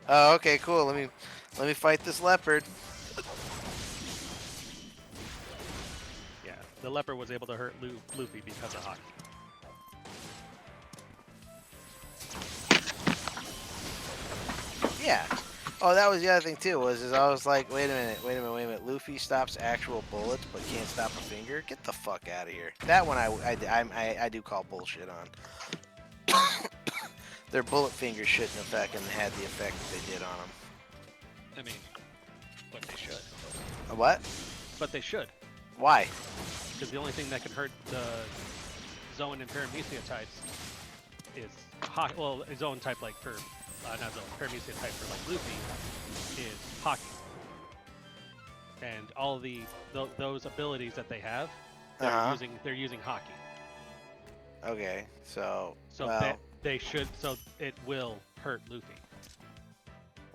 Oh, okay, cool. Let me fight this leopard. Yeah, the leopard was able to hurt Luffy because of hockey. Yeah. Oh, that was the other thing too. I was like, wait a minute. Luffy stops actual bullets, but can't stop a finger. Get the fuck out of here. That one I do call bullshit on. Their bullet fingers shouldn't have fucking had the effect that they did on them. I mean, but they should. A what? But they should. Why? Because the only thing that can hurt the Zoan and Paramecia types is well, Zoan type like for not Zoan, Paramecia type for like Luffy is hockey. And all of those abilities that they have, they're using hockey. Okay, so well, they should. So it will hurt Luffy.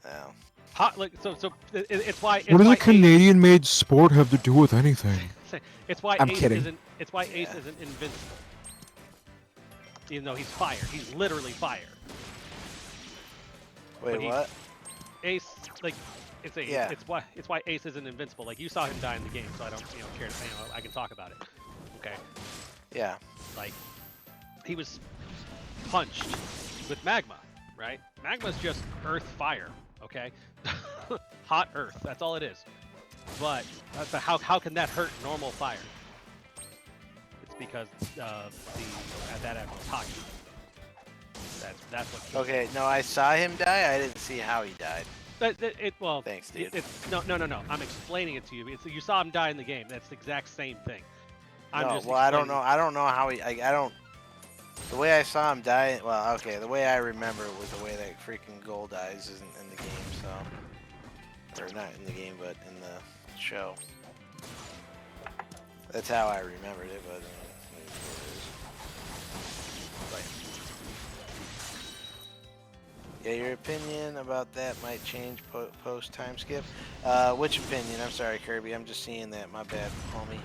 Well. It's why. What does a Canadian-made sport have to do with anything? It's why I'm Ace kidding. Ace isn't invincible. Even though he's fire, he's literally fire. Wait, what? Ace, like, it's why Ace isn't invincible. Like, you saw him die in the game, so I don't care. I can talk about it. Okay. Yeah. Like, he was punched with magma, right? Magma's just earth fire. Okay. Hot earth. That's all it is. But how can that hurt normal fire? It's because that was hockey. That's what. Okay. No, I saw him die. I didn't see how he died. Well, thanks, dude. No. I'm explaining it to you. You saw him die in the game. That's the exact same thing. I don't know. I don't know how he. I don't. The way I saw him die. Well, okay. The way I remember it was the way that freaking Gold dies isn't in the game. So, or not in the game, but in the show. That's how I remembered it, but. Yeah, your opinion about that might change post time skip. Which opinion? I'm sorry, Kirby. I'm just seeing that. My bad, homie.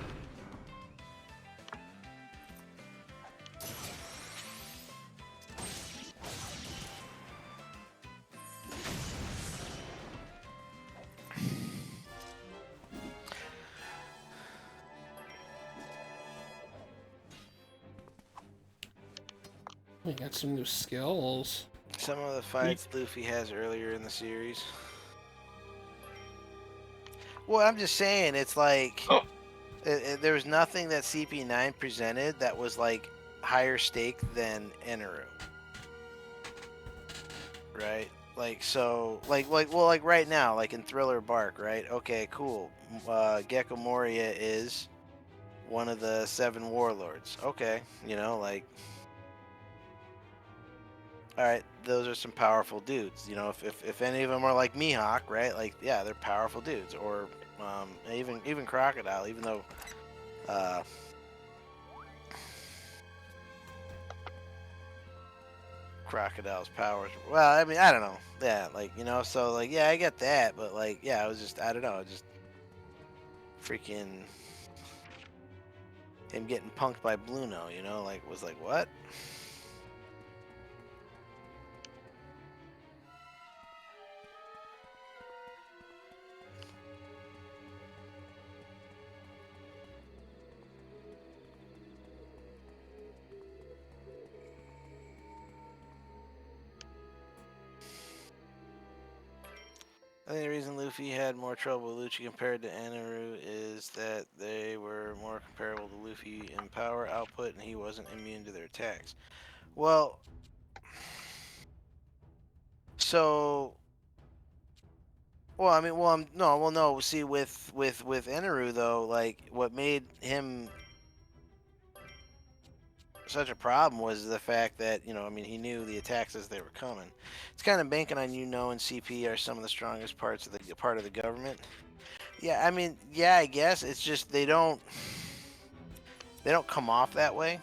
We got some new skills. Some of the fights Luffy has earlier in the series. Well, I'm just saying, it's like there was nothing that CP9 presented that was like higher stake than Eneru, right? Like so, like right now, like in Thriller Bark, right? Okay, cool. Gecko Moria is one of the 7 warlords. Okay, like. All right, those are some powerful dudes. If any of them are like Mihawk, right? Like, yeah, they're powerful dudes. Or even Crocodile, even though Crocodile's powers. Well, I mean, I don't know. Yeah, like so like yeah, I get that, but like yeah, I don't know, just freaking him getting punked by Bluno, like was like what? I think the reason Luffy had more trouble with Lucci compared to Eneru is that they were more comparable to Luffy in power output and he wasn't immune to their attacks. Well, so, well, I mean, no. See, with Eneru though, like what made him such a problem was the fact that I mean, he knew the attacks as they were coming. It's kind of banking on knowing CP are some of the strongest part of the government. Yeah, I mean, yeah, I guess it's just they don't come off that way.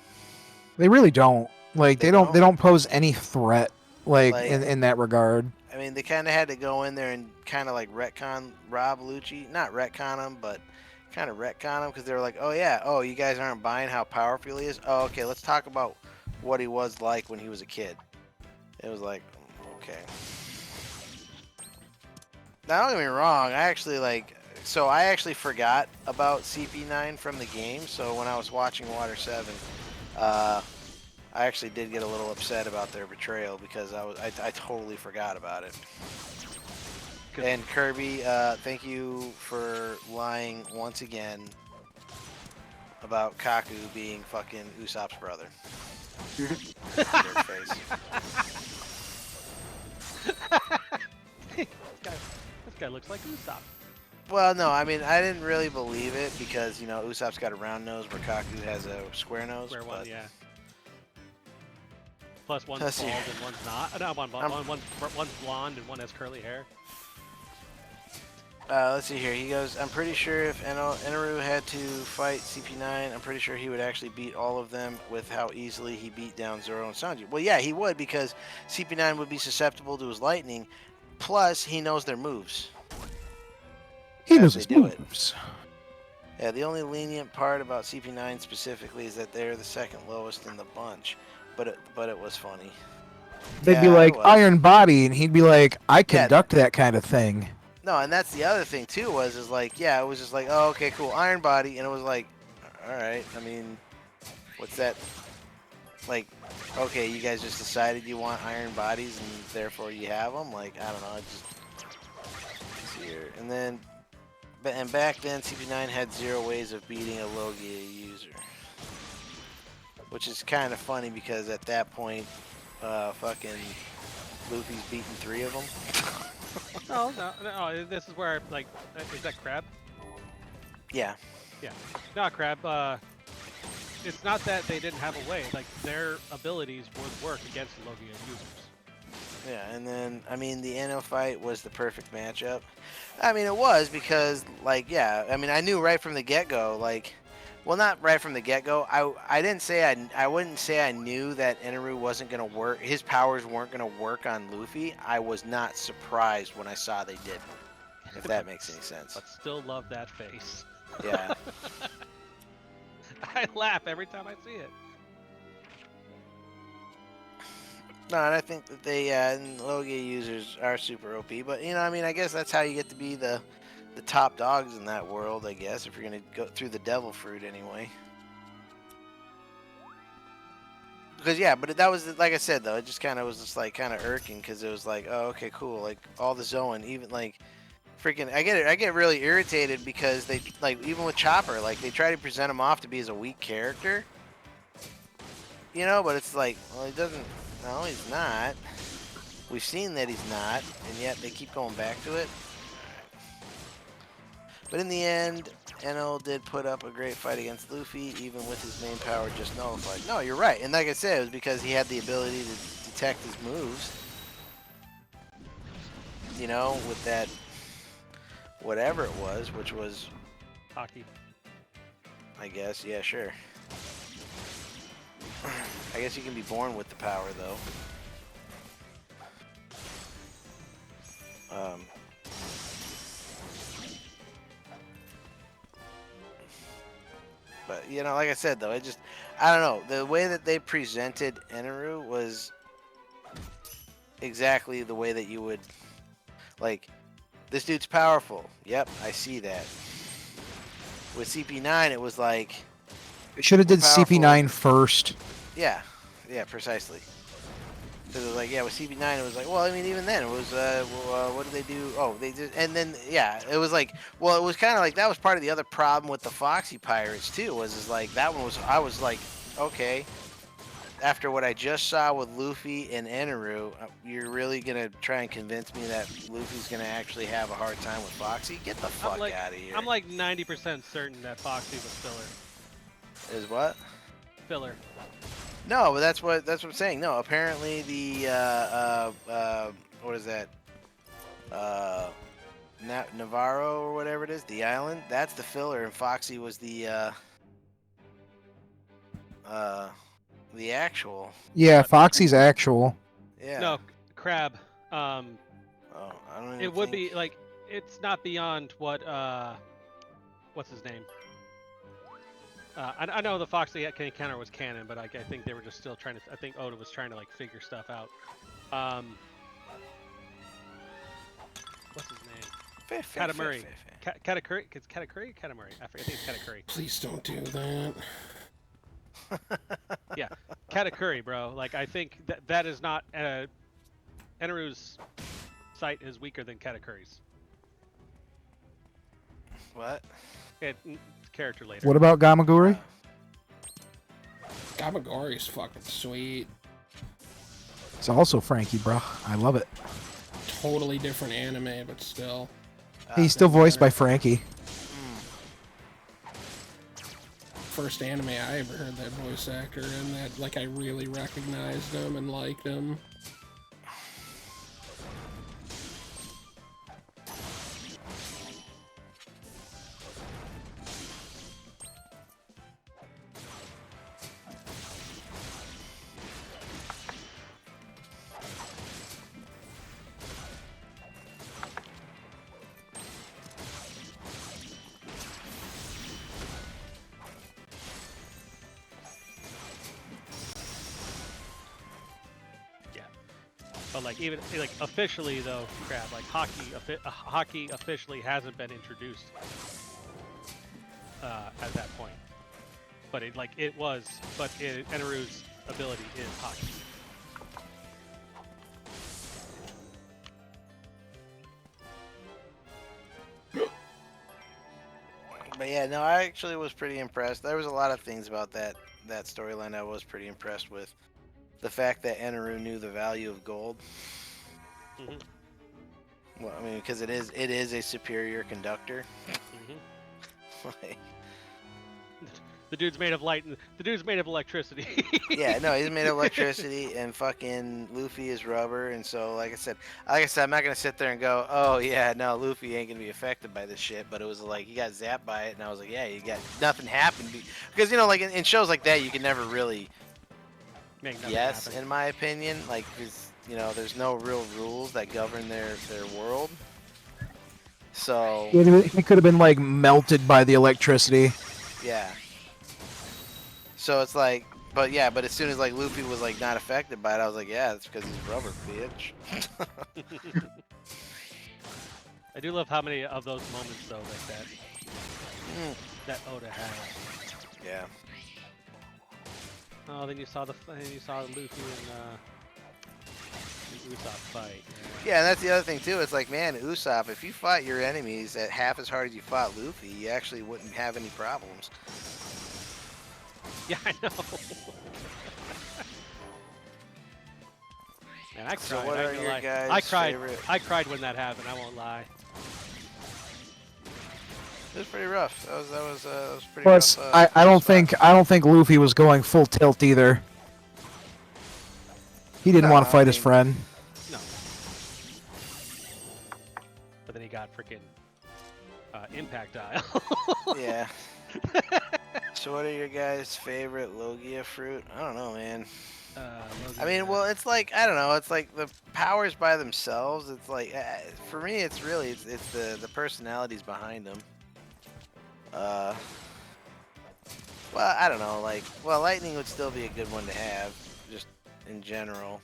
They really don't. Like They they don't. don't pose any threat like Like, in that regard. I mean, they kind of had to go in there and kind of like retcon Rob Lucci, not retcon him, but kind of retcon him because they were like, oh yeah, oh you guys aren't buying how powerful he is. Oh okay, let's talk about what he was like when he was a kid. It was like, okay. Now don't get me wrong, I actually forgot about CP9 from the game. So when I was watching Water 7, I actually did get a little upset about their betrayal because I totally forgot about it. And Kirby, thank you for lying once again about Kaku being fucking Usopp's brother. Face. This guy looks like Usopp. Well, no, I mean I didn't really believe it because you know Usopp's got a round nose where Kaku has a square nose. Square one, but... yeah. Plus one's Let's see. bald and one's not. No, one's blonde and one has curly hair. Let's see here. He goes, I'm pretty sure if Eneru had to fight CP9, I'm pretty sure he would actually beat all of them with how easily he beat down Zoro and Sanji. Well, yeah, he would because CP9 would be susceptible to his lightning. Plus, he knows their moves. He as knows they his do it. moves. Yeah, the only lenient part about CP9 specifically is that they're the second lowest in the bunch. But it was funny. They'd be Yeah, like it was. Iron Body, and he'd be like, I conduct that kind of thing. No, and that's the other thing too is like, yeah, it was just like, oh, okay, cool, Iron Body, and it was like, all right, I mean, what's that? Like, okay, you guys just decided you want Iron Bodies, and therefore you have them. Like, I don't know, I just see here, and then, and back then, CP9 had 0 ways of beating a Logia user, which is kind of funny because at that point, fucking Luffy's beaten 3 of them. No. This is where, like, is that Crab? Yeah. Yeah. No, Crab. It's not that they didn't have a way. Like, their abilities would work against Logia users. Yeah, and then, I mean, the Anno fight was the perfect matchup. I mean, it was because, like, yeah, I mean, I knew right from the get-go, like, well, not right from the get-go. I didn't say I wouldn't say I knew that Eneru wasn't going to work. His powers weren't going to work on Luffy. I was not surprised when I saw they did. If that makes any sense. But still love that face. Yeah. I laugh every time I see it. No, and I think that they, and Logia users are super OP. But, you know, I mean, I guess that's how you get to be the top dogs in that world, I guess, if you're going to go through the devil fruit anyway. Because, yeah, but that was, like I said, though, it just kind of was just, like, kind of irking because it was like, oh, okay, cool. Like, all the Zoan, even, like, freaking, I get really irritated because they, like, even with Chopper, like, they try to present him off to be as a weak character. You know, but it's like, well, he doesn't, no, he's not. We've seen that he's not, and yet they keep going back to it. But in the end, Enel did put up a great fight against Luffy, even with his main power just nullified. No, you're right. And like I said, it was because he had the ability to detect his moves. You know, with that, whatever it was, which was... Hockey. I guess, yeah, sure. I guess you can be born with the power, though. But, you know, like I said, though, I don't know. The way that they presented Eneru was exactly the way that you would, like, this dude's powerful. Yep, I see that. With CP9, it was like... They should have did powerful. CP9 first. Yeah, precisely. Because it was like, yeah, with CP9, it was like, well, I mean, even then, it was, what did they do? Oh, they did, and then, yeah, it was like, well, it was kind of like, that was part of the other problem with the Foxy Pirates, too, was like, that one was, I was like, okay, after what I just saw with Luffy and Eneru, you're really going to try and convince me that Luffy's going to actually have a hard time with Foxy? Get the fuck out of here. I'm like 90% certain that Foxy was filler. Is what? Filler. No, but that's what I'm saying. No, apparently the what is that? Navarro or whatever it is, the island. That's the filler, and Foxy was the actual. Yeah, Foxy's actual. Yeah. No, Crab. Oh, I don't even It would think- be like it's not beyond what what's his name? I know the Foxy encounter was canon, but I think they were just still trying to. I think Oda was trying to like figure stuff out. What's his name? Katamari. Katakuri? It's Katakuri? Katamari. I think it's Katakuri. Please don't do that. Yeah, Katakuri, bro. Like I think that is not Eneru's sight is weaker than Katakuri's. What? Character later. What about Gamaguri? Gamagori's fucking sweet. It's also Frankie, bro. I love it. Totally different anime, but still. He's still voiced by Frankie. First anime I ever heard that voice actor in that, like, I really recognized him and liked him. But like even like officially though, Crab, like hockey officially hasn't been introduced at that point. But it was. But Eneru's ability is hockey. But yeah, no, I actually was pretty impressed. There was a lot of things about that storyline I was pretty impressed with. The fact that Eneru knew the value of gold. Mm-hmm. Well, I mean, because it is a superior conductor. Mm-hmm. Like, the dude's made of light, and the dude's made of electricity. yeah, no, he's made of electricity, and fucking Luffy is rubber, and so like I said, I'm not gonna sit there and go, oh yeah, no, Luffy ain't gonna be affected by this shit. But it was like he got zapped by it, and I was like, yeah, you got nothing happened because like in shows like that, you can never really guess, in my opinion, like because there's no real rules that govern their world. So He could have been like melted by the electricity. yeah. So it's like, but as soon as like Luffy was like not affected by it, I was like, yeah, it's because he's rubber, bitch. I do love how many of those moments though, like that that Oda has. Yeah. Oh, then you saw Luffy and Usopp fight. Yeah, and that's the other thing too. It's like, man, Usopp, if you fought your enemies at half as hard as you fought Luffy, you actually wouldn't have any problems. Yeah, I know. Man, I cried. So what I are ain't gonna your lie. guys' favorite? I cried when that happened. I won't lie. It was pretty rough. That was pretty Plus, rough. I don't think Luffy was going full tilt either. He didn't want to fight his friend. No. But then he got freaking impact dial. Yeah. So what are your guys' favorite Logia fruit? I don't know, man. I mean, well, it's like, I don't know. It's like the powers by themselves. It's like, for me, it's the personalities behind them. Well, I don't know. Like, well, lightning would still be a good one to have, just in general.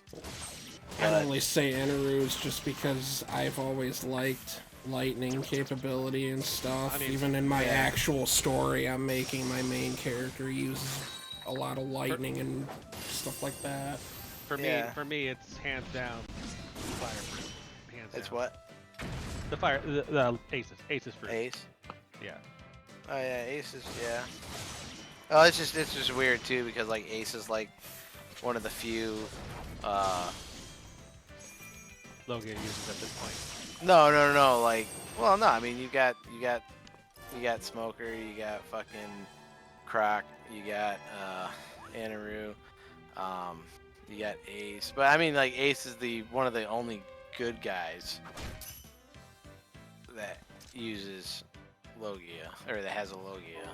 I only say Eneru's just because I've always liked lightning capability and stuff. Even in my actual story I'm making, my main character uses a lot of lightning and stuff like that. For me, it's hands down fire fruit. Hands down. It's what? The fire, the Ace's fruit. Ace. Yeah. Oh yeah, Ace is Oh, it's just weird too because like Ace is like one of the few. Logia uses at this point. No. Like, well, no. I mean, you got Smoker, you got fucking Croc, you got Anaru, you got Ace. But I mean, like Ace is one of the only good guys that uses Logia, or that has a Logia.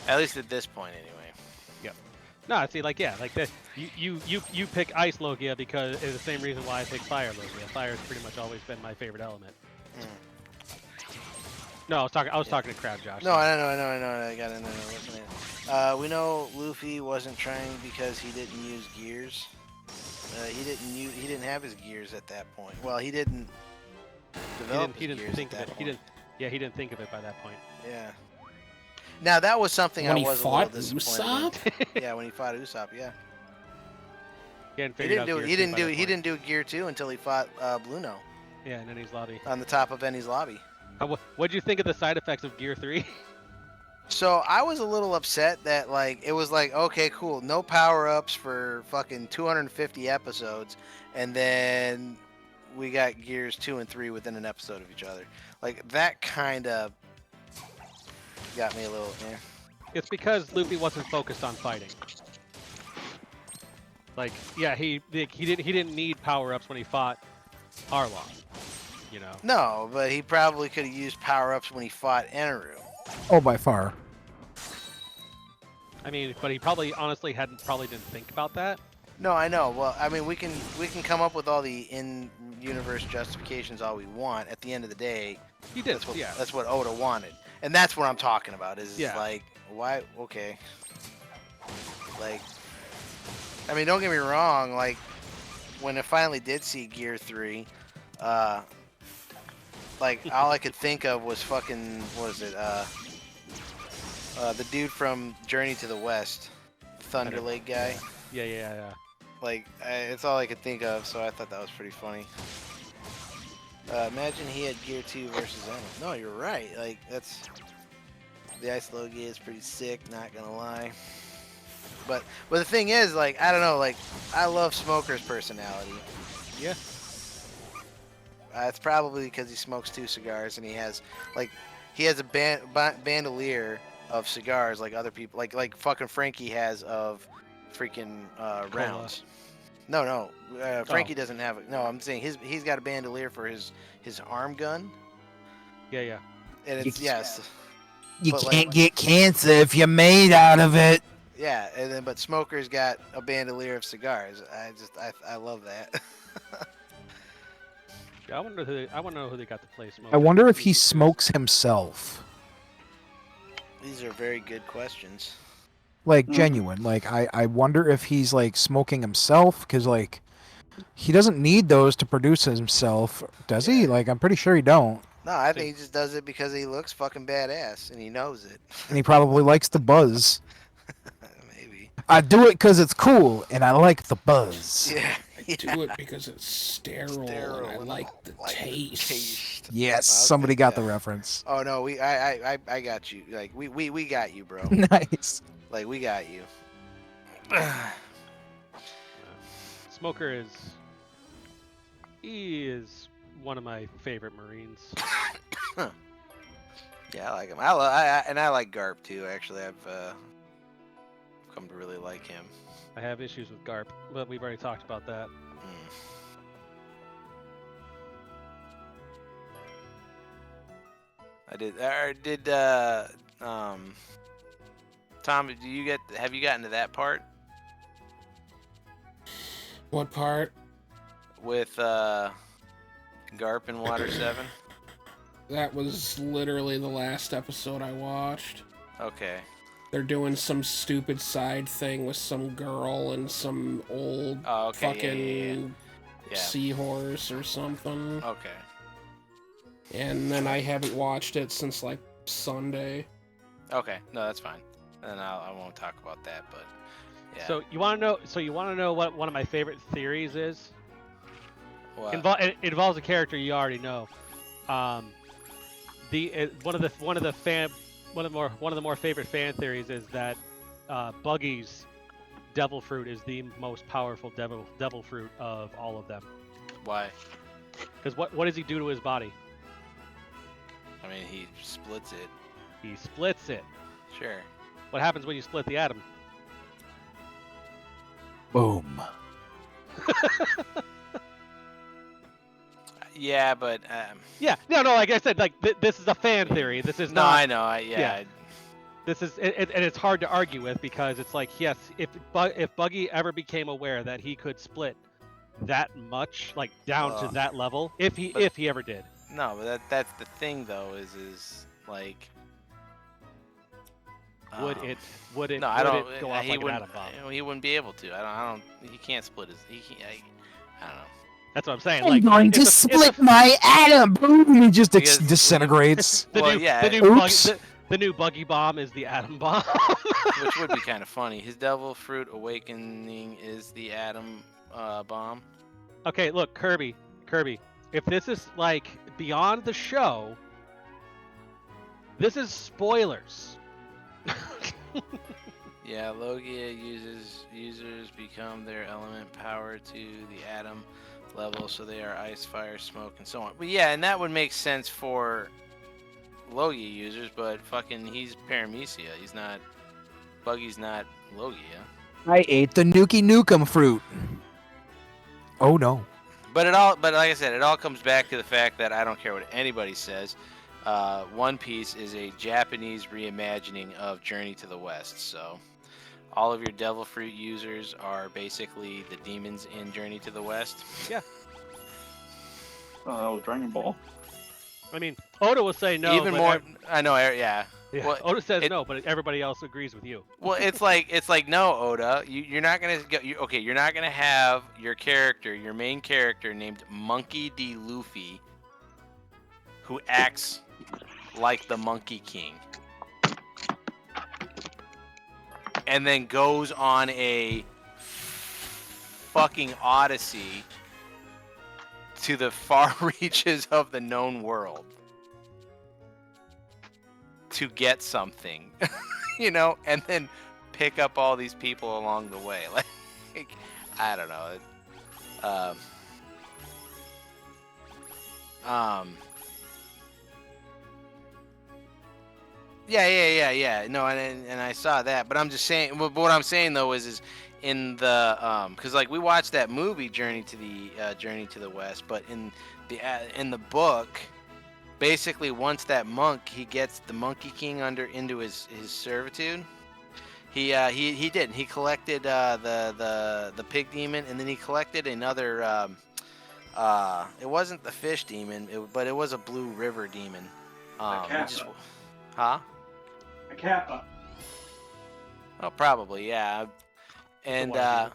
At least at this point, anyway. No, see, like you pick Ice Logia because it's the same reason why I pick Fire Logia. Fire's pretty much always been my favorite element. No, I was talking to crowd, Josh. No, I know. I got it. Listen in. We know Luffy wasn't trying because he didn't use gears. He didn't have his gears at that point. Well, he didn't develop He his didn't gears think at of that it. point. He didn't think of it by that point. Yeah. Now that was something When I he was a fought little disappointed Usopp? in. Yeah, when he fought Usopp, yeah. He hadn't He figured didn't out do Gear he 2 didn't by do that he point. didn't do Gear 2 until he fought Bluno Yeah, and then he's lobby. on the top of Ennie's lobby. What'd you think of the side effects of Gear 3? So I was a little upset that it was like, okay, cool, no power-ups for fucking 250 episodes, and then we got Gears 2 and 3 within an episode of each other. Like, that kind of got me a little, yeah. It's because Luffy wasn't focused on fighting. Like, yeah, he didn't need power-ups when he fought Arlong, you know. No, but he probably could have used power-ups when he fought Eneru. Oh, by far. I mean, but he probably honestly didn't think about that. No, I know. Well, I mean, we can come up with all the in-universe justifications all we want. At the end of the day, He did, yeah. That's what Oda wanted, and that's what I'm talking about. Is Yeah. like, why? Okay. Like, I mean, don't get me wrong. Like, when I finally did see Gear 3, like all I could think of was fucking, what is it? The dude from Journey to the West, Thunder Lake guy. Yeah. Like, it's all I could think of, so I thought that was pretty funny. Imagine he had Gear 2 versus Emma. No, you're right. Like, that's... The Ice Logia is pretty sick, not gonna lie. But the thing is, like, I don't know, like, I love Smoker's personality. Yeah. It's probably because he smokes 2 cigars and he has a bandolier of cigars like other people, like fucking Frankie has of freaking rounds. No, Frankie doesn't have it. No, I'm saying he's got a bandolier for his arm gun. Yeah. And it's You but, can't get cancer if you're made out of it. Yeah, and then but Smoker's got a bandolier of cigars. I love that. I want to know who they got to play Smoker. I wonder if he smokes himself. These are very good questions. Like, genuine. Like, I wonder if he's, like, smoking himself, because, like, he doesn't need those to produce himself, does he? Like, I'm pretty sure he don't. No, I think he just does it because he looks fucking badass, and he knows it. And he probably likes the buzz. Maybe. I do it because it's cool, and I like the buzz. Yeah. I do it because it's sterile, and I like the taste. Yes, Okay, somebody got the reference. Oh no, I got you. Like we got you, bro. Nice. Like we got you. Smoker is one of my favorite Marines. Yeah, I like him. I like Garp too. Actually, I've come to really like him. I have issues with Garp, but we've already talked about that. I did. Tom, have you gotten to that part What part? with Garp in Water 7? That was literally the last episode I watched. Okay. They're doing some stupid side thing with some girl and some old fucking Yeah. seahorse or something. Okay. And then I haven't watched it since like Sunday. Okay. No, that's fine. And I won't talk about that, but yeah. So you want to know what one of my favorite theories is? What? It involves a character you already know. One of the more favorite fan theories is that Buggy's Devil Fruit is the most powerful devil fruit of all of them. Why? Because what does he do to his body? I mean, he splits it. He splits it. Sure. What happens when you split the atom? Boom. Yeah, but Yeah, no, like I said, like this is a fan theory. This is no, not. I know. Yeah. This is, and it's hard to argue with because it's like, yes, if Buggy ever became aware that he could split that much, like down to that level, if he ever did. No, but that's the thing though. Is like. Would it No, I don't. go off He like an wouldn't. atom bomb? He wouldn't be able to. I don't. He can't split his. He can't. I don't know. That's what I'm saying. I'm Like, going to split my atom. Boom! He just Because- disintegrates. The new Buggy bomb is the atom bomb. Which would be kind of funny. His Devil Fruit Awakening is the atom bomb. Okay, look, Kirby. If this is like beyond the show, this is spoilers. Yeah, Logia users become their element power to the atom level, so they are ice, fire, smoke, and so on. But yeah, and that would make sense for Logia users, but fucking he's Paramecia. He's not. Buggy's not Logia. I ate the Nuki Nukem fruit. Oh no. But like I said, it all comes back to the fact that I don't care what anybody says. One Piece is a Japanese reimagining of Journey to the West. So all of your Devil Fruit users are basically the demons in Journey to the West. Yeah. Oh, that was Dragon Ball. I mean, Oda will say no. Even more. I know. Yeah. Yeah. Well, Oda says no, but everybody else agrees with you. Well, it's like no, Oda. You're not gonna get. You're not gonna have your main character named Monkey D. Luffy, who acts like the Monkey King, and then goes on a fucking odyssey to the far reaches of the known world to get something, and then pick up all these people along the way. Like, I don't know. Yeah. No, and I saw that, but I'm just saying. What I'm saying though is in the because like we watched that movie Journey to the West, but in the book, basically once that monk he gets the Monkey King into his servitude, he collected the pig demon, and then he collected another it wasn't the fish demon, but it was a blue river demon. Huh? A Kappa. Oh, probably, yeah. And idea.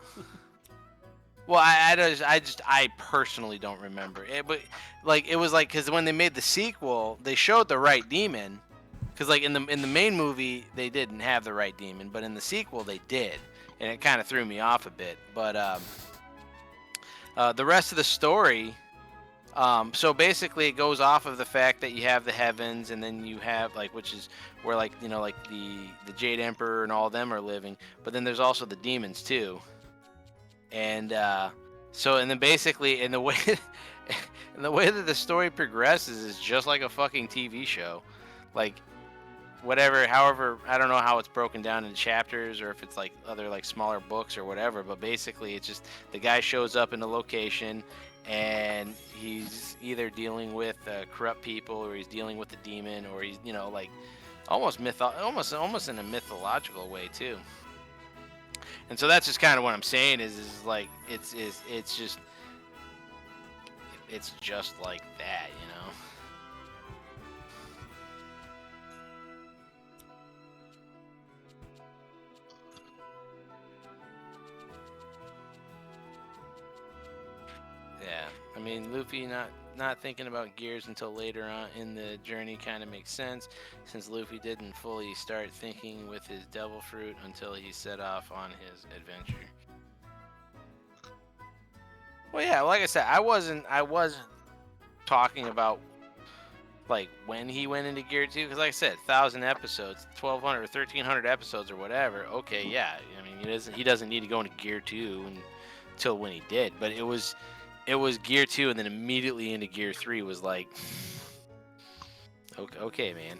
well, I personally don't remember it, but like it was like because when they made the sequel, they showed the right demon, because like in the main movie they didn't have the right demon, but in the sequel they did, and it kind of threw me off a bit. But the rest of the story. So basically, it goes off of the fact that you have the heavens, and then you have which is where like the Jade Emperor and all of them are living. But then there's also the demons too. And and then basically, in the way that the story progresses is just like a fucking TV show, like however, I don't know how it's broken down into chapters or if it's like other like smaller books or whatever. But basically, it's just the guy shows up in the location. And he's either dealing with corrupt people, or he's dealing with the demon, or he's almost in a mythological way too. And so that's just kind of what I'm saying is like it's just like that, Yeah, I mean, Luffy not thinking about gears until later on in the journey kind of makes sense, since Luffy didn't fully start thinking with his Devil Fruit until he set off on his adventure. Well, yeah, like I said, I wasn't talking about like when he went into Gear 2, because like I said, 1,000 episodes, 1,200 or 1,300 episodes or whatever. Okay, yeah, I mean, he doesn't need to go into Gear 2 until when he did, but it was Gear 2, and then immediately into Gear 3 was like, okay, man.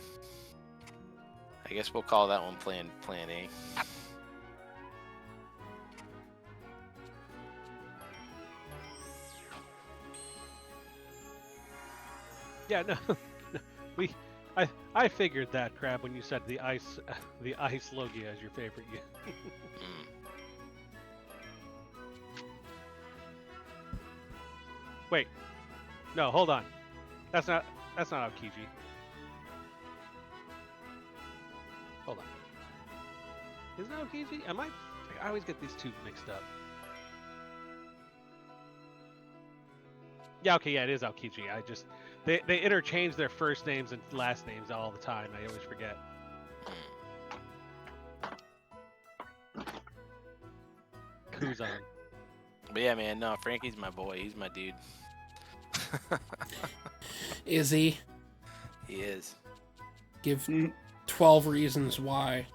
I guess we'll call that one Plan A. Yeah, no, we, I figured that, Crab, when you said the ice Logia is your favorite. Wait, no, hold on. That's not Aokiji. Hold on. Is that Aokiji? I always get these two mixed up. Yeah, okay, yeah, it is Aokiji. They interchange their first names and last names all the time. I always forget. Kuzan. But yeah, man, no, Frankie's my boy. He's my dude. Is he? He is. Give 12 reasons why.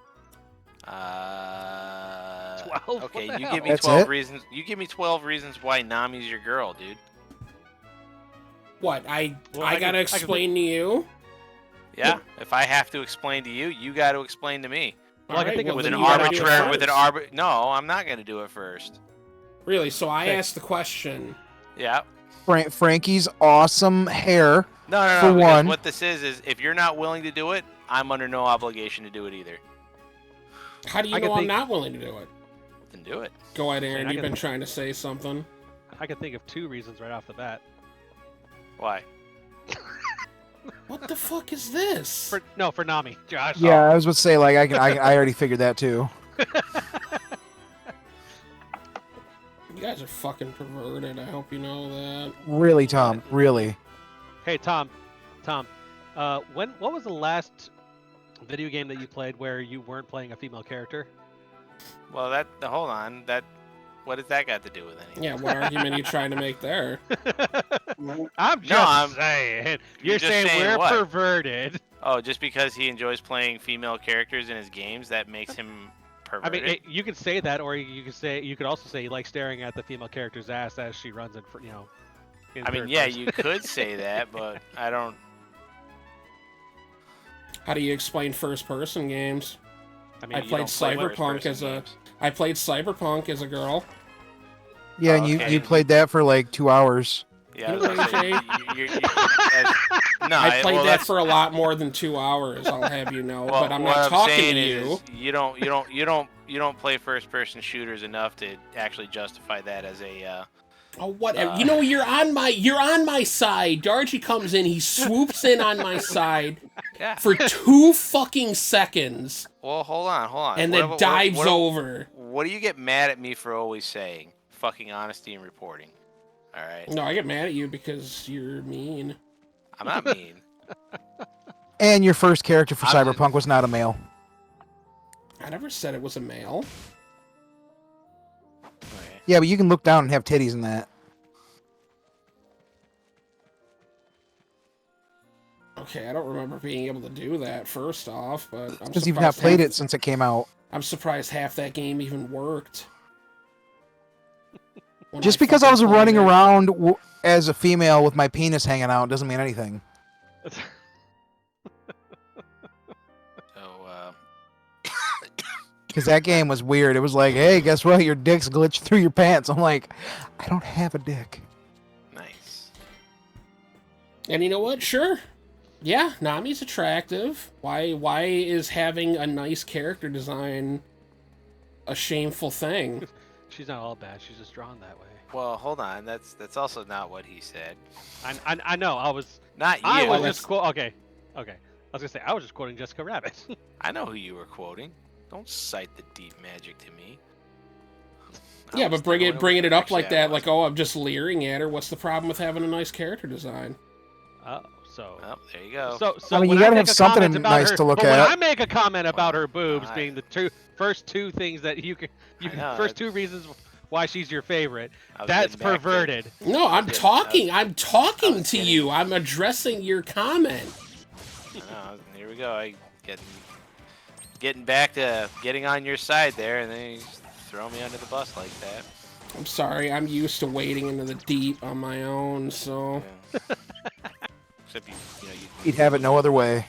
12? Okay, What the you hell? give me That's 12 it? reasons. You give me 12 reasons why Nami's your girl, dude. What? I Well, gotta explain to you? Yeah. If I have to explain to you, you got to explain to me. Well, I can think of With then an you gotta do it arbitrary, first. No, I'm not gonna do it first. Really? So I Okay. asked the question. Yeah. Frankie's awesome hair. No, For because one. what this is if you're not willing to do it, I'm under no obligation to do it either. How do you I can know I'm think- not willing to do it? Then do it. Go ahead, Aaron. I You've can- been trying to say something. I can think of 2 reasons right off the bat. Why? What the fuck is this? For Nami, Josh. Yeah, I was about to say like I already figured that too. You guys are fucking perverted. I hope you know that. Really, Tom. Really. Hey, Tom. What was the last video game that you played where you weren't playing a female character? Well, hold on. What does that got to do with anything? Yeah, what argument are you trying to make there? I'm just I'm- saying. You're You're just saying saying we're what? perverted. Oh, just because he enjoys playing female characters in his games, that makes him I perverted? mean, you could say that, or you could also say you like staring at the female character's ass as she runs in, in I mean, third yeah, person. you could say that, but I don't. How do you explain first-person games? I mean, I you played don't play Cyberpunk first-person as a. games. I played Cyberpunk as a girl. Yeah, Oh, and okay. you played that for like 2 hours. Yeah, I You was gonna know, say, no, I played well, that that's- for a lot more than 2 hours. I'll have you know. well, but I'm what not talking saying to you. is you don't play first-person shooters enough to actually justify that as a. Oh, whatever. You know, you're on my side. Dargy comes in, he swoops in on my side Yeah. for 2 fucking seconds, Well, hold on. and What- then dives over. What do you get mad at me for always saying? Fucking honesty and reporting. All right. No, I get mad at you because you're mean. I'm not mean. And your first character for I'm- Cyberpunk was not a male. I never said it was a male. Okay. Yeah, but you can look down and have titties in that. Okay, I don't remember being able to do that, first off, but I'm Because you've not surprised played half- it since it came out. I'm surprised half that game even worked. When Just because I was fucking played running it. around as a female with my penis hanging out doesn't mean anything. So, Because that game was weird. It was like, hey, guess what? Your dick's glitched through your pants. I'm like, I don't have a dick. nice. And you know what? Sure. Yeah, Nami's attractive. Why is having a nice character design a shameful thing? She's not all bad. She's just drawn that way. Well, hold on. That's also not what he said. I know. I was Not you. I was that's- just quote. Okay. I was gonna say I was just quoting Jessica Rabbit. I know who you were quoting. Don't cite the deep magic to me. I Yeah, was but bringing throwing it up actually, like I that, like, wasn't. oh, I'm just leering at her. What's the problem with having a nice character design? Oh, so. Well, there you go. So I mean, when you gotta make have a something comment about nice her, to look but at. when I make a comment about Well, her boobs I- being the first two things that you know, first 2 that's- reasons why she's your favorite, I was that's getting back to- perverted. No, I'm Yeah, talking. I'm talking was to kidding. you. I'm addressing your comment. I know, here we go. I getting back to getting on your side there, and then you just throw me under the bus like that. I'm sorry. I'm used to wading into the deep on my own, so. Yeah. Except you You'd have it no other way.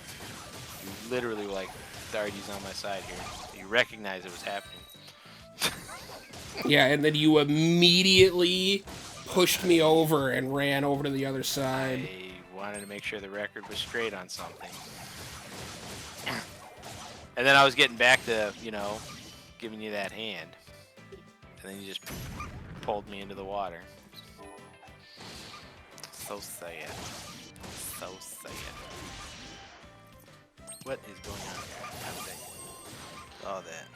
you literally were like, Dargy's on my side here. You recognize it was happening. Yeah, and then you immediately pushed me over and ran over to the other side. I wanted to make sure the record was straight on something. And then I was getting back to, giving you that hand. And then you just pulled me into the water. So sad. So sad. What is going on here? How did I... All that.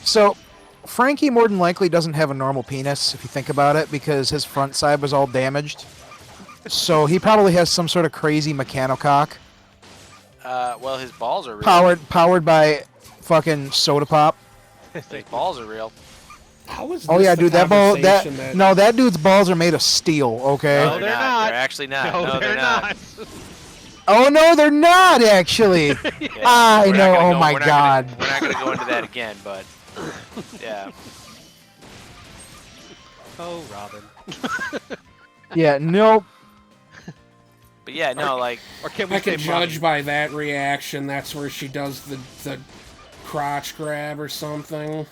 So, Frankie more than likely doesn't have a normal penis, if you think about it, because his front side was all damaged. So he probably has some sort of crazy mechanocock. Well, his balls are real. Powered by fucking soda pop. His balls are real. How is Oh this yeah, the dude, conversation that dude's balls are made of steel, okay? No, they're not. They're actually not. No, they're not. Oh no, they're not actually. Yeah, I we're know. not gonna Oh my god. We're not gonna go into that again, but yeah. Oh, Robin. Yeah, nope. But yeah, no, like. Or can we I can say judge by that reaction. That's where she does the crotch grab or something.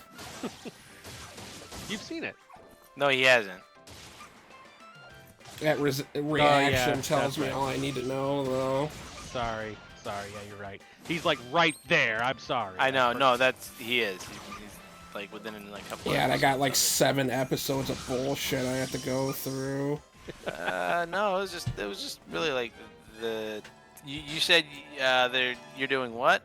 You've seen it. No, he hasn't. That reaction tells me all I need to know, though. Sorry. Yeah, you're right. He's like right there. I'm sorry. I know. No, he is. He's like within like a couple. Yeah, and I got like episodes 7 episodes of bullshit I have to go through. No, it was just really like the. You said you're doing what?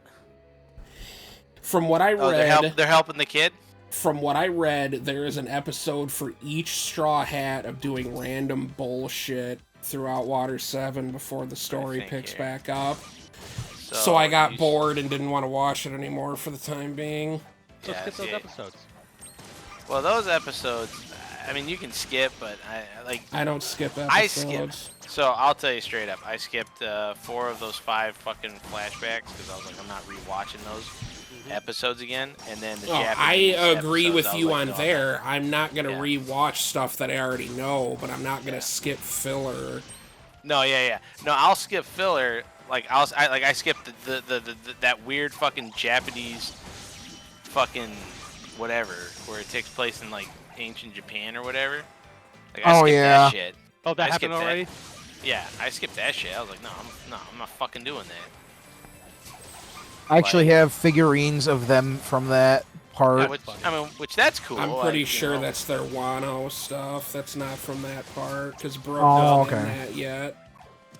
From what I read, they're helping the kid. From what I read, there is an episode for each Straw Hat of doing random bullshit throughout Water 7 before the story picks back up. So I got bored and didn't want to watch it anymore for the time being. So skip those episodes. Well, those episodes, I mean, you can skip, but I don't skip episodes. I skipped. So I'll tell you straight up, I skipped 4 of those 5 fucking flashbacks because I was like, I'm not rewatching those episodes again. And then the Japanese I agree with episodes, you like, on no, there. I'm not gonna rewatch stuff that I already know, but I'm not gonna skip filler. No, yeah. No, I'll skip filler. Like I skipped the that weird fucking Japanese fucking whatever where it takes place in like ancient Japan or whatever. Like, I skipped that shit. Oh, that happened already? Yeah, I skipped that shit. I was like, no, I'm not fucking doing that. I actually have figurines of them from that part. Yeah, which that's cool. I'm pretty like, sure that's their Wano stuff. That's not from that part, because Brooke Oh, doesn't okay. in that yet.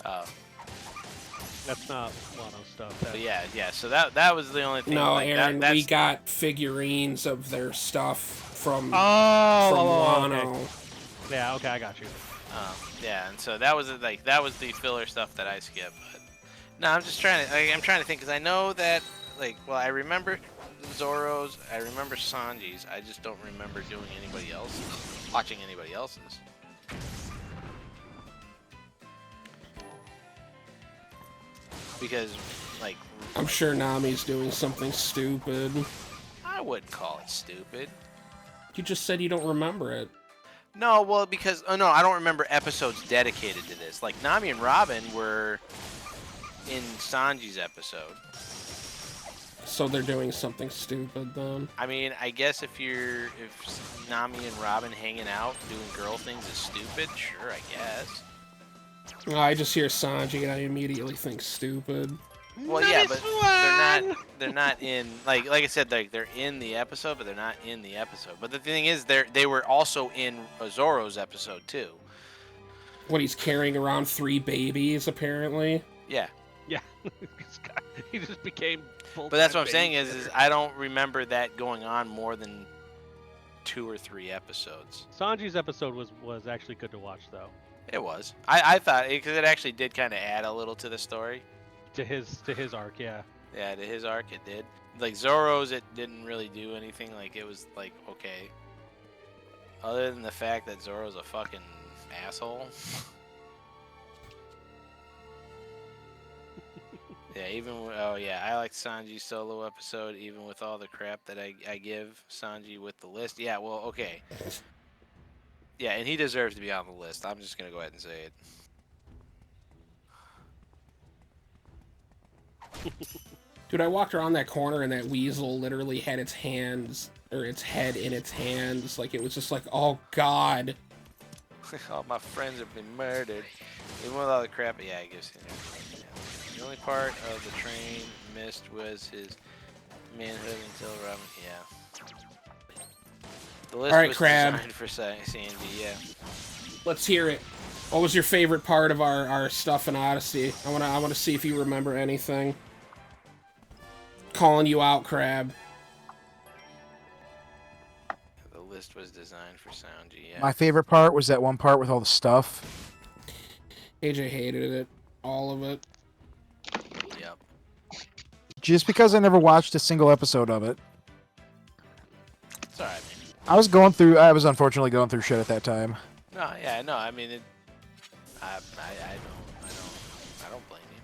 Oh. That's not Wano stuff. But yeah. So that was the only thing. No, like, Aaron, that's... we got figurines of their stuff from Wano. Okay. Yeah, okay, I got you. Yeah, and so that was the filler stuff that I skipped. But no, I'm just trying to think because I know that I remember Zoro's, I remember Sanji's, I just don't remember watching anybody else's. Because I'm sure Nami's doing something stupid. I wouldn't call it stupid. You just said you don't remember it. No, well, because I don't remember episodes dedicated to this. Like Nami and Robin were in Sanji's episode. So they're doing something stupid then. I mean, I guess if Nami and Robin hanging out doing girl things is stupid, sure, I guess. I just hear Sanji and I immediately think stupid. Well, yeah, but they're not in like I said, they're in the episode, but they're not in the episode. But the thing is, they were also in Zoro's episode too. What, he's carrying around 3 babies apparently? Yeah. Yeah. He just became full. But that's what I'm saying is I don't remember that going on more than 2 or 3 episodes. Sanji's episode was actually good to watch though. It was. I thought because it actually did kind of add a little to the story. To his arc, yeah. Yeah, to his arc it did. Like Zoro's, it didn't really do anything. Like it was like okay. Other than the fact that Zoro's a fucking asshole. Yeah, I liked Sanji's solo episode, even with all the crap that I give Sanji with the list. Yeah, well, okay. Yeah, and he deserves to be on the list. I'm just gonna go ahead and say it. Dude, I walked around that corner and that weasel literally had its head in its hands. Like, it was just like, oh god. All my friends have been murdered. Even with all the crap, yeah, I guess. The only part of the train missed was his manhood until Robin. Yeah. The list All right, was Crab. designed for Sandy. Yeah. Let's hear it. What was your favorite part of our stuff in Odyssey? I wanna see if you remember anything. Calling you out, Crab. The list was designed for Sandy. Yeah. My favorite part was that one part with all the stuff. AJ hated it. All of it. Yep. Just because I never watched a single episode of it. It's alright, man. I was unfortunately going through shit at that time. No, yeah, no. I mean, I don't blame you. I don't blame you.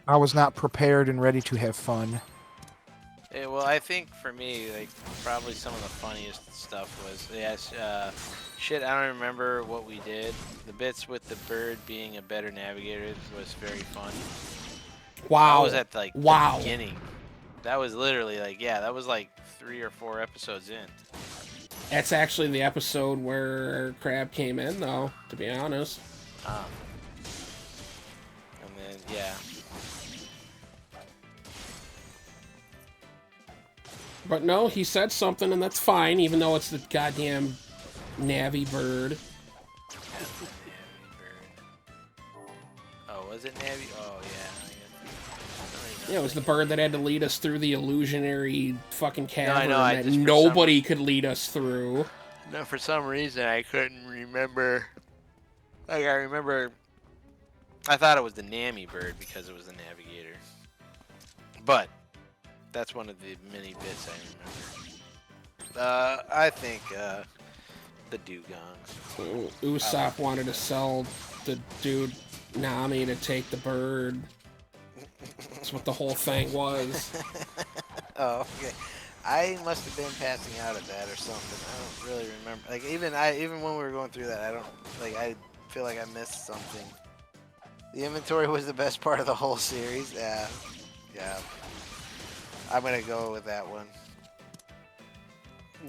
I was not prepared and ready to have fun. Yeah, well, I think for me, like, probably some of the funniest stuff was, shit, I don't remember what we did. The bits with the bird being a better navigator was very fun. Wow. That was at, like, the beginning. That was literally, like, yeah, that was, like, 3 or 4 episodes in. That's actually the episode where Crab came in, though, to be honest. And then, yeah. But no, he said something, and that's fine, even though it's the goddamn Navi bird. Oh, was it Navi? Oh, yeah. Yeah, it was the bird that had to lead us through the illusionary fucking cavern that just nobody could lead us through. No, for some reason I couldn't remember. Like, I thought it was the Nami bird because it was the navigator. But that's one of the many bits I remember. I think the dugong. Usopp wanted to sell the dude Nami to take the bird. That's what the whole thing was. Oh, okay. I must have been passing out at that or something. I don't really remember. Like, even when we were going through that, I feel like I missed something. The inventory was the best part of the whole series. Yeah. I'm gonna go with that one.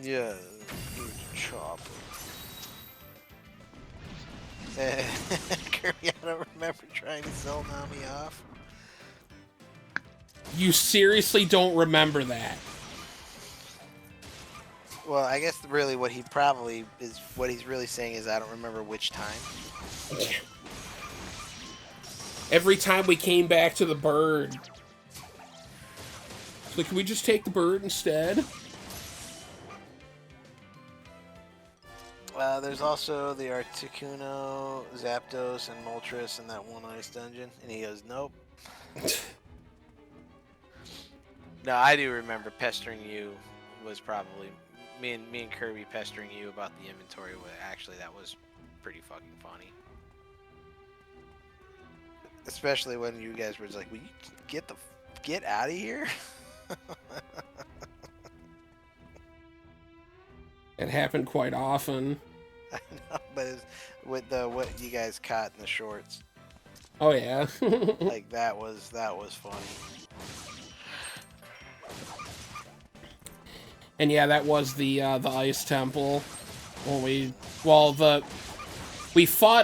Yeah, chopper. Kirby, I don't remember trying to sell Nami off. You seriously don't remember that? Well, I guess really what he's really saying is I don't remember which time. Every time we came back to the bird. So can we just take the bird instead? There's also the Articuno, Zapdos, and Moltres in that one ice dungeon. And he goes, nope. No, I do remember pestering you was probably... Me and Kirby pestering you about the inventory. Actually, that was pretty fucking funny. Especially when you guys were like, will you get out of here? It happened quite often. I know, but it's with what you guys caught in the shorts. Oh yeah. Like that was funny. And yeah, that was the ice temple. When we fought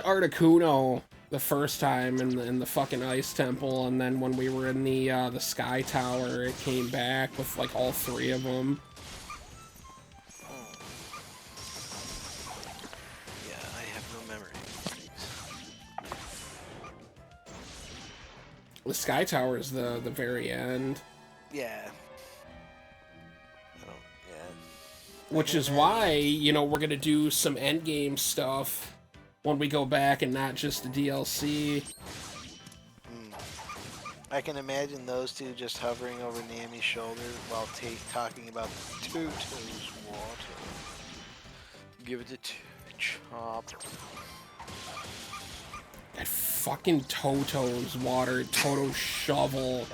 Articuno the first time in the fucking ice temple, and then when we were in the sky tower, it came back with like all 3 of them. Yeah, I have no memory of these things. The sky tower is the very end. Yeah. Which is why, we're gonna do some endgame stuff when we go back and not just the DLC. I can imagine those two just hovering over Nami's shoulder while talking about Toto's water. Give it to Chop. That fucking Toto's water, Toto's shovel.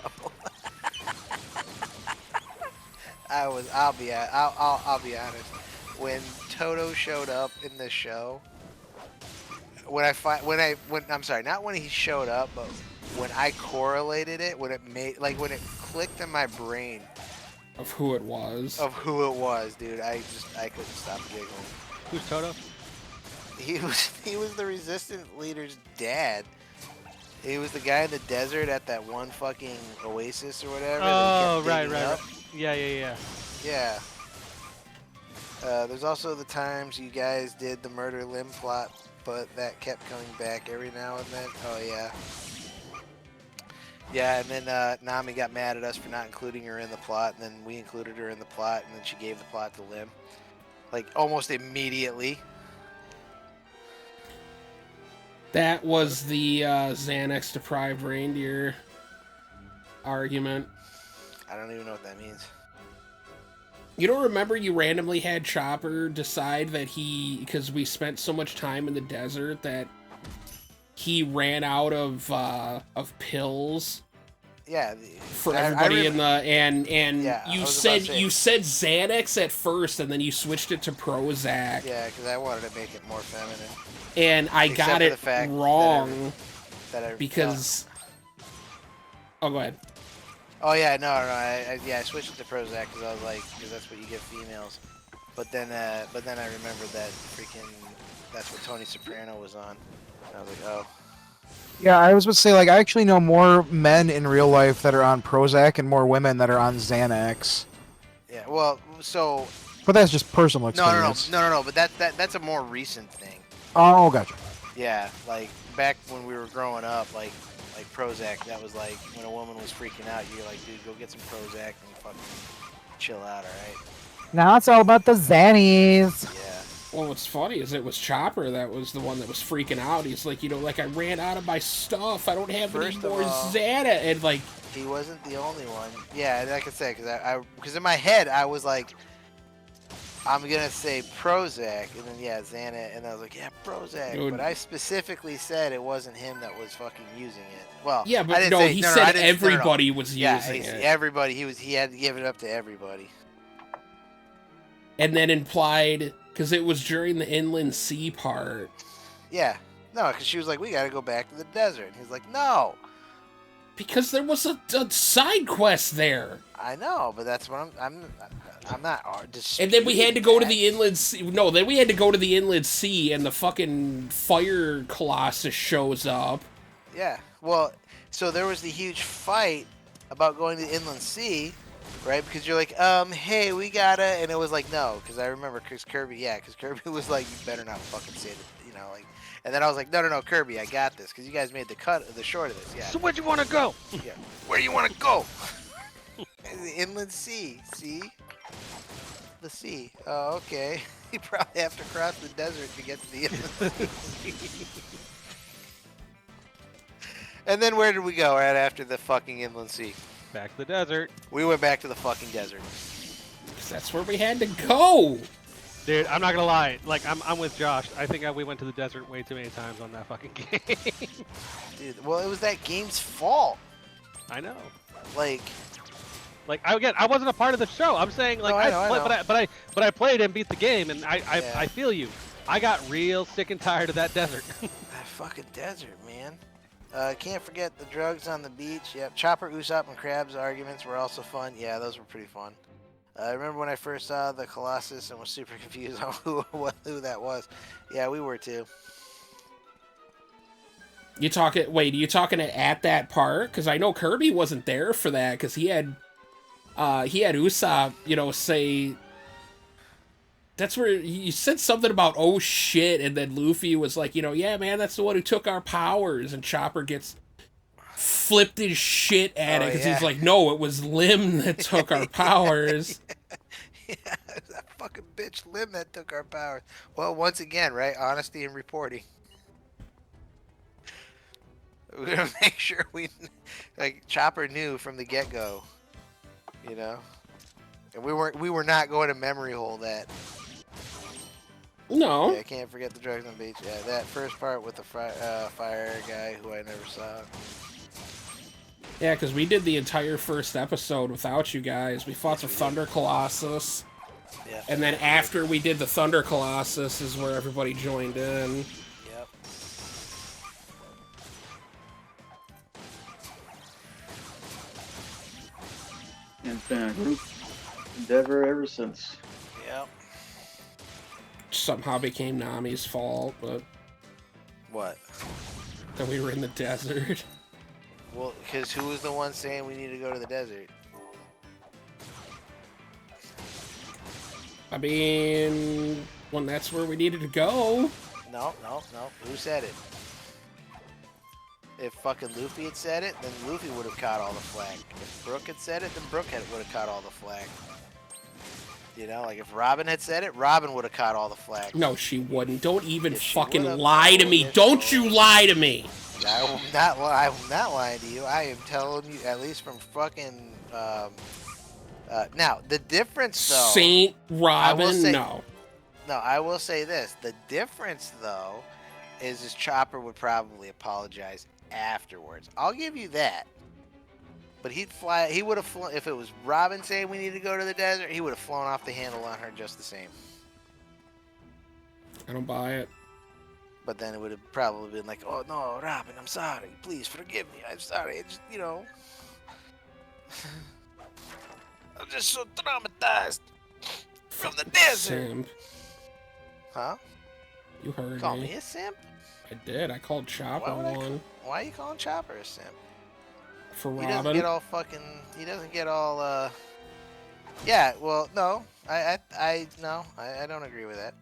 I'll be honest. When Toto showed up in the show, I'm sorry, not when he showed up, but when I correlated it, when it clicked in my brain of who it was, dude, I couldn't stop giggling. Who's Toto? He was the resistance leader's dad. He was the guy in the desert at that one fucking oasis or whatever. Oh, that he kept right, digging right, up. right. Yeah. Yeah. There's also the times you guys did the murder limb plot, but that kept coming back every now and then. Oh yeah. Yeah, and then Nami got mad at us for not including her in the plot, and then we included her in the plot, and then she gave the plot to Lim. Like, almost immediately. That was the Xanax deprived reindeer argument. I don't even know what that means. You don't remember you randomly had Chopper decide that because we spent so much time in the desert that he ran out of pills Yeah. for everybody in the and Yeah, you I was about said to say- Xanax at first and then you switched it to Prozac. Yeah, because I wanted to make it more feminine. And I Except got for it the fact wrong that I because. Oh, go ahead. Oh yeah, no, I switched it to Prozac because I was like, because that's what you give females. But then I remembered that that's what Tony Soprano was on. And I was like, oh. Yeah, I was about to say, like, I actually know more men in real life that are on Prozac and more women that are on Xanax. Yeah, well, so. But that's just personal No. experience. But that's a more recent thing. Oh, gotcha. Yeah, like back when we were growing up, like Prozac, that was like when a woman was freaking out, you're like, dude, go get some Prozac and fucking chill out, alright? Now it's all about the Xannies. Yeah. Well, what's funny is it was Chopper that was the one that was freaking out. He's like, like, I ran out of my stuff. I don't have First any of more all- Xana. And, like... He wasn't the only one. Yeah, and like I said, because in my head, I was like, I'm gonna say Prozac, and then yeah, Xana, and I was like, yeah, Prozac. Dude. But I specifically said it wasn't him that was fucking using it. Well, Yeah, I but didn't no, say, he no, I said didn't- everybody was Yeah, using it. everybody. He had to give it up to everybody. And then implied, because it was during the inland sea part. Yeah, no, because she was like, we gotta go back to the desert. And he's like, no. Because there was a side quest there. I know, but that's what I'm not. And then we had to go to disputing the inland sea. No, then we had to go to the inland sea, and the fucking fire colossus shows up. that. Yeah, well, so there was the huge fight about going to the inland sea, right? Because you're like, hey, we gotta, and it was like, no, because I remember because Kirby was like, you better not fucking say that, like. And then I was like, no, Kirby, I got this, because you guys made the short of this, yeah. So where'd you want to go? Yeah. Where do you want to go? The inland sea. See? The sea. Oh, okay. You probably have to cross the desert to get to the inland sea. And then where did we go right after the fucking inland sea? Back to the desert. We went back to the fucking desert. 'Cause that's where we had to go. Dude, I'm not gonna lie. Like, I'm with Josh. I think we went to the desert way too many times on that fucking game. Dude, well, it was that game's fault. I know. Like, I wasn't a part of the show. I'm saying, like, No, I know. but I played and beat the game, and I Yeah. I feel you. I got real sick and tired of that desert. that fucking desert, man. Can't forget the drugs on the beach. Yep. Chopper, Usopp, and Krabs arguments were also fun. Yeah, those were pretty fun. I remember when I first saw the Colossus and was super confused on who that was. Yeah, we were too. You talking at that part? Because I know Kirby wasn't there for that, because he had Usopp, say... That's where you said something about, oh shit, and then Luffy was like, yeah, man, that's the one who took our powers, and Chopper gets flipped his shit at it, because he's like, no, it was Lim that took our powers. Yeah, that fucking bitch Lim that took our powers. Well, once again, right? Honesty and reporting. We're gonna make sure Chopper knew from the get-go, and we were not going to memory hole that. No. Yeah, I can't forget the drugs on the beach. Yeah, that first part with the fire guy who I never saw. Yeah, because we did the entire first episode without you guys. We fought the Thunder Colossus. Yeah. And then after we did the Thunder Colossus is where everybody joined in. Yep. And it's been a group endeavor ever since. Yep. somehow became Nami's fault, but What? that we were in the desert. Well, because who was the one saying we need to go to the desert? I mean, when that's where we needed to go. No. Who said it? If fucking Luffy had said it, then Luffy would have caught all the flack. If Brook had said it, then Brook would have caught all the flack. You know, like if Robin had said it, Robin would have caught all the flack. No, she wouldn't. Don't even Yes, she fucking would've. lie to Oh, me. yes, Don't she you would. lie to me. I'm not lying to you. I am telling you, at least from fucking. Now the difference though. Saint Robin, say- no. No, I will say this. The difference though, is Chopper would probably apologize afterwards. I'll give you that. But he'd fly. He would have flown if it was Robin saying we need to go to the desert. He would have flown off the handle on her just the same. I don't buy it. But then it would have probably been like, "Oh no, Robin, I'm sorry. Please forgive me. I'm sorry. It's just, you know, I'm just so traumatized from the desert." Simp. Huh? You heard Call me. me a simp? I did. I called Chopper one Why are you calling Chopper a simp? for He doesn't Robin. get all fucking. He doesn't get all. Yeah. Well, no. I don't agree with that.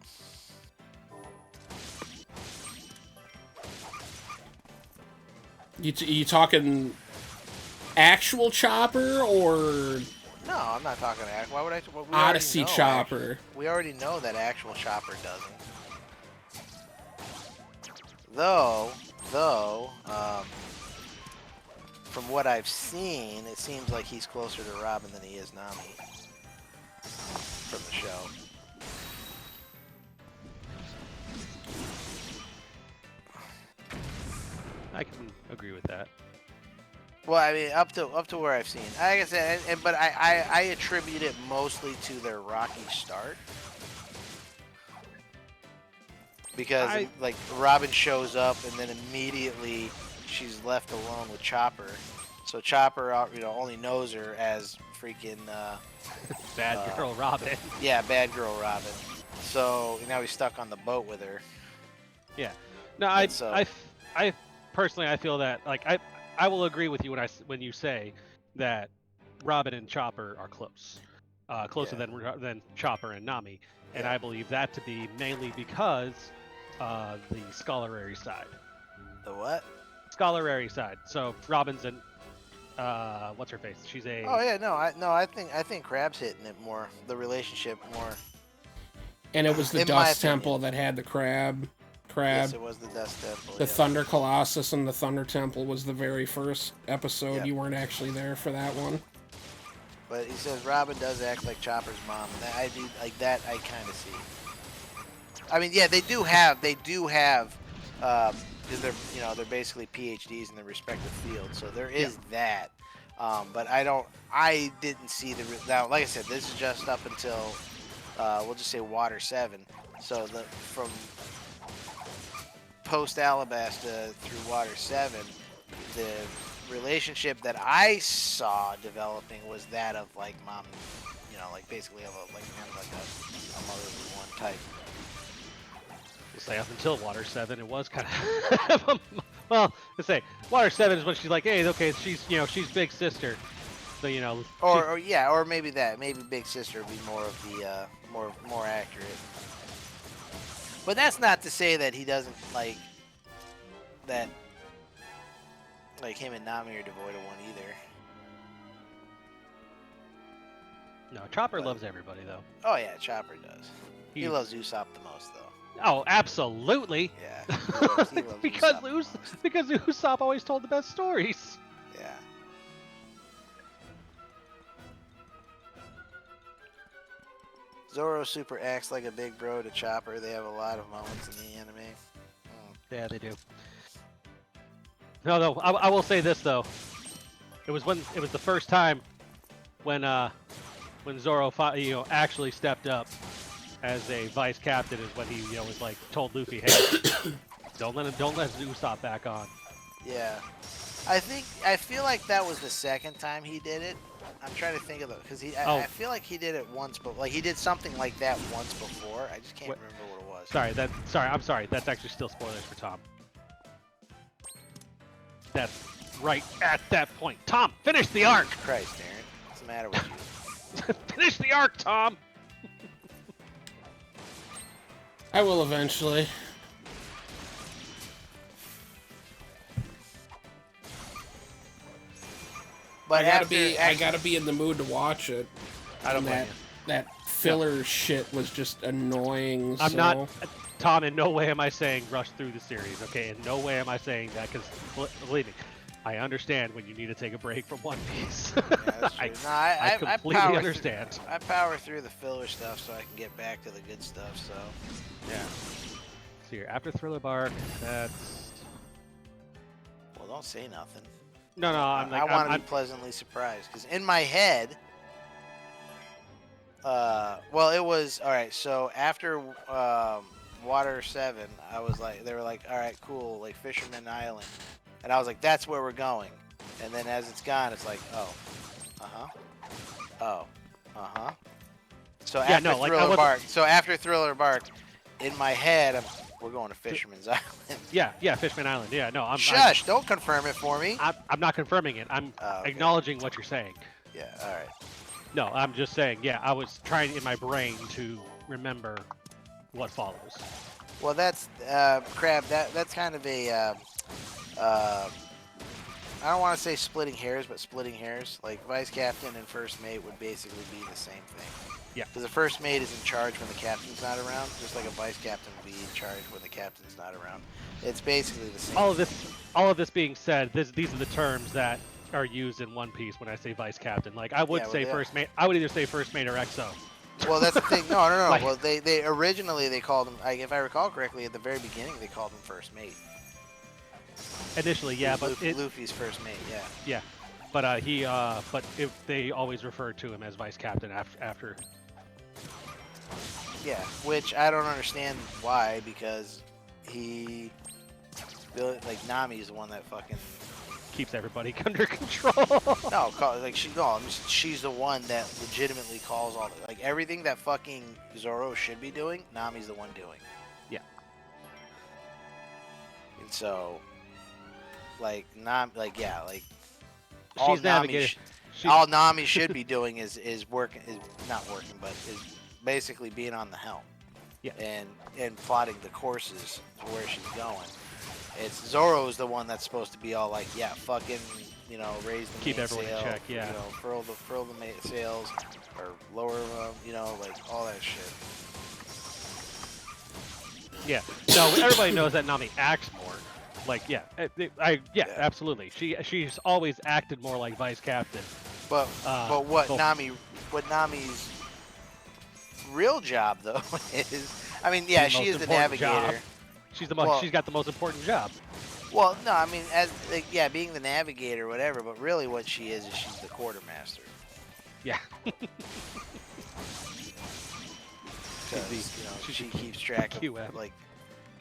You talking actual Chopper or No, I'm not talking to. Why would I? We already Odyssey know Chopper? We already know that actual Chopper doesn't. Though, from what I've seen, it seems like he's closer to Robin than he is Nami from the show. I can agree with that. Well, I mean, up to where I've seen. Like I said, but I attribute it mostly to their rocky start. Because like Robin shows up and then immediately she's left alone with Chopper. So Chopper, only knows her as freaking Bad girl Robin. Yeah, bad girl Robin. So now he's stuck on the boat with her. Yeah. No, I personally I feel that like I will agree with you when you say that Robin and Chopper are close, closer than Chopper and Nami, and I believe that to be mainly because the scholarary side. The what? Scholarary side. So Robin's and what's her face? She's a. Oh yeah, I think Crab's hitting it more. The relationship more. And it was the In my Dust opinion. Temple that had the crab. Yes, it was the Dust Temple. The yeah. Thunder Colossus and the Thunder Temple was the very first episode. Yeah. You weren't actually there for that one. But he says Robin does act like Chopper's mom, and that I do like that. I kind of see. I mean, yeah, they do have, because they're basically PhDs in their respective fields, so there is that. But I didn't see now. Like I said, this is just up until we'll just say Water 7. So from post Alabasta through Water 7, the relationship that I saw developing was that of like mom, like basically kind of like a motherly one type. We'll say up until Water 7, it was kind of. Well, let's say Water 7 is when she's like, hey, okay, she's big sister, so or maybe Big Sister would be more of the more accurate. But that's not to say that he doesn't like that. Like him and Nami are devoid of one either. No, Chopper loves everybody though. Oh yeah, Chopper does. He loves Usopp the most though. Oh, absolutely. Yeah. He loves because Usopp the most. Usopp always told the best stories. Yeah. Zoro super acts like a big bro to Chopper. They have a lot of moments in the anime. Yeah, they do. No, I will say this though. It was the first time when Zoro actually stepped up as a vice captain is when he was like told Luffy, hey, don't let Usopp back on. Yeah. I feel like that was the second time he did it. I'm trying to think of because Oh. I feel like he did it once, but like he did something like that once before. I just can't What- remember what it was. I'm sorry. That's actually still spoilers for Tom. That's right at that point. Tom, finish the arc. Christ, Aaron, what's the matter with you? Finish the arc, Tom. I will eventually. But I gotta be in the mood to watch it. I don't And blame that filler shit was just annoying. I'm so. not, Tom. In no way am I saying rush through the series. Okay, in no way am I saying that because believe me, I understand when you need to take a break from One Piece. Yeah, that's true. I completely power understand. I power through the filler stuff so I can get back to the good stuff. So Yeah. So here, after Thriller Bark, that's well, don't say nothing. no. I'm like I want to I'm, be pleasantly surprised because in my head, well, it was all right. So after Water 7, I was like, they were like, all right, cool, like Fisherman Island, and I was like, that's where we're going. And then as it's gone, it's like, So Yeah, after no, like, I Thriller wasn't- Bark, after Thriller Bark, in my head, we're going to Fisherman's Island. yeah, Fishman Island. Yeah, no, Shush! Don't confirm it for me. I'm not confirming it. I'm Oh, okay. acknowledging what you're saying. Yeah. All right. No, I'm just saying. Yeah, I was trying in my brain to remember what follows. Well, that's Crab. That's kind of a I don't want to say splitting hairs, but splitting hairs. Like vice captain and first mate would basically be the same thing. Yeah. Because the first mate is in charge when the captain's not around, just like a vice captain would be in charge when the captain's not around. It's basically the same. All of this being said, these are the terms that are used in One Piece when I say vice captain. Like I would Yeah, well, say yeah. first mate. I would either say first mate or XO. Well, that's the thing. No. Like- Well, they originally they called him. If I recall correctly, at the very beginning they called him first mate. Initially, yeah, but Luffy's first mate. Yeah. yeah, but they always referred to him as vice captain after. Yeah, which I don't understand why, because like Nami is the one that fucking Keeps everybody under control. she's the one that legitimately calls all like everything that fucking Zoro should be doing. Nami's the one doing. Yeah. And so, like She's navigating. all Nami should be doing is not working, but is basically being on the helm. Yeah. And plotting the courses to where she's going. It's Zoro's the one that's supposed to be all like, yeah, fucking, raise the Keep main everyone in sail, check, yeah. furl the sails, or lower them, like all that shit. Yeah. No, everybody knows that Nami acts more. Like, yeah, Yeah. absolutely. She's always acted more like vice captain. But what so- Nami's real job though is, I mean, yeah, The she most is the important navigator. job. She's the most. Well- She's got the most important job. Well, no, I mean, being the navigator, whatever. But really, what she is she's the quartermaster. Yeah. 'Cause, she's she the keeps track of QM. like,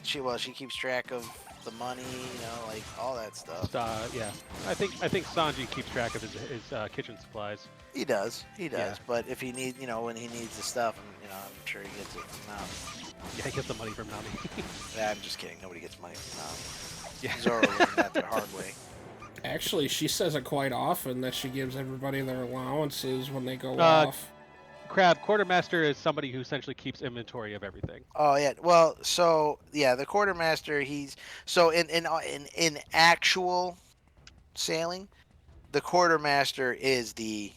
she keeps track of the money, like all that stuff. Yeah. I think Sanji keeps track of his kitchen supplies. He does. Yeah. But if he needs, when he needs the stuff, I'm sure he gets it from Nami. Yeah, he gets the money from Nami. Yeah, I'm just kidding. Nobody gets money from Nami. Yeah. Zoro learned that the hard way. Actually, she says it quite often that she gives everybody their allowances when they go Uh, off. Crab quartermaster is somebody who essentially keeps inventory of everything. Oh yeah. Well, so yeah, the quartermaster. He's so in actual sailing, the quartermaster is the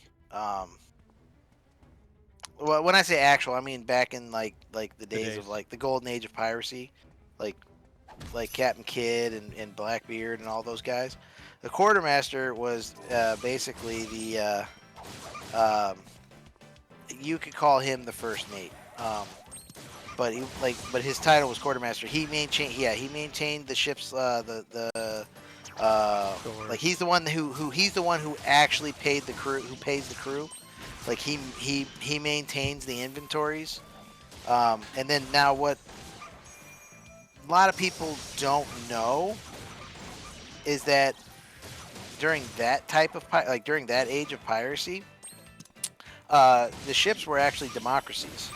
Well, when I say actual, I mean back in like the days of like the golden age of piracy, like Captain Kidd and Blackbeard and all those guys. The quartermaster was basically the you could call him the first mate. But his title was quartermaster. He maintained the ship's he's the one who actually paid the crew, who pays the crew. Like he maintains the inventories. And then now what a lot of people don't know is that during that type of during that age of piracy, the ships were actually democracies.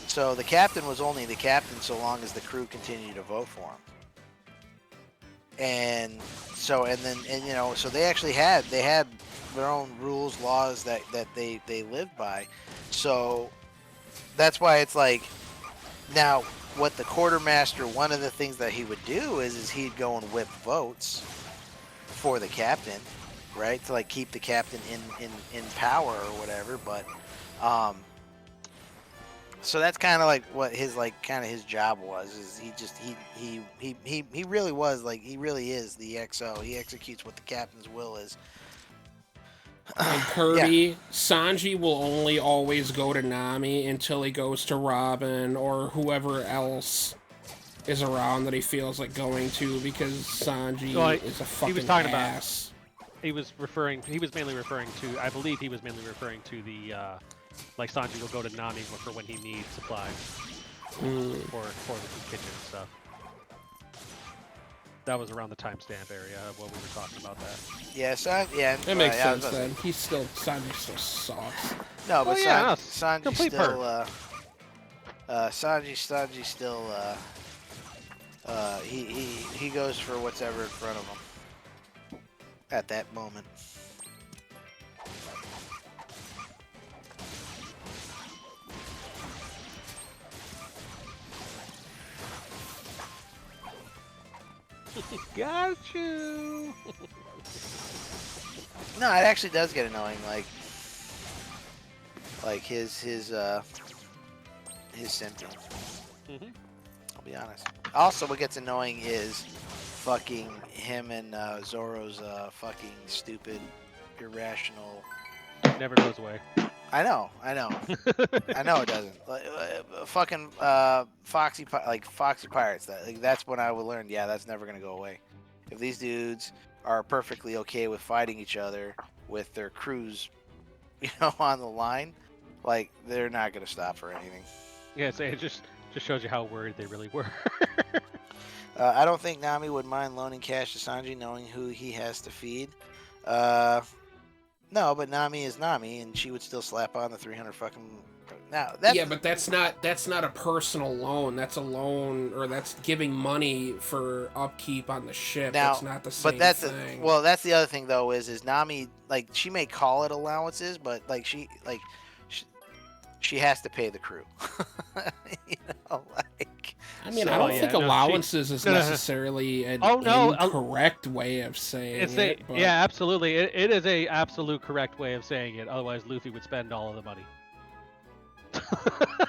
So the captain was only the captain so long as the crew continued to vote for him. And so, and you know, so they actually had their own rules, laws that they lived by. So that's why it's like, now what the quartermaster, one of the things that he would do is he'd go and whip votes for the captain, right, to like keep the captain in power or whatever. But so that's kind of like what his his job was. Is he really was like, he really is the XO. He executes what the captain's will is. And Kirby, Sanji will only always go to Nami until he goes to Robin or whoever else is around that he feels like going to, because Sanji is a fucking ass. He was mainly referring to, I believe he was mainly referring to the, like Sanji will go to Nami for when he needs supplies for the kitchen stuff. That was around the timestamp area of what we were talking about that. Yeah, That makes sense then. Sanji still sucks. No, but Sanji complete still, Sanji still, he goes for whatever in front of him at that moment. Got you. No, it actually does get annoying. Like his simping. I'll be honest. Also, what gets annoying is fucking him and Zoro's fucking stupid, irrational. Never goes away. I know. I know it doesn't. Fucking Foxy Pirates. That's when I would learn. Yeah, that's never gonna go away. If these dudes are perfectly okay with fighting each other with their crews, on the line, like, they're not gonna stop for anything. Yeah, so it just shows you how worried they really were. I don't think Nami would mind loaning cash to Sanji, knowing who he has to feed. No, but Nami is Nami, and she would still slap on the 300 fucking. Now, but that's not a personal loan. That's a loan, or that's giving money for upkeep on the ship. Now, that's not the same but that's thing. Well, that's the other thing though. Is Nami, like, she may call it allowances, but like she has to pay the crew. I mean, I don't think allowances is necessarily an incorrect way of saying it. But... Yeah, absolutely. It is a absolute correct way of saying it. Otherwise, Luffy would spend all of the money.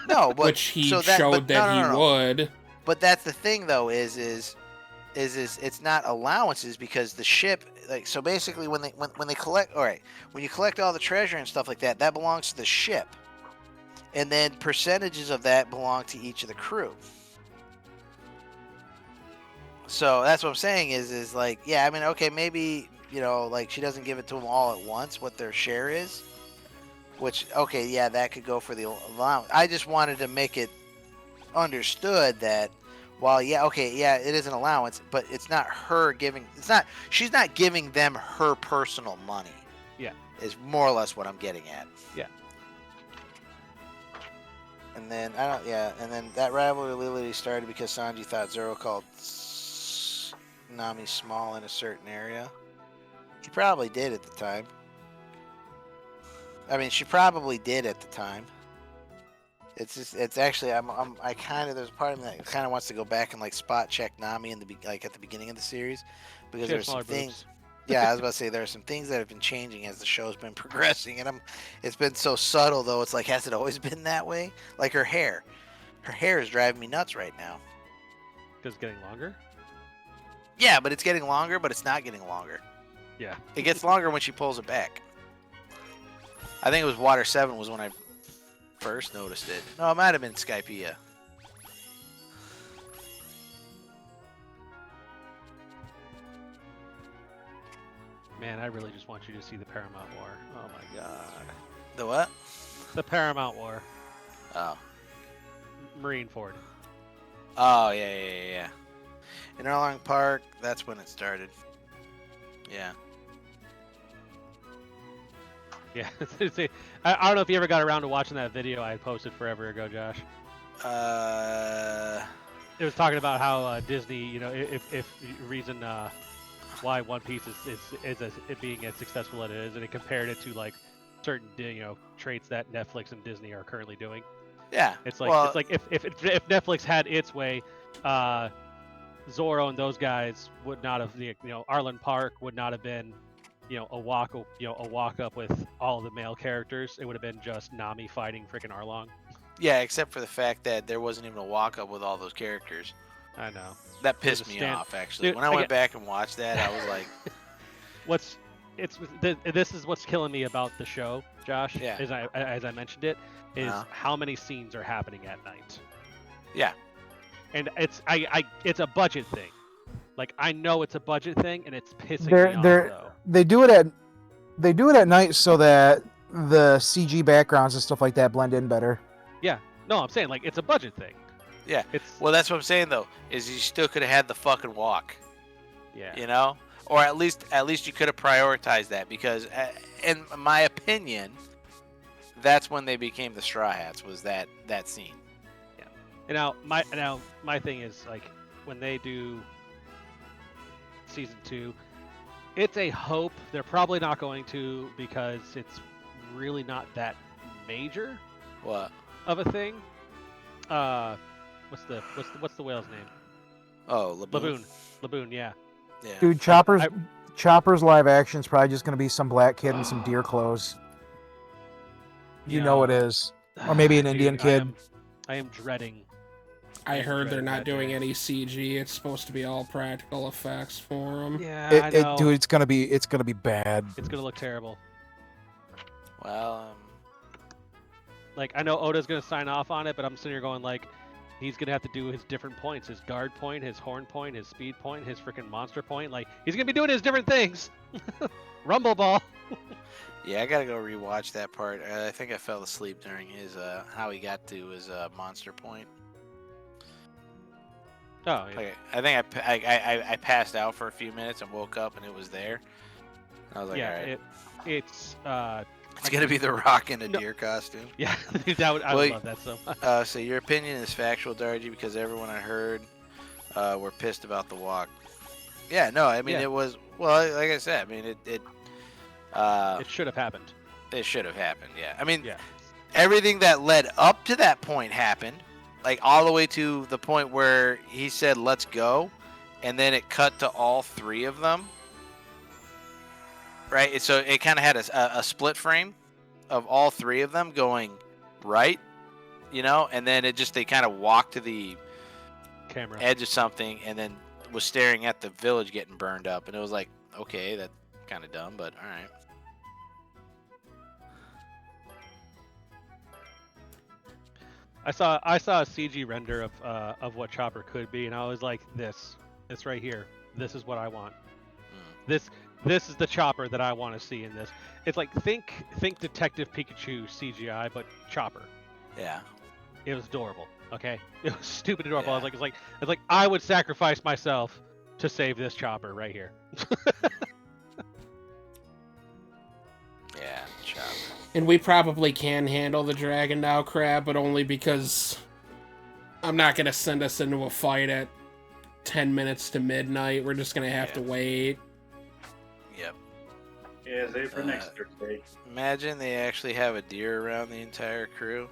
No, but which he showed that he would. But that's the thing, though, is it's not allowances, because the ship, like, so basically when they collect, all right, when you collect all the treasure and stuff like that, that belongs to the ship, and then percentages of that belong to each of the crew. So that's what I'm saying is like, yeah, I mean, okay, maybe, like, she doesn't give it to them all at once, what their share is, which, okay, yeah, that could go for the allowance. I just wanted to make it understood that while, yeah, okay, yeah, it is an allowance, but it's not her giving, she's not giving them her personal money. Yeah. Is more or less what I'm getting at. Yeah. And then, and then that rivalry literally started because Sanji thought Zoro called Nami small in a certain area. He probably did at the time. I mean, she probably did at the time. It's actually, I kind of, there's a part of me that kind of wants to go back and like spot check Nami at the beginning of the series, because there's some things. Yeah, I was about to say there are some things that have been changing as the show's been progressing, and it's been so subtle though. It's like, has it always been that way? Like her hair is driving me nuts right now. Because it's getting longer. Yeah, but it's getting longer, but it's not getting longer. Yeah. It gets longer when she pulls it back. I think it was Water 7 was when I first noticed it. No, it might have been Skypiea. Man, I really just want you to see the Paramount War. Oh my god. The what? The Paramount War. Oh. Marineford. Oh, yeah. In Erlang Park, that's when it started. Yeah. Yeah. I don't know if you ever got around to watching that video I posted forever ago, Josh. It was talking about how Disney, you know, if reason why One Piece it being as successful as it is, and it compared it to like certain traits that Netflix and Disney are currently doing. Yeah. It's like well, it's like if Netflix had its way, Zoro and those guys would not have Arlen Park would not have been a walk up with all of the male characters. It would have been just Nami fighting freaking Arlong. yeah, except for the fact that there wasn't even a walk up with all those characters. I know. That pissed me off actually. Dude, when I went back and watched that, I was like, this is what's killing me about the show, Josh. Yeah. As I mentioned it, is how many scenes are happening at night. Yeah. And it's a budget thing. Like I know it's a budget thing, and it's pissing me off though. They do it at night so that the CG backgrounds and stuff like that blend in better. Yeah. No, I'm saying like it's a budget thing. Yeah. It's Well, that's what I'm saying though. Is you still could have had the fucking walk. yeah. You know, or at least you could have prioritized that because, in my opinion, that's when they became the Straw Hats. Was that scene? Yeah. And now my thing is like when they do season 2, it's a hope. They're probably not going to because it's really not that major What? of a thing. What's the whale's name? Oh, Laboon, yeah. Yeah. Dude, Chopper's live action is probably just gonna be some black kid in some deer clothes. You know it is, or maybe an Dude, Indian kid. I am dreading. I heard they're not that doing day. any CG. It's supposed to be all practical effects for them. Yeah, I know. Dude, it's gonna be bad. It's gonna look terrible. Well, Like I know Oda's gonna sign off on it, but I'm sitting here going like, he's gonna have to do his different points: his guard point, his horn point, his speed point, his freaking monster point. Like he's gonna be doing his different things. Rumble ball. yeah, I gotta go rewatch that part. I think I fell asleep during his how he got to his monster point. Oh yeah. Like, I think I passed out for a few minutes and woke up and it was there. I was like, Yeah, all right, it's it's gonna be the Rock in a deer costume. yeah. I would love that so much. So your opinion is factual, Dargy, because everyone I heard were pissed about the walk. Yeah, no, I mean Yeah. it was well, like I said, I mean it It should have happened. it should have happened. Yeah, I mean Yeah. everything that led up to that point happened, like all the way to the point where he said let's go, and then it cut to all three of them. Right, so it kind of had a split frame of all three of them going right, and then they kind of walked to the Camera. edge of something and then was staring at the village getting burned up, and it was like, okay, that's kind of dumb, but all right. I saw a CG render of what Chopper could be, and I was like, this right here, this is what I want. This is the Chopper that I want to see in this. It's like think Detective Pikachu CGI, but Chopper. Yeah. It was adorable. Okay, it was stupid adorable. Yeah. I was like, it's like I would sacrifice myself to save this Chopper right here. Yeah, Chopper. And we probably can handle the Dragon now, Crab, but only because I'm not going to send us into a fight at 10 minutes to midnight. We're just going to have to wait. Yep. Yeah, save for next Thursday. Imagine they actually have a deer around the entire crew.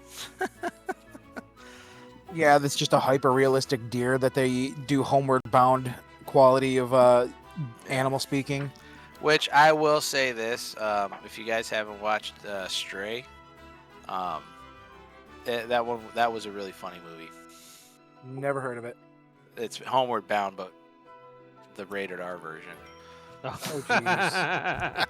Yeah, that's just a hyper realistic deer that they do homeward bound quality of animal speaking. Which I will say this, if you guys haven't watched Stray, that was a really funny movie. Never heard of it. It's Homeward Bound, but the rated R version. Oh, jeez.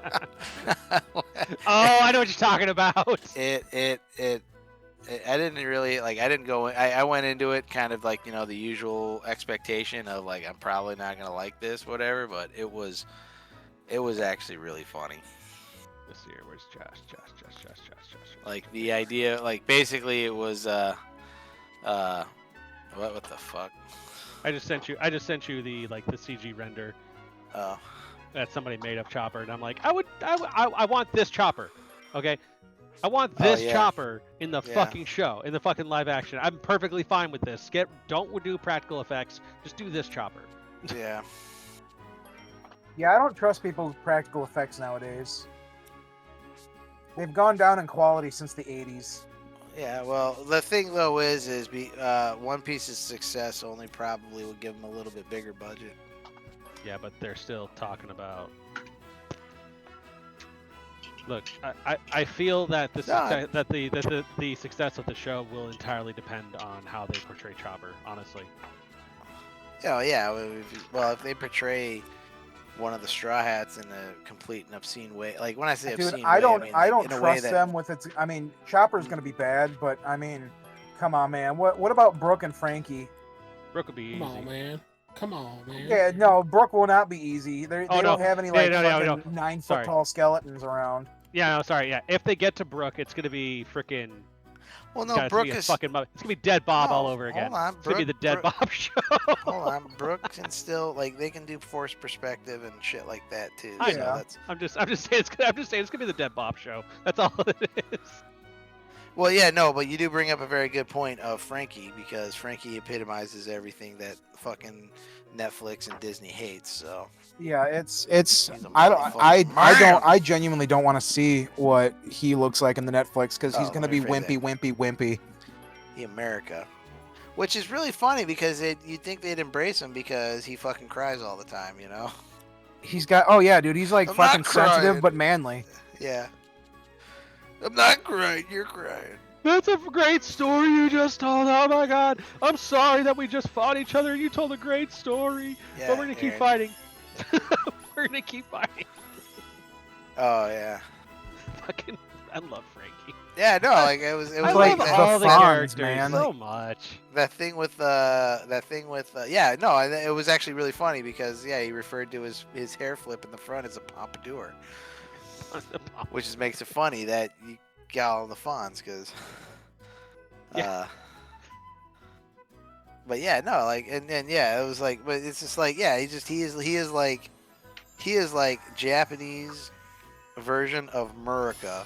Oh, I know what you're talking about. I didn't really I didn't go. I went into it kind of like the usual expectation of like I'm probably not gonna like this, whatever. But it was actually really funny. This year, where's Josh? Like the idea, like basically it was what the fuck? I just sent you the the CG render Oh. that somebody made of Chopper, and I'm like, I want this Chopper. Okay, I want Oh, this yeah. Chopper in the Yeah. fucking show, in the fucking live action. I'm perfectly fine with this. Don't do practical effects. Just do this Chopper. Yeah. Yeah, I don't trust people's practical effects nowadays. They've gone down in quality since the 80s. Yeah, well, the thing though is One Piece's success only probably would give them a little bit bigger budget. Yeah, but they're still talking about. Look, I feel that the success, that the success of the show will entirely depend on how they portray Chopper. Honestly. Oh yeah, well, if they portray one of the Straw Hats in a complete and obscene way, like when I say Dude, obscene I way, don't, I mean I like, don't in a way trust that them with its. I mean, Chopper's gonna be bad, but I mean, come on, man. What about Brooke and Frankie? Brooke would be easy. Come on, man. Come on, man. Yeah, no, Brooke will not be easy. They Oh, don't no. have any Yeah, like no, fucking 9 foot Sorry. tall skeletons around. Yeah, no, sorry. Yeah, if they get to Brooke, it's gonna be freaking. well, no, God, Brooke it's is gonna be it's gonna be Dead Bob No, all over again. hold on, It's gonna be the Dead Brooke- Bob show. hold on, Brooke can still like they can do forced perspective and shit like that too. I so know. that's I'm just saying it's gonna be the Dead Bob show. That's all it is. well, yeah, no, but you do bring up a very good point of Frankie because Frankie epitomizes everything that fucking Netflix and Disney hates. So Yeah, it's. He's a I genuinely don't want to see what he looks like in the Netflix because he's Oh, gonna let me be rephrase wimpy. the America, which is really funny because you'd think they'd embrace him because he fucking cries all the time, you know? He's got. Oh yeah, dude, he's like I'm not fucking sensitive crying. but manly. Yeah. I'm not crying. You're crying. That's a great story you just told. Oh my god. I'm sorry that we just fought each other and you told a great story. Yeah, But we're gonna keep Aaron. fighting. We're gonna keep fighting. Oh yeah. Fucking, I love Frankie. Yeah, no, like it was I like love the all the Fonz, characters man. so much. that thing with yeah, no, it was actually really funny because yeah, he referred to his hair flip in the front as a pompadour, which just makes it funny that you got all the Fonz because Yeah. but yeah, no, like and yeah, it was like, but it's just like yeah, he is like Japanese version of Murica.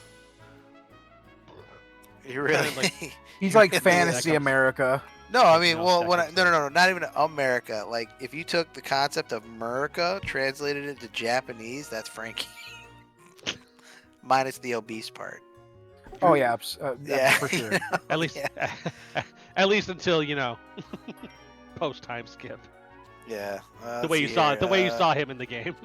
He really Kind of like- He's he like really- fantasy America. No, I mean, No, well, that no, not even America. Like, if you took the concept of Murica, translated it to Japanese, that's Frankie. Minus the obese part. Oh yeah, Yeah, for sure. At least, Yeah. at least until post time skip. Yeah. The way you saw him in the game.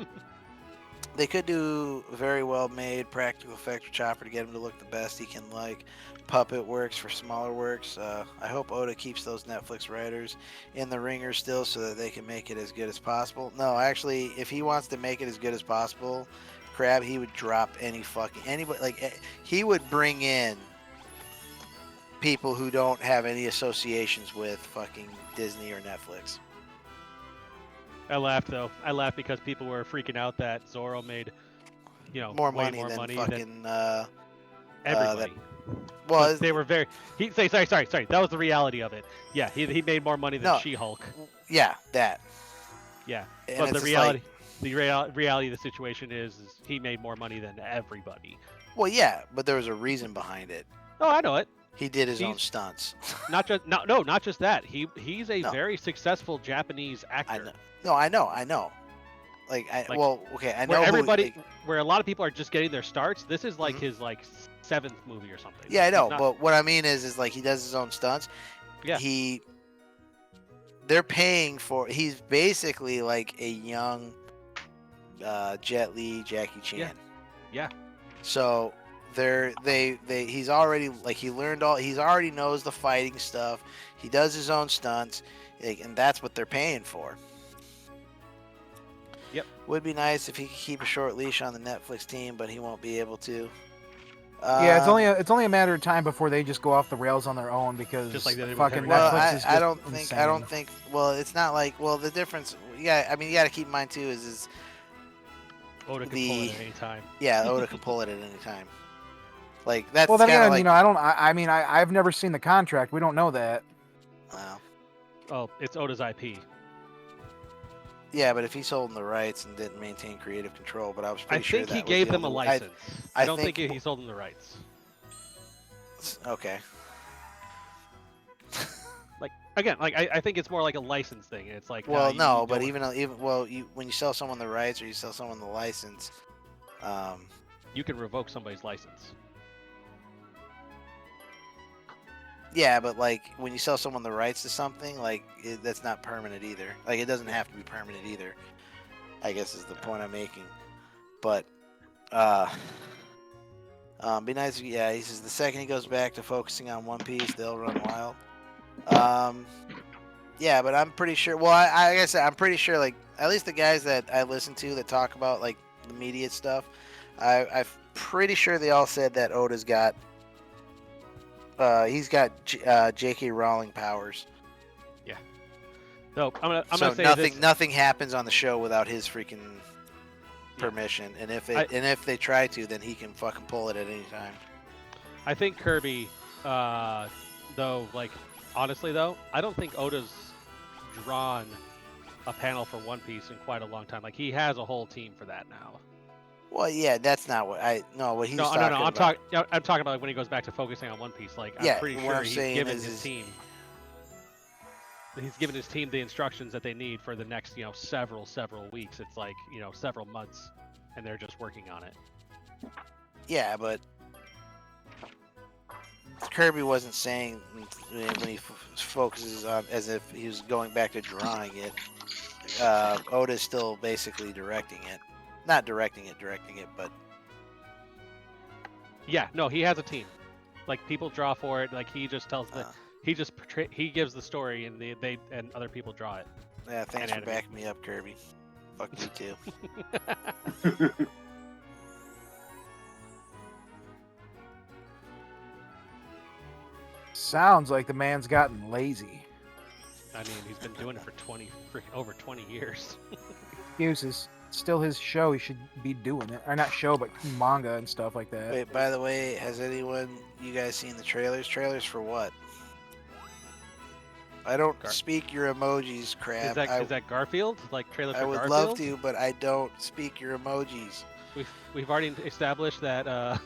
They could do very well made practical effects for Chopper to get him to look the best he can. Like, puppet works for smaller works. I hope Oda keeps those Netflix writers in the ringer still so that they can make it as good as possible. No, actually, if he wants to make it as good as possible, Crab, he would drop anybody. Like, he would bring in people who don't have any associations with fucking Disney or Netflix. I laughed though. I laughed because people were freaking out that Zoro made, More way money more than money fucking. than everybody. Well, They were very. Sorry. That was the reality of it. Yeah, he made more money than No. She-Hulk. yeah, that. Yeah, And but it's the just reality, reality of the situation is he made more money than everybody. Well, yeah, but there was a reason behind it. Oh, I know it. He did his own He's- stunts. Not just that. He's a No. very successful Japanese actor. I know. No, I know. Like, well, okay, I know. Where who- everybody, like, where a lot of people are just getting their starts. This is like Mhm. his 7th movie or something. yeah, I He's know. not- But what I mean is like he does his own stunts. Yeah. They're paying for. He's basically like a young Jet Li, Jackie Chan. Yeah. So he's already like he already knows the fighting stuff. He does his own stunts, and that's what they're paying for. Yep. Would be nice if he could keep a short leash on the Netflix team, but he won't be able to. Yeah, it's only a matter of time before they just go off the rails on their own because Just like they did with fucking Harry Well, Netflix is just I don't insane. think. Well, it's not like. Well, the difference. Yeah, I mean, you got to keep in mind too is Oda can pull it at any time. yeah, Oda can pull it at any time. Like that's Well, then kind of again, like. I mean, I've never seen the contract. We don't know that. Wow. Oh, it's Oda's IP. Yeah, but if he's holding the rights and didn't maintain creative control, but I was pretty I sure think that he was gave the them a only way- license. I don't think think he's holding the rights. Okay. Like again, like I think it's more like a license thing. It's like Well, you no, but don't- even when you sell someone the rights or you sell someone the license, you can revoke somebody's license. yeah, but like when you sell someone the rights to something, like that's not permanent either. Like it doesn't have to be permanent either. I guess is the point I'm making. But be nice. Yeah, he says the second he goes back to focusing on One Piece, they'll run wild. Yeah, but I'm pretty sure. Well, like I said, I'm pretty sure. Like at least the guys that I listen to that talk about like the media stuff, I'm pretty sure they all said that Oda's got. He's got J.K. Rowling powers. So I'm So gonna say nothing happens on the show without his freaking permission. And if they try to, then he can fucking pull it at any time. I think Kirby, though, like honestly though, I don't think Oda's drawn a panel for One Piece in quite a long time. Like he has a whole team for that now. Well, yeah, that's not what what he's No, talking no, about. I'm talking about like when he goes back to focusing on One Piece. Like Yeah, I'm pretty what sure I'm he's saying given is- his team. He's given his team the instructions that they need for the next, several weeks. It's like, several months, and they're just working on it. Yeah, but Kirby wasn't saying when he focuses on as if he was going back to drawing it. Oda's still basically directing it. Not directing it, but Yeah, no, he has a team. Like people draw for it. Like he just tells he gives the story, and they and other people draw it. yeah. Thanks And for animate. backing me up, Kirby. Fuck you too. Sounds like the man's gotten lazy. I mean, he's been doing it for over 20 years. Excuses. It's still his show. He should be doing it. Or not show, but manga and stuff like that. Wait, by the way, has you guys seen the trailers? Trailers for what? I don't speak your emojis, crap. Is that Garfield? Like trailer for I would Garfield? love to, but I don't speak your emojis. We've already established that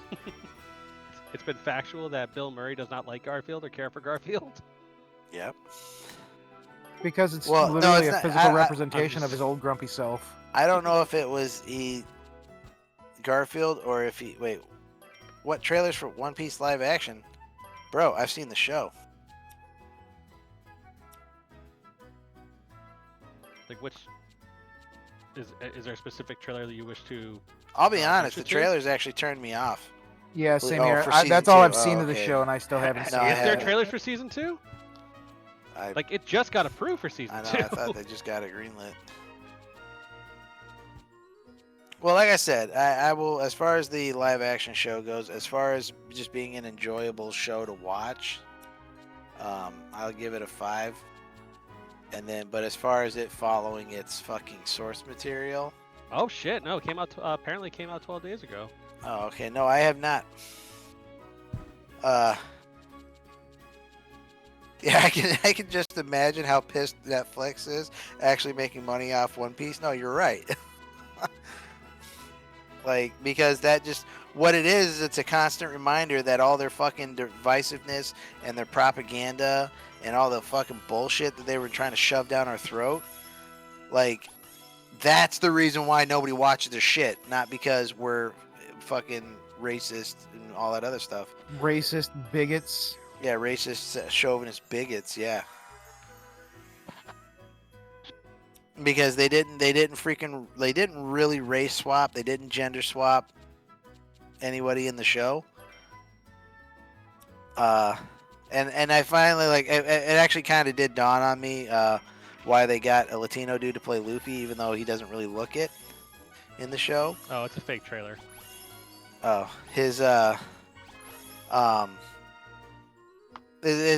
it's been factual that Bill Murray does not like Garfield or care for Garfield. Yep. Because it's Well, no, literally it's a not- physical I'm representation just- of his old grumpy self. I don't know if it was Garfield or if what trailers for One Piece live action? Bro, I've seen the show. Like which is there a specific trailer that you wish to? I'll be honest, the Interesting. trailers actually turned me off. Yeah, same Oh, here. for That's season all two? I've seen Oh, of the okay. show, and I still haven't No, seen I Is there haven't. trailers for season 2? Like it just got approved for season I know, 2. I thought they just got it greenlit. Well, like I said, I will, as far as the live action show goes, as far as just being an enjoyable show to watch, I'll give it a 5. And then, but as far as it following its fucking source material, Oh shit! No, it came out. Apparently, came out 12 days ago. oh, okay, no, I have not. Yeah, I can just imagine how pissed Netflix is actually making money off One Piece. No, you're right. Like, because that just, what it is, it's a constant reminder that all their fucking divisiveness and their propaganda and all the fucking bullshit that they were trying to shove down our throat, like, that's the reason why nobody watches their shit, not because we're fucking racist and all that other stuff. Racist bigots. Yeah, racist, chauvinist bigots, yeah. Because they didn't really race swap, they didn't gender swap anybody in the show. And I finally, like, it actually kind of did dawn on me why they got a Latino dude to play Luffy, even though he doesn't really look it in the show. Oh, it's a fake trailer. Oh, his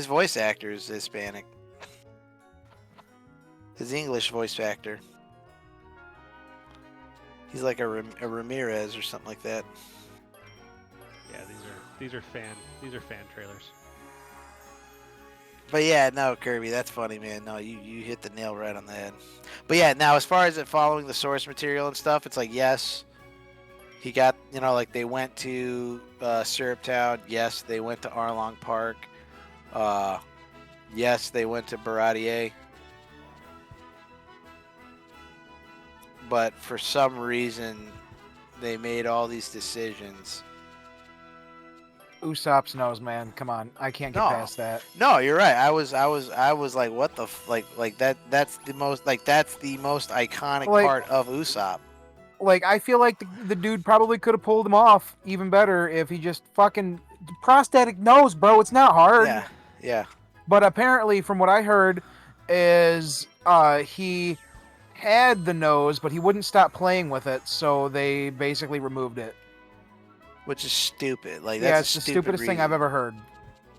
voice actor is Hispanic. His English voice actor. He's like a Ramirez or something like that. Yeah, these are fan trailers. But yeah, no, Kirby, that's funny, man. No, you hit the nail right on the head. But yeah, now as far as it following the source material and stuff, it's like, yes, he got, like they went to Syrup Town. Yes, they went to Arlong Park. Yes, they went to Baratier. But for some reason, they made all these decisions. Usopp's nose, man. Come on, I can't get No. past that. No, you're right. I was like, what the like that? That's the most iconic Like- part of Usopp. Like, I feel like the dude probably could have pulled him off even better if he just fucking prosthetic nose, bro. It's not hard. Yeah, yeah. But apparently, from what I heard, is he had the nose, but he wouldn't stop playing with it, so they basically removed it. Which is stupid. Like, Yeah, that's it's a the stupid stupidest thing reason. I've ever heard.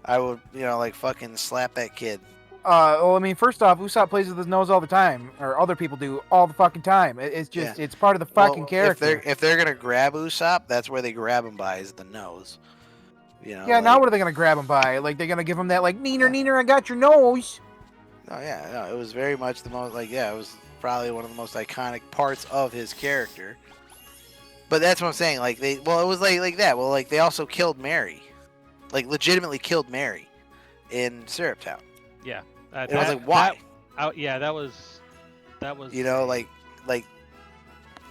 I would, like fucking slap that kid. Well, I mean, first off, Usopp plays with his nose all the time, or other people do all the fucking time. It's just, it's part of the fucking character. If they're gonna grab Usopp, that's where they grab him by, is the nose. Yeah, now what are they gonna grab him by? Like, they're gonna give him that, like, neener, I got your nose. No, yeah, no, it was very much the most, it was probably one of the most iconic parts of his character. But that's what I'm saying. Like, it was like that. Well, like, they also killed Mary, like, legitimately killed Mary in Syrup Town. Yeah. It was like, why? Yeah, that was.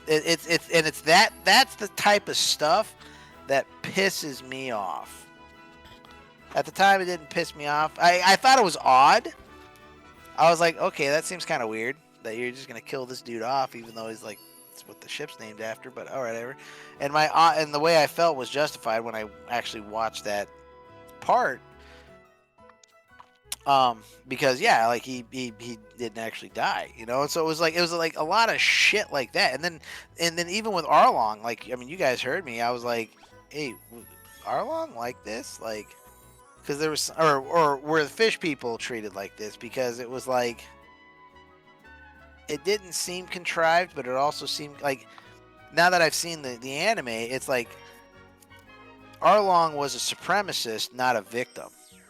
It's that's the type of stuff that pisses me off. At the time, it didn't piss me off. I thought it was odd. I was like, okay, that seems kind of weird that you're just gonna kill this dude off, even though he's like, it's what the ship's named after. But all right, whatever. And and the way I felt was justified when I actually watched that part. Because yeah, like he didn't actually die, and so it was like a lot of shit like that, and then even with Arlong, like, I mean, you guys heard me, I was like, hey, Arlong like this, like, because there was, or were the fish people treated like this, because it was like, it didn't seem contrived, but it also seemed like, now that I've seen the anime, it's like Arlong was a supremacist, not a victim.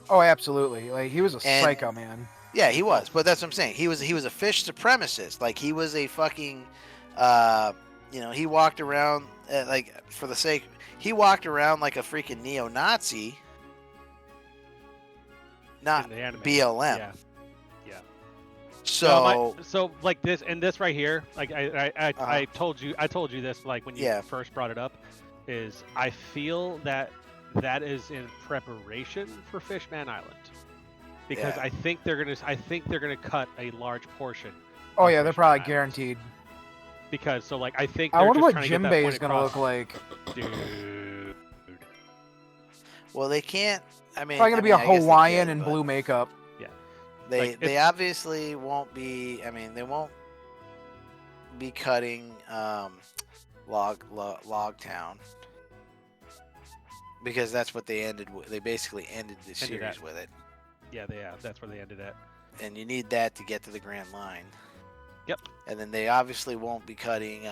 Oh, absolutely. Like, he was a psycho, man. Yeah, he was. But that's what I'm saying. He was a fish supremacist. Like, he was a fucking, he walked around, for the sake, he walked around like a freaking neo-Nazi, not BLM. Yeah. Yeah. So, so like this and this right here, like I told you this, like, when you first brought it up, is I feel that is in preparation for Fishman Island, because I think they're gonna cut a large portion. Oh yeah, they're probably Island. guaranteed. Because so, like, I think I they're wonder just what trying to get that Jimbei point is gonna across. look like. Dude. well, they can't. I mean, Probably gonna be a I guess they Hawaiian can, in but blue makeup. Yeah. They obviously won't be. I mean, they won't be cutting Log Town, because that's what they ended with. They basically ended the series with it. Yeah, that's where they ended at. And you need that to get to the Grand Line. Yep. And then they obviously won't be cutting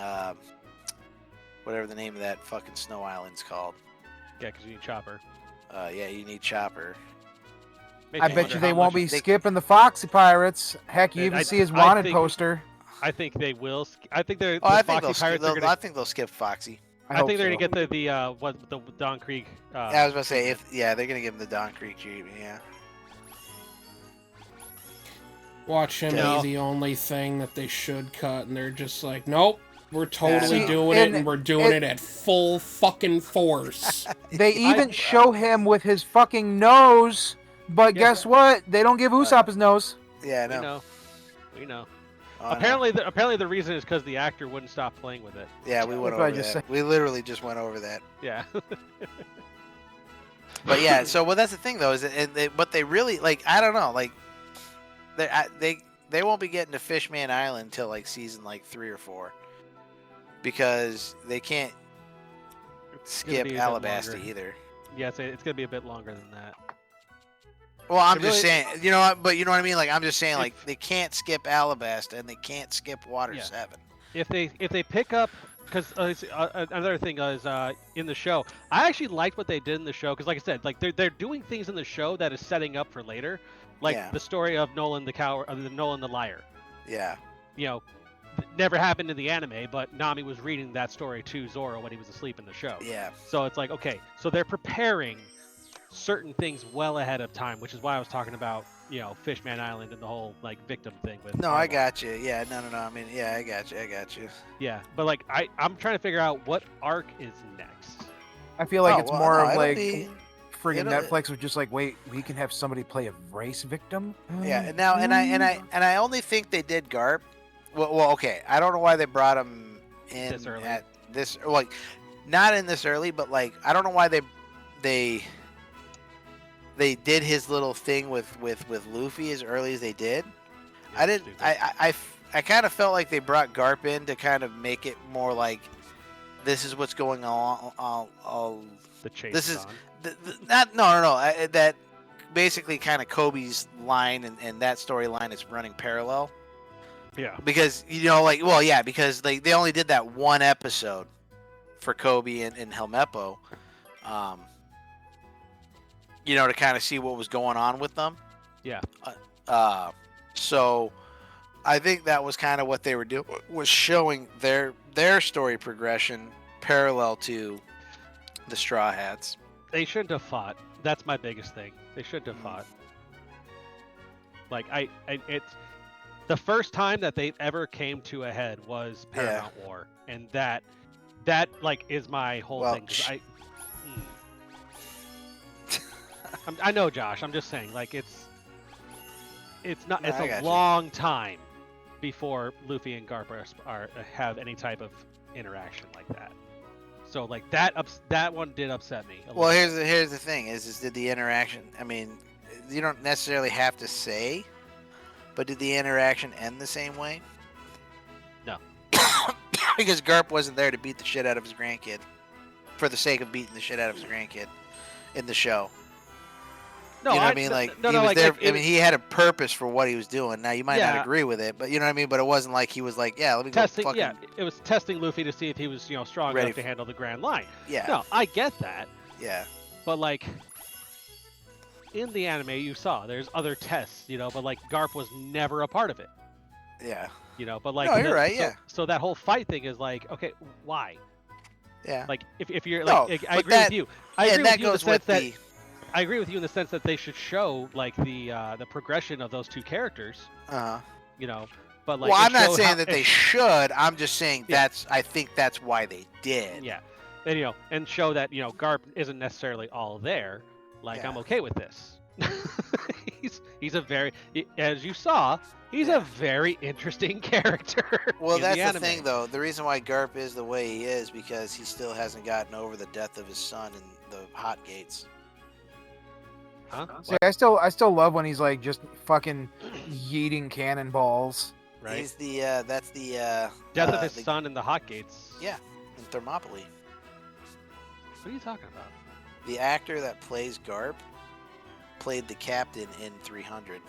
whatever the name of that fucking snow island's called. Yeah, because you need Chopper. Yeah, you need Chopper. I bet you they won't be skipping the Foxy Pirates. Heck, you even see his wanted poster. I think they will. I think they're. Oh, I think Foxy Pirates are gonna, I think they'll skip Foxy. I think they're gonna get the Don Krieg. I was about to say, they're gonna give him the Don Krieg treatment. Yeah. Watch him No. be the only thing that they should cut, and they're just like, nope, we're totally See, doing it, and and we're doing it at full fucking force. They even show him with his fucking nose, but guess what? They don't give Usopp his nose. Yeah, I know. We know. Oh, apparently the reason is because the actor wouldn't stop playing with it. Yeah, we went over that. We literally just went over that. Yeah. But yeah, so that's the thing though, is but they really, like, I don't know, like, they won't be getting to Fishman Island until like season 3 or 4, because they can't skip Alabasta either. Yeah, it's gonna be a bit longer than that. Well, I'm just saying, but you know what I mean. Like, I'm just saying, like, they can't skip Alabasta and they can't skip Water 7. If they pick up, because another thing is in the show, I actually liked what they did in the show, because like I said, like they're doing things in the show that is setting up for later. Like Yeah. the story of Nolan the coward, Nolan the liar. Yeah. You know, never happened in the anime, but Nami was reading that story to Zoro when he was asleep in the show. Yeah. So it's like, okay, so they're preparing certain things well ahead of time, which is why I was talking about, you know, Fishman Island and the whole like victim thing with. No, I Arlong. got you. Yeah. No. I mean, yeah, I got you. Yeah, but like I'm trying to figure out what arc is next. I feel like Oh, it's well, more no, of it'll like be- friggin' it'll- Netflix was just like, wait, we can have somebody play a race victim. Yeah. And now, and I only think they did Garp. Well, okay. I don't know why they brought him in This early. at this, like, not in this early, but like, I don't know why they did his little thing with Luffy as early as they did. Yeah, I didn't. stupid. I kind of felt like they brought Garp in to kind of make it more like this is what's going on. The chase. this is on. not no. That basically kind of Kobe's line and that storyline is running parallel Yeah. because because they only did that one episode for Kobe and Helmeppo, to kind of see what was going on with them. Yeah. So I think that was kind of what they were doing, was showing their story progression parallel to the Straw Hats. They shouldn't have fought. That's my biggest thing. They shouldn't have fought. Like it's the first time that they ever came to a head was Paramount War, and that like is my whole Well, thing. 'Cause I know, Josh. I'm just saying, like it's not. No, It's I a got you. long time before Luffy and Garp have any type of interaction like that. So like that one did upset me. Well, here's the thing: is did the interaction? I mean, you don't necessarily have to say, but did the interaction end the same way? No. Because Garp wasn't there to beat the shit out of his grandkid, for the sake of beating the shit out of his grandkid, in the show. No, You know what I mean? Like no, he was like, there. like, I mean, he had a purpose for what he was doing. Now you might not Yeah. agree with it, but you know what I mean. But it wasn't like he was like, "Yeah, let me testing. go fucking." Yeah, it was testing Luffy to see if he was strong Ready enough to handle the Grand Line. Yeah. No, I get that, Yeah. but like in the anime, you saw there's other tests, but like Garp was never a part of it, Yeah. But like No, you're right, yeah. So that whole fight thing is like, okay, why? Yeah. Like if you're No, like, I but agree that- with you. I yeah, agree and with that you in the goes with sense that the. I agree with you in the sense that they should show like the progression of those two characters, But like, Well, I'm and not show saying how- that they should. I'm just saying Yeah. I think that's why they did. Yeah, and and show that Garp isn't necessarily all there. Like Yeah. I'm okay with this. he's a very, as you saw, he's Yeah. a very interesting character. Well, in that's the the anime. thing, though. The reason why Garp is the way he is because he still hasn't gotten over the death of his son in the Hot Gates. Huh? See, I still love when he's like just fucking yeeting cannonballs. Right. He's the that's the Death of his the- son in the Hot Gates. Yeah, in Thermopylae. What are you talking about? The actor that plays Garp played the captain in 300.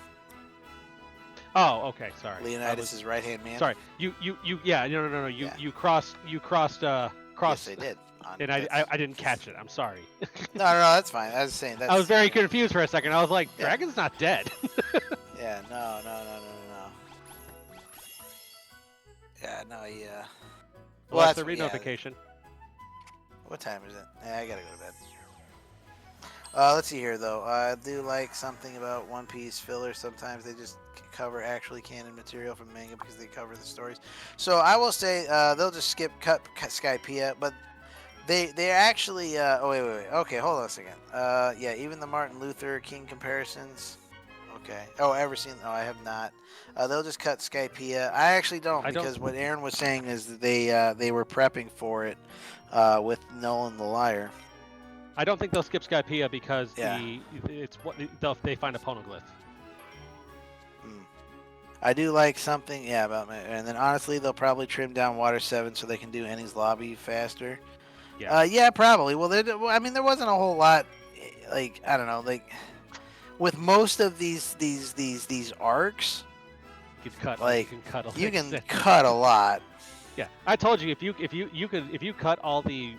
Oh, okay. Sorry. Leonidas' right-hand man. Sorry. You. Yeah. No. You. Yeah. You crossed. Yes, Crossed. they did. And I didn't catch it. I'm sorry. No, that's fine. I was saying that's. I was very confused for a second. I was like, Yeah. Dragon's not dead. Yeah. No. Yeah. No. Yeah. Well, that's the yeah. read notification. What time is it? Yeah, I gotta go to bed. Let's see here, though. I do like something about One Piece filler. Sometimes they just cover actually canon material from manga because they cover the stories. So I will say they'll just cut Skypiea, but they actually. Oh wait. Okay, hold on a second. Yeah, even the Martin Luther King comparisons. Okay. Oh, ever seen? Oh, I have not. They'll just cut Skypiea. I actually don't I don't- because what Aaron was saying is that they were prepping for it with Nolan the Liar. I don't think they'll skip Skypiea because Yeah. they find a poneglyph. I do like something, about my, and then honestly, they'll probably trim down Water 7 so they can do Ennie's Lobby faster. Yeah. Yeah, probably. Well, there wasn't a whole lot, like, I don't know, like, with most of these arcs, You can cut. like, you can cut. you can cut a lot. Yeah, I told you if you cut all the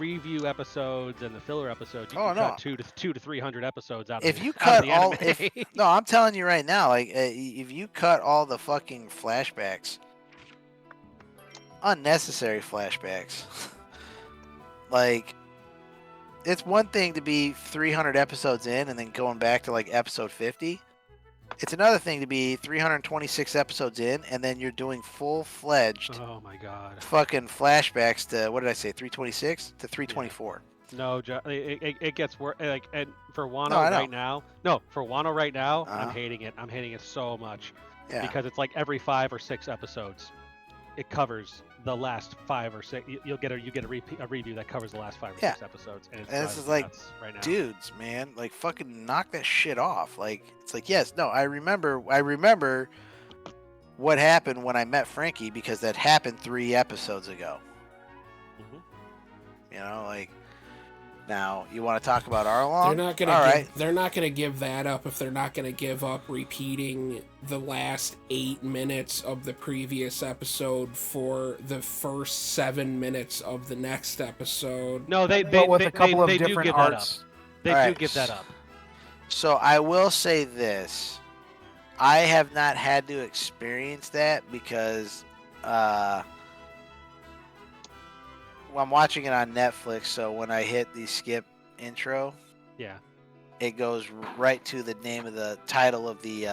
review episodes and the filler episodes, you Oh, can no. cut 200 to 300 episodes out If of you the, out of cut the all, anime. no, I'm telling you right now, like if you cut all the fucking flashbacks, unnecessary flashbacks, like it's one thing to be 300 episodes in and then going back to like episode 50. It's another thing to be 326 episodes in and then you're doing full-fledged Oh my god. fucking flashbacks to, what did I say, 326 to 324. No, it gets worse. Like, and for Wano No, I know. right now, no, for Wano right now, I'm Uh-huh. hating it. I'm hating it so much Yeah. because it's like every 5 or 6 episodes, it covers the last 5 or 6. You get a review that covers the last 5 or 6 episodes, and it's And this driving is me like, nuts right now. dudes, man, like fucking knock that shit off. Like, it's like, yes, no, I remember what happened when I met Frankie because that happened 3 episodes ago. Mhm. You know, like, now you want to talk about Arlong? They're not gonna All give, right. they're not gonna give that up if they're not gonna give up repeating the last 8 minutes of the previous episode for the first 7 minutes of the next episode. No, they But with they, a couple they of do different give that up. arts. They All do right. give that up. So I will say this. I have not had to experience that because I'm watching it on Netflix, so when I hit the skip intro, Yeah. it goes right to the name of the title of the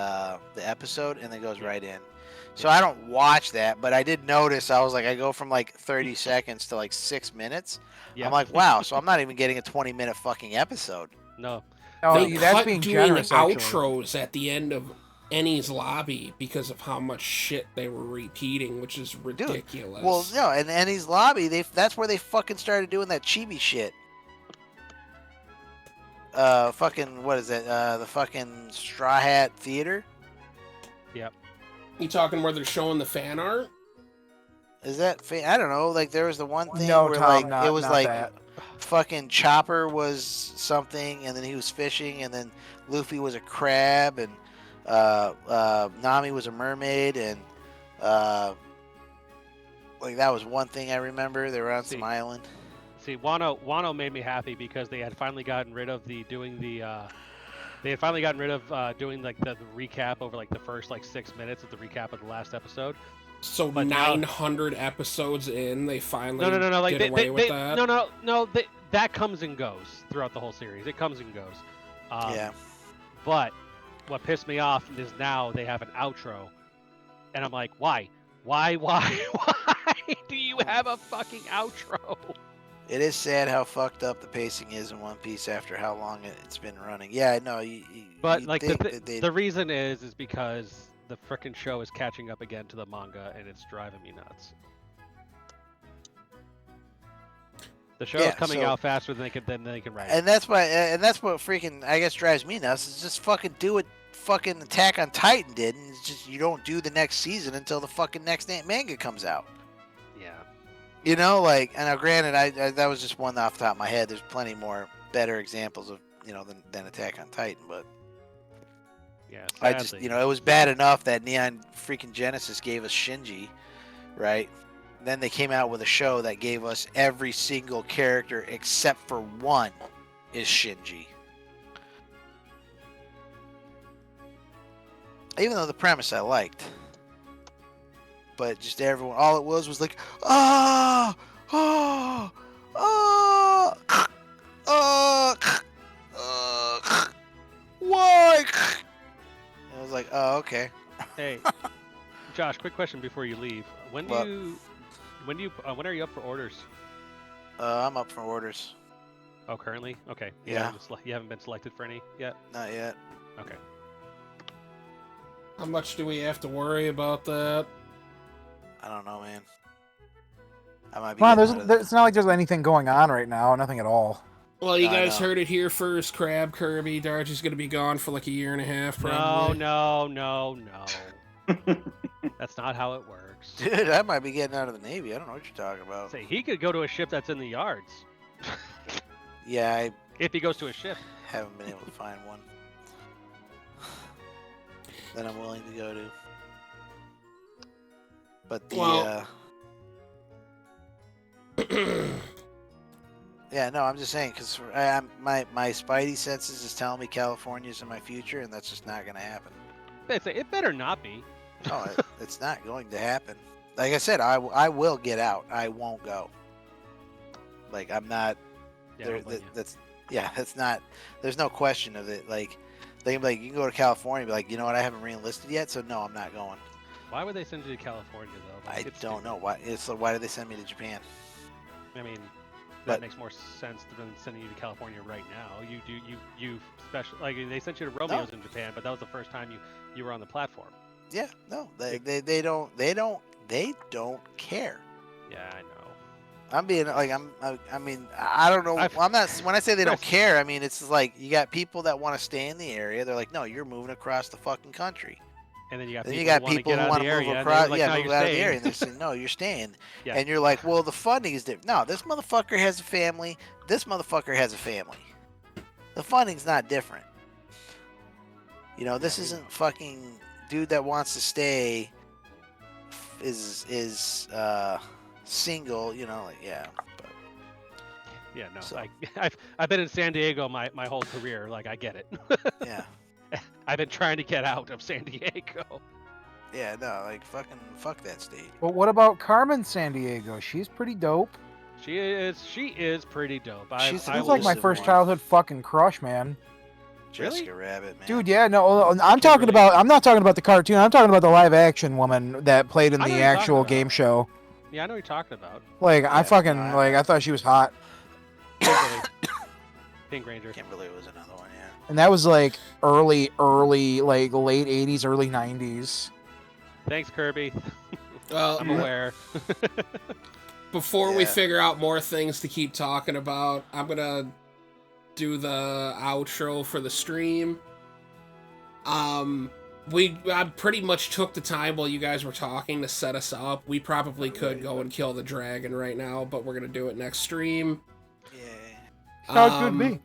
episode and then goes right in. So I don't watch that, but I did notice I was like I go from like 30 seconds to like 6 minutes. Yeah. I'm like, wow, so I'm not even getting a 20-minute fucking episode. No. No, They that's cut being doing generous. Actually. outros at the end of Annie's lobby because of how much shit they were repeating, which is ridiculous. Well, no, and Annie's lobby, that's where they fucking started doing that chibi shit. Fucking what is it? The fucking Straw Hat Theater. Yep. You talking where they're showing the fan art? Is that? I don't know. Like there was the one thing No, where Tom, like not, it was not like that. fucking Chopper was something, and then he was fishing, and then Luffy was a crab, and Nami was a mermaid, and like that was one thing I remember. They were on some island. See, Wano made me happy because they had finally gotten rid of doing like the recap over like the first like 6 minutes of the recap of the last episode. So But now- 900 episodes in, they finally No. Like did away with that? No. That comes and goes throughout the whole series. It comes and goes. Yeah. But what pissed me off is now they have an outro, and I'm like, why do you have a fucking outro? It is sad how fucked up the pacing is in One Piece after how long it's been running. Yeah, I know. But you like think that they- the reason is because the frickin' show is catching up again to the manga, and it's driving me nuts. The show is coming out faster than they can write. And that's why, and that's what freaking I guess drives me nuts. Is just fucking do what fucking Attack on Titan did, and it's just you don't do the next season until the fucking next manga comes out. Yeah. You know, like, and now granted, I that was just one off the top of my head. There's plenty more better examples of than Attack on Titan, but yeah, I just it was bad enough that Neon freaking Genesis gave us Shinji, right? Then they came out with a show that gave us every single character except for one is Shinji. Even though the premise I liked. But just everyone, all it was like, why? I was like, oh, okay. Hey, Josh, quick question before you leave. When are you up for orders? I'm up for orders. Oh, currently? Okay. Yeah. You haven't been selected for any yet? Not yet. Okay. How much do we have to worry about that? I don't know, man. I might be. Come on, it's not like there's anything going on right now. Nothing at all. Well, you I guys know. heard it here first. Crab Kirby, Darcy's gonna be gone for like a year and a half, probably. No. That's not how it works. Dude, I might be getting out of the Navy. I don't know what you're talking about. Say he could go to a ship that's in the yards. Yeah, I If he goes to a ship. haven't been able to find one that I'm willing to go to. But the Well- Yeah, no, I'm just saying because my spidey senses is telling me California's in my future, and that's just not gonna happen. It better not be. No, it's not going to happen. Like I said, I will get out. I won't go. Like I'm not. Yeah, I don't blame you. That's not. There's no question of it. Like they can be like, you can go to California, and be like, you know what, I haven't re-enlisted yet, so no, I'm not going. Why would they send you to California though? Like, I it's don't stupid. know why. Why did they send me to Japan? I mean, But- that makes more sense than sending you to California right now. You special like they sent you to Romeo's in Japan, but that was the first time you were on the platform. Yeah, no, they don't care. Yeah, I know. I'm being like I mean I don't know. I'm not when I say they don't care. I mean it's like you got people that want to stay in the area. They're like, no, you're moving across the fucking country. And then you got Then people who want to move across, move out of the area, and they're saying, no, you're staying. Yeah. And you're like, well, the funding is different. No, this motherfucker has a family. This motherfucker has a family. The funding's not different. You know, this isn't fucking dude that wants to stay is single. You know, like yeah. But, Yeah, no. So- Like I've been in San Diego my whole career. Like I get it. yeah, I've been trying to get out of San Diego. yeah. No, like fuck that state. But what about Carmen San Diego? She's pretty dope. She is pretty dope. She's She was like my elusive first one. childhood fucking crush, man. Jessica Rabbit, man. Dude, yeah, no, I'm talking about. I'm not talking about the cartoon. I'm talking about the live action woman that played in I know the what you're talking actual about. game show. Yeah, I know what you're talking about. Like Yeah, I fucking no, like I thought she was hot, Kimberly. Pink Ranger. Kimberly was another one, yeah. and that was like early, like late '80s, early '90s. Thanks, Kirby. Well, I'm aware. before we Yeah. figure out more things to keep talking about, I'm gonna do the outro for the stream. I pretty much took the time while you guys were talking to set us up. We probably could go and kill the dragon right now, but we're gonna do it next stream. Yeah. Sounds good to me.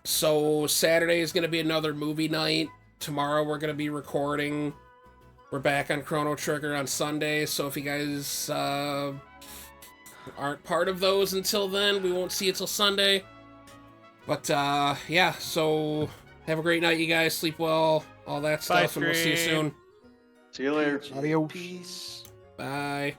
So Saturday is gonna be another movie night. Tomorrow we're gonna be recording. We're back on Chrono Trigger on Sunday, so if you guys aren't part of those until then, we won't see you till Sunday. But yeah, so have a great night, you guys. Sleep well, all that Bye, stuff, and we'll see you stream. soon. See you later. Adios. Peace. Bye.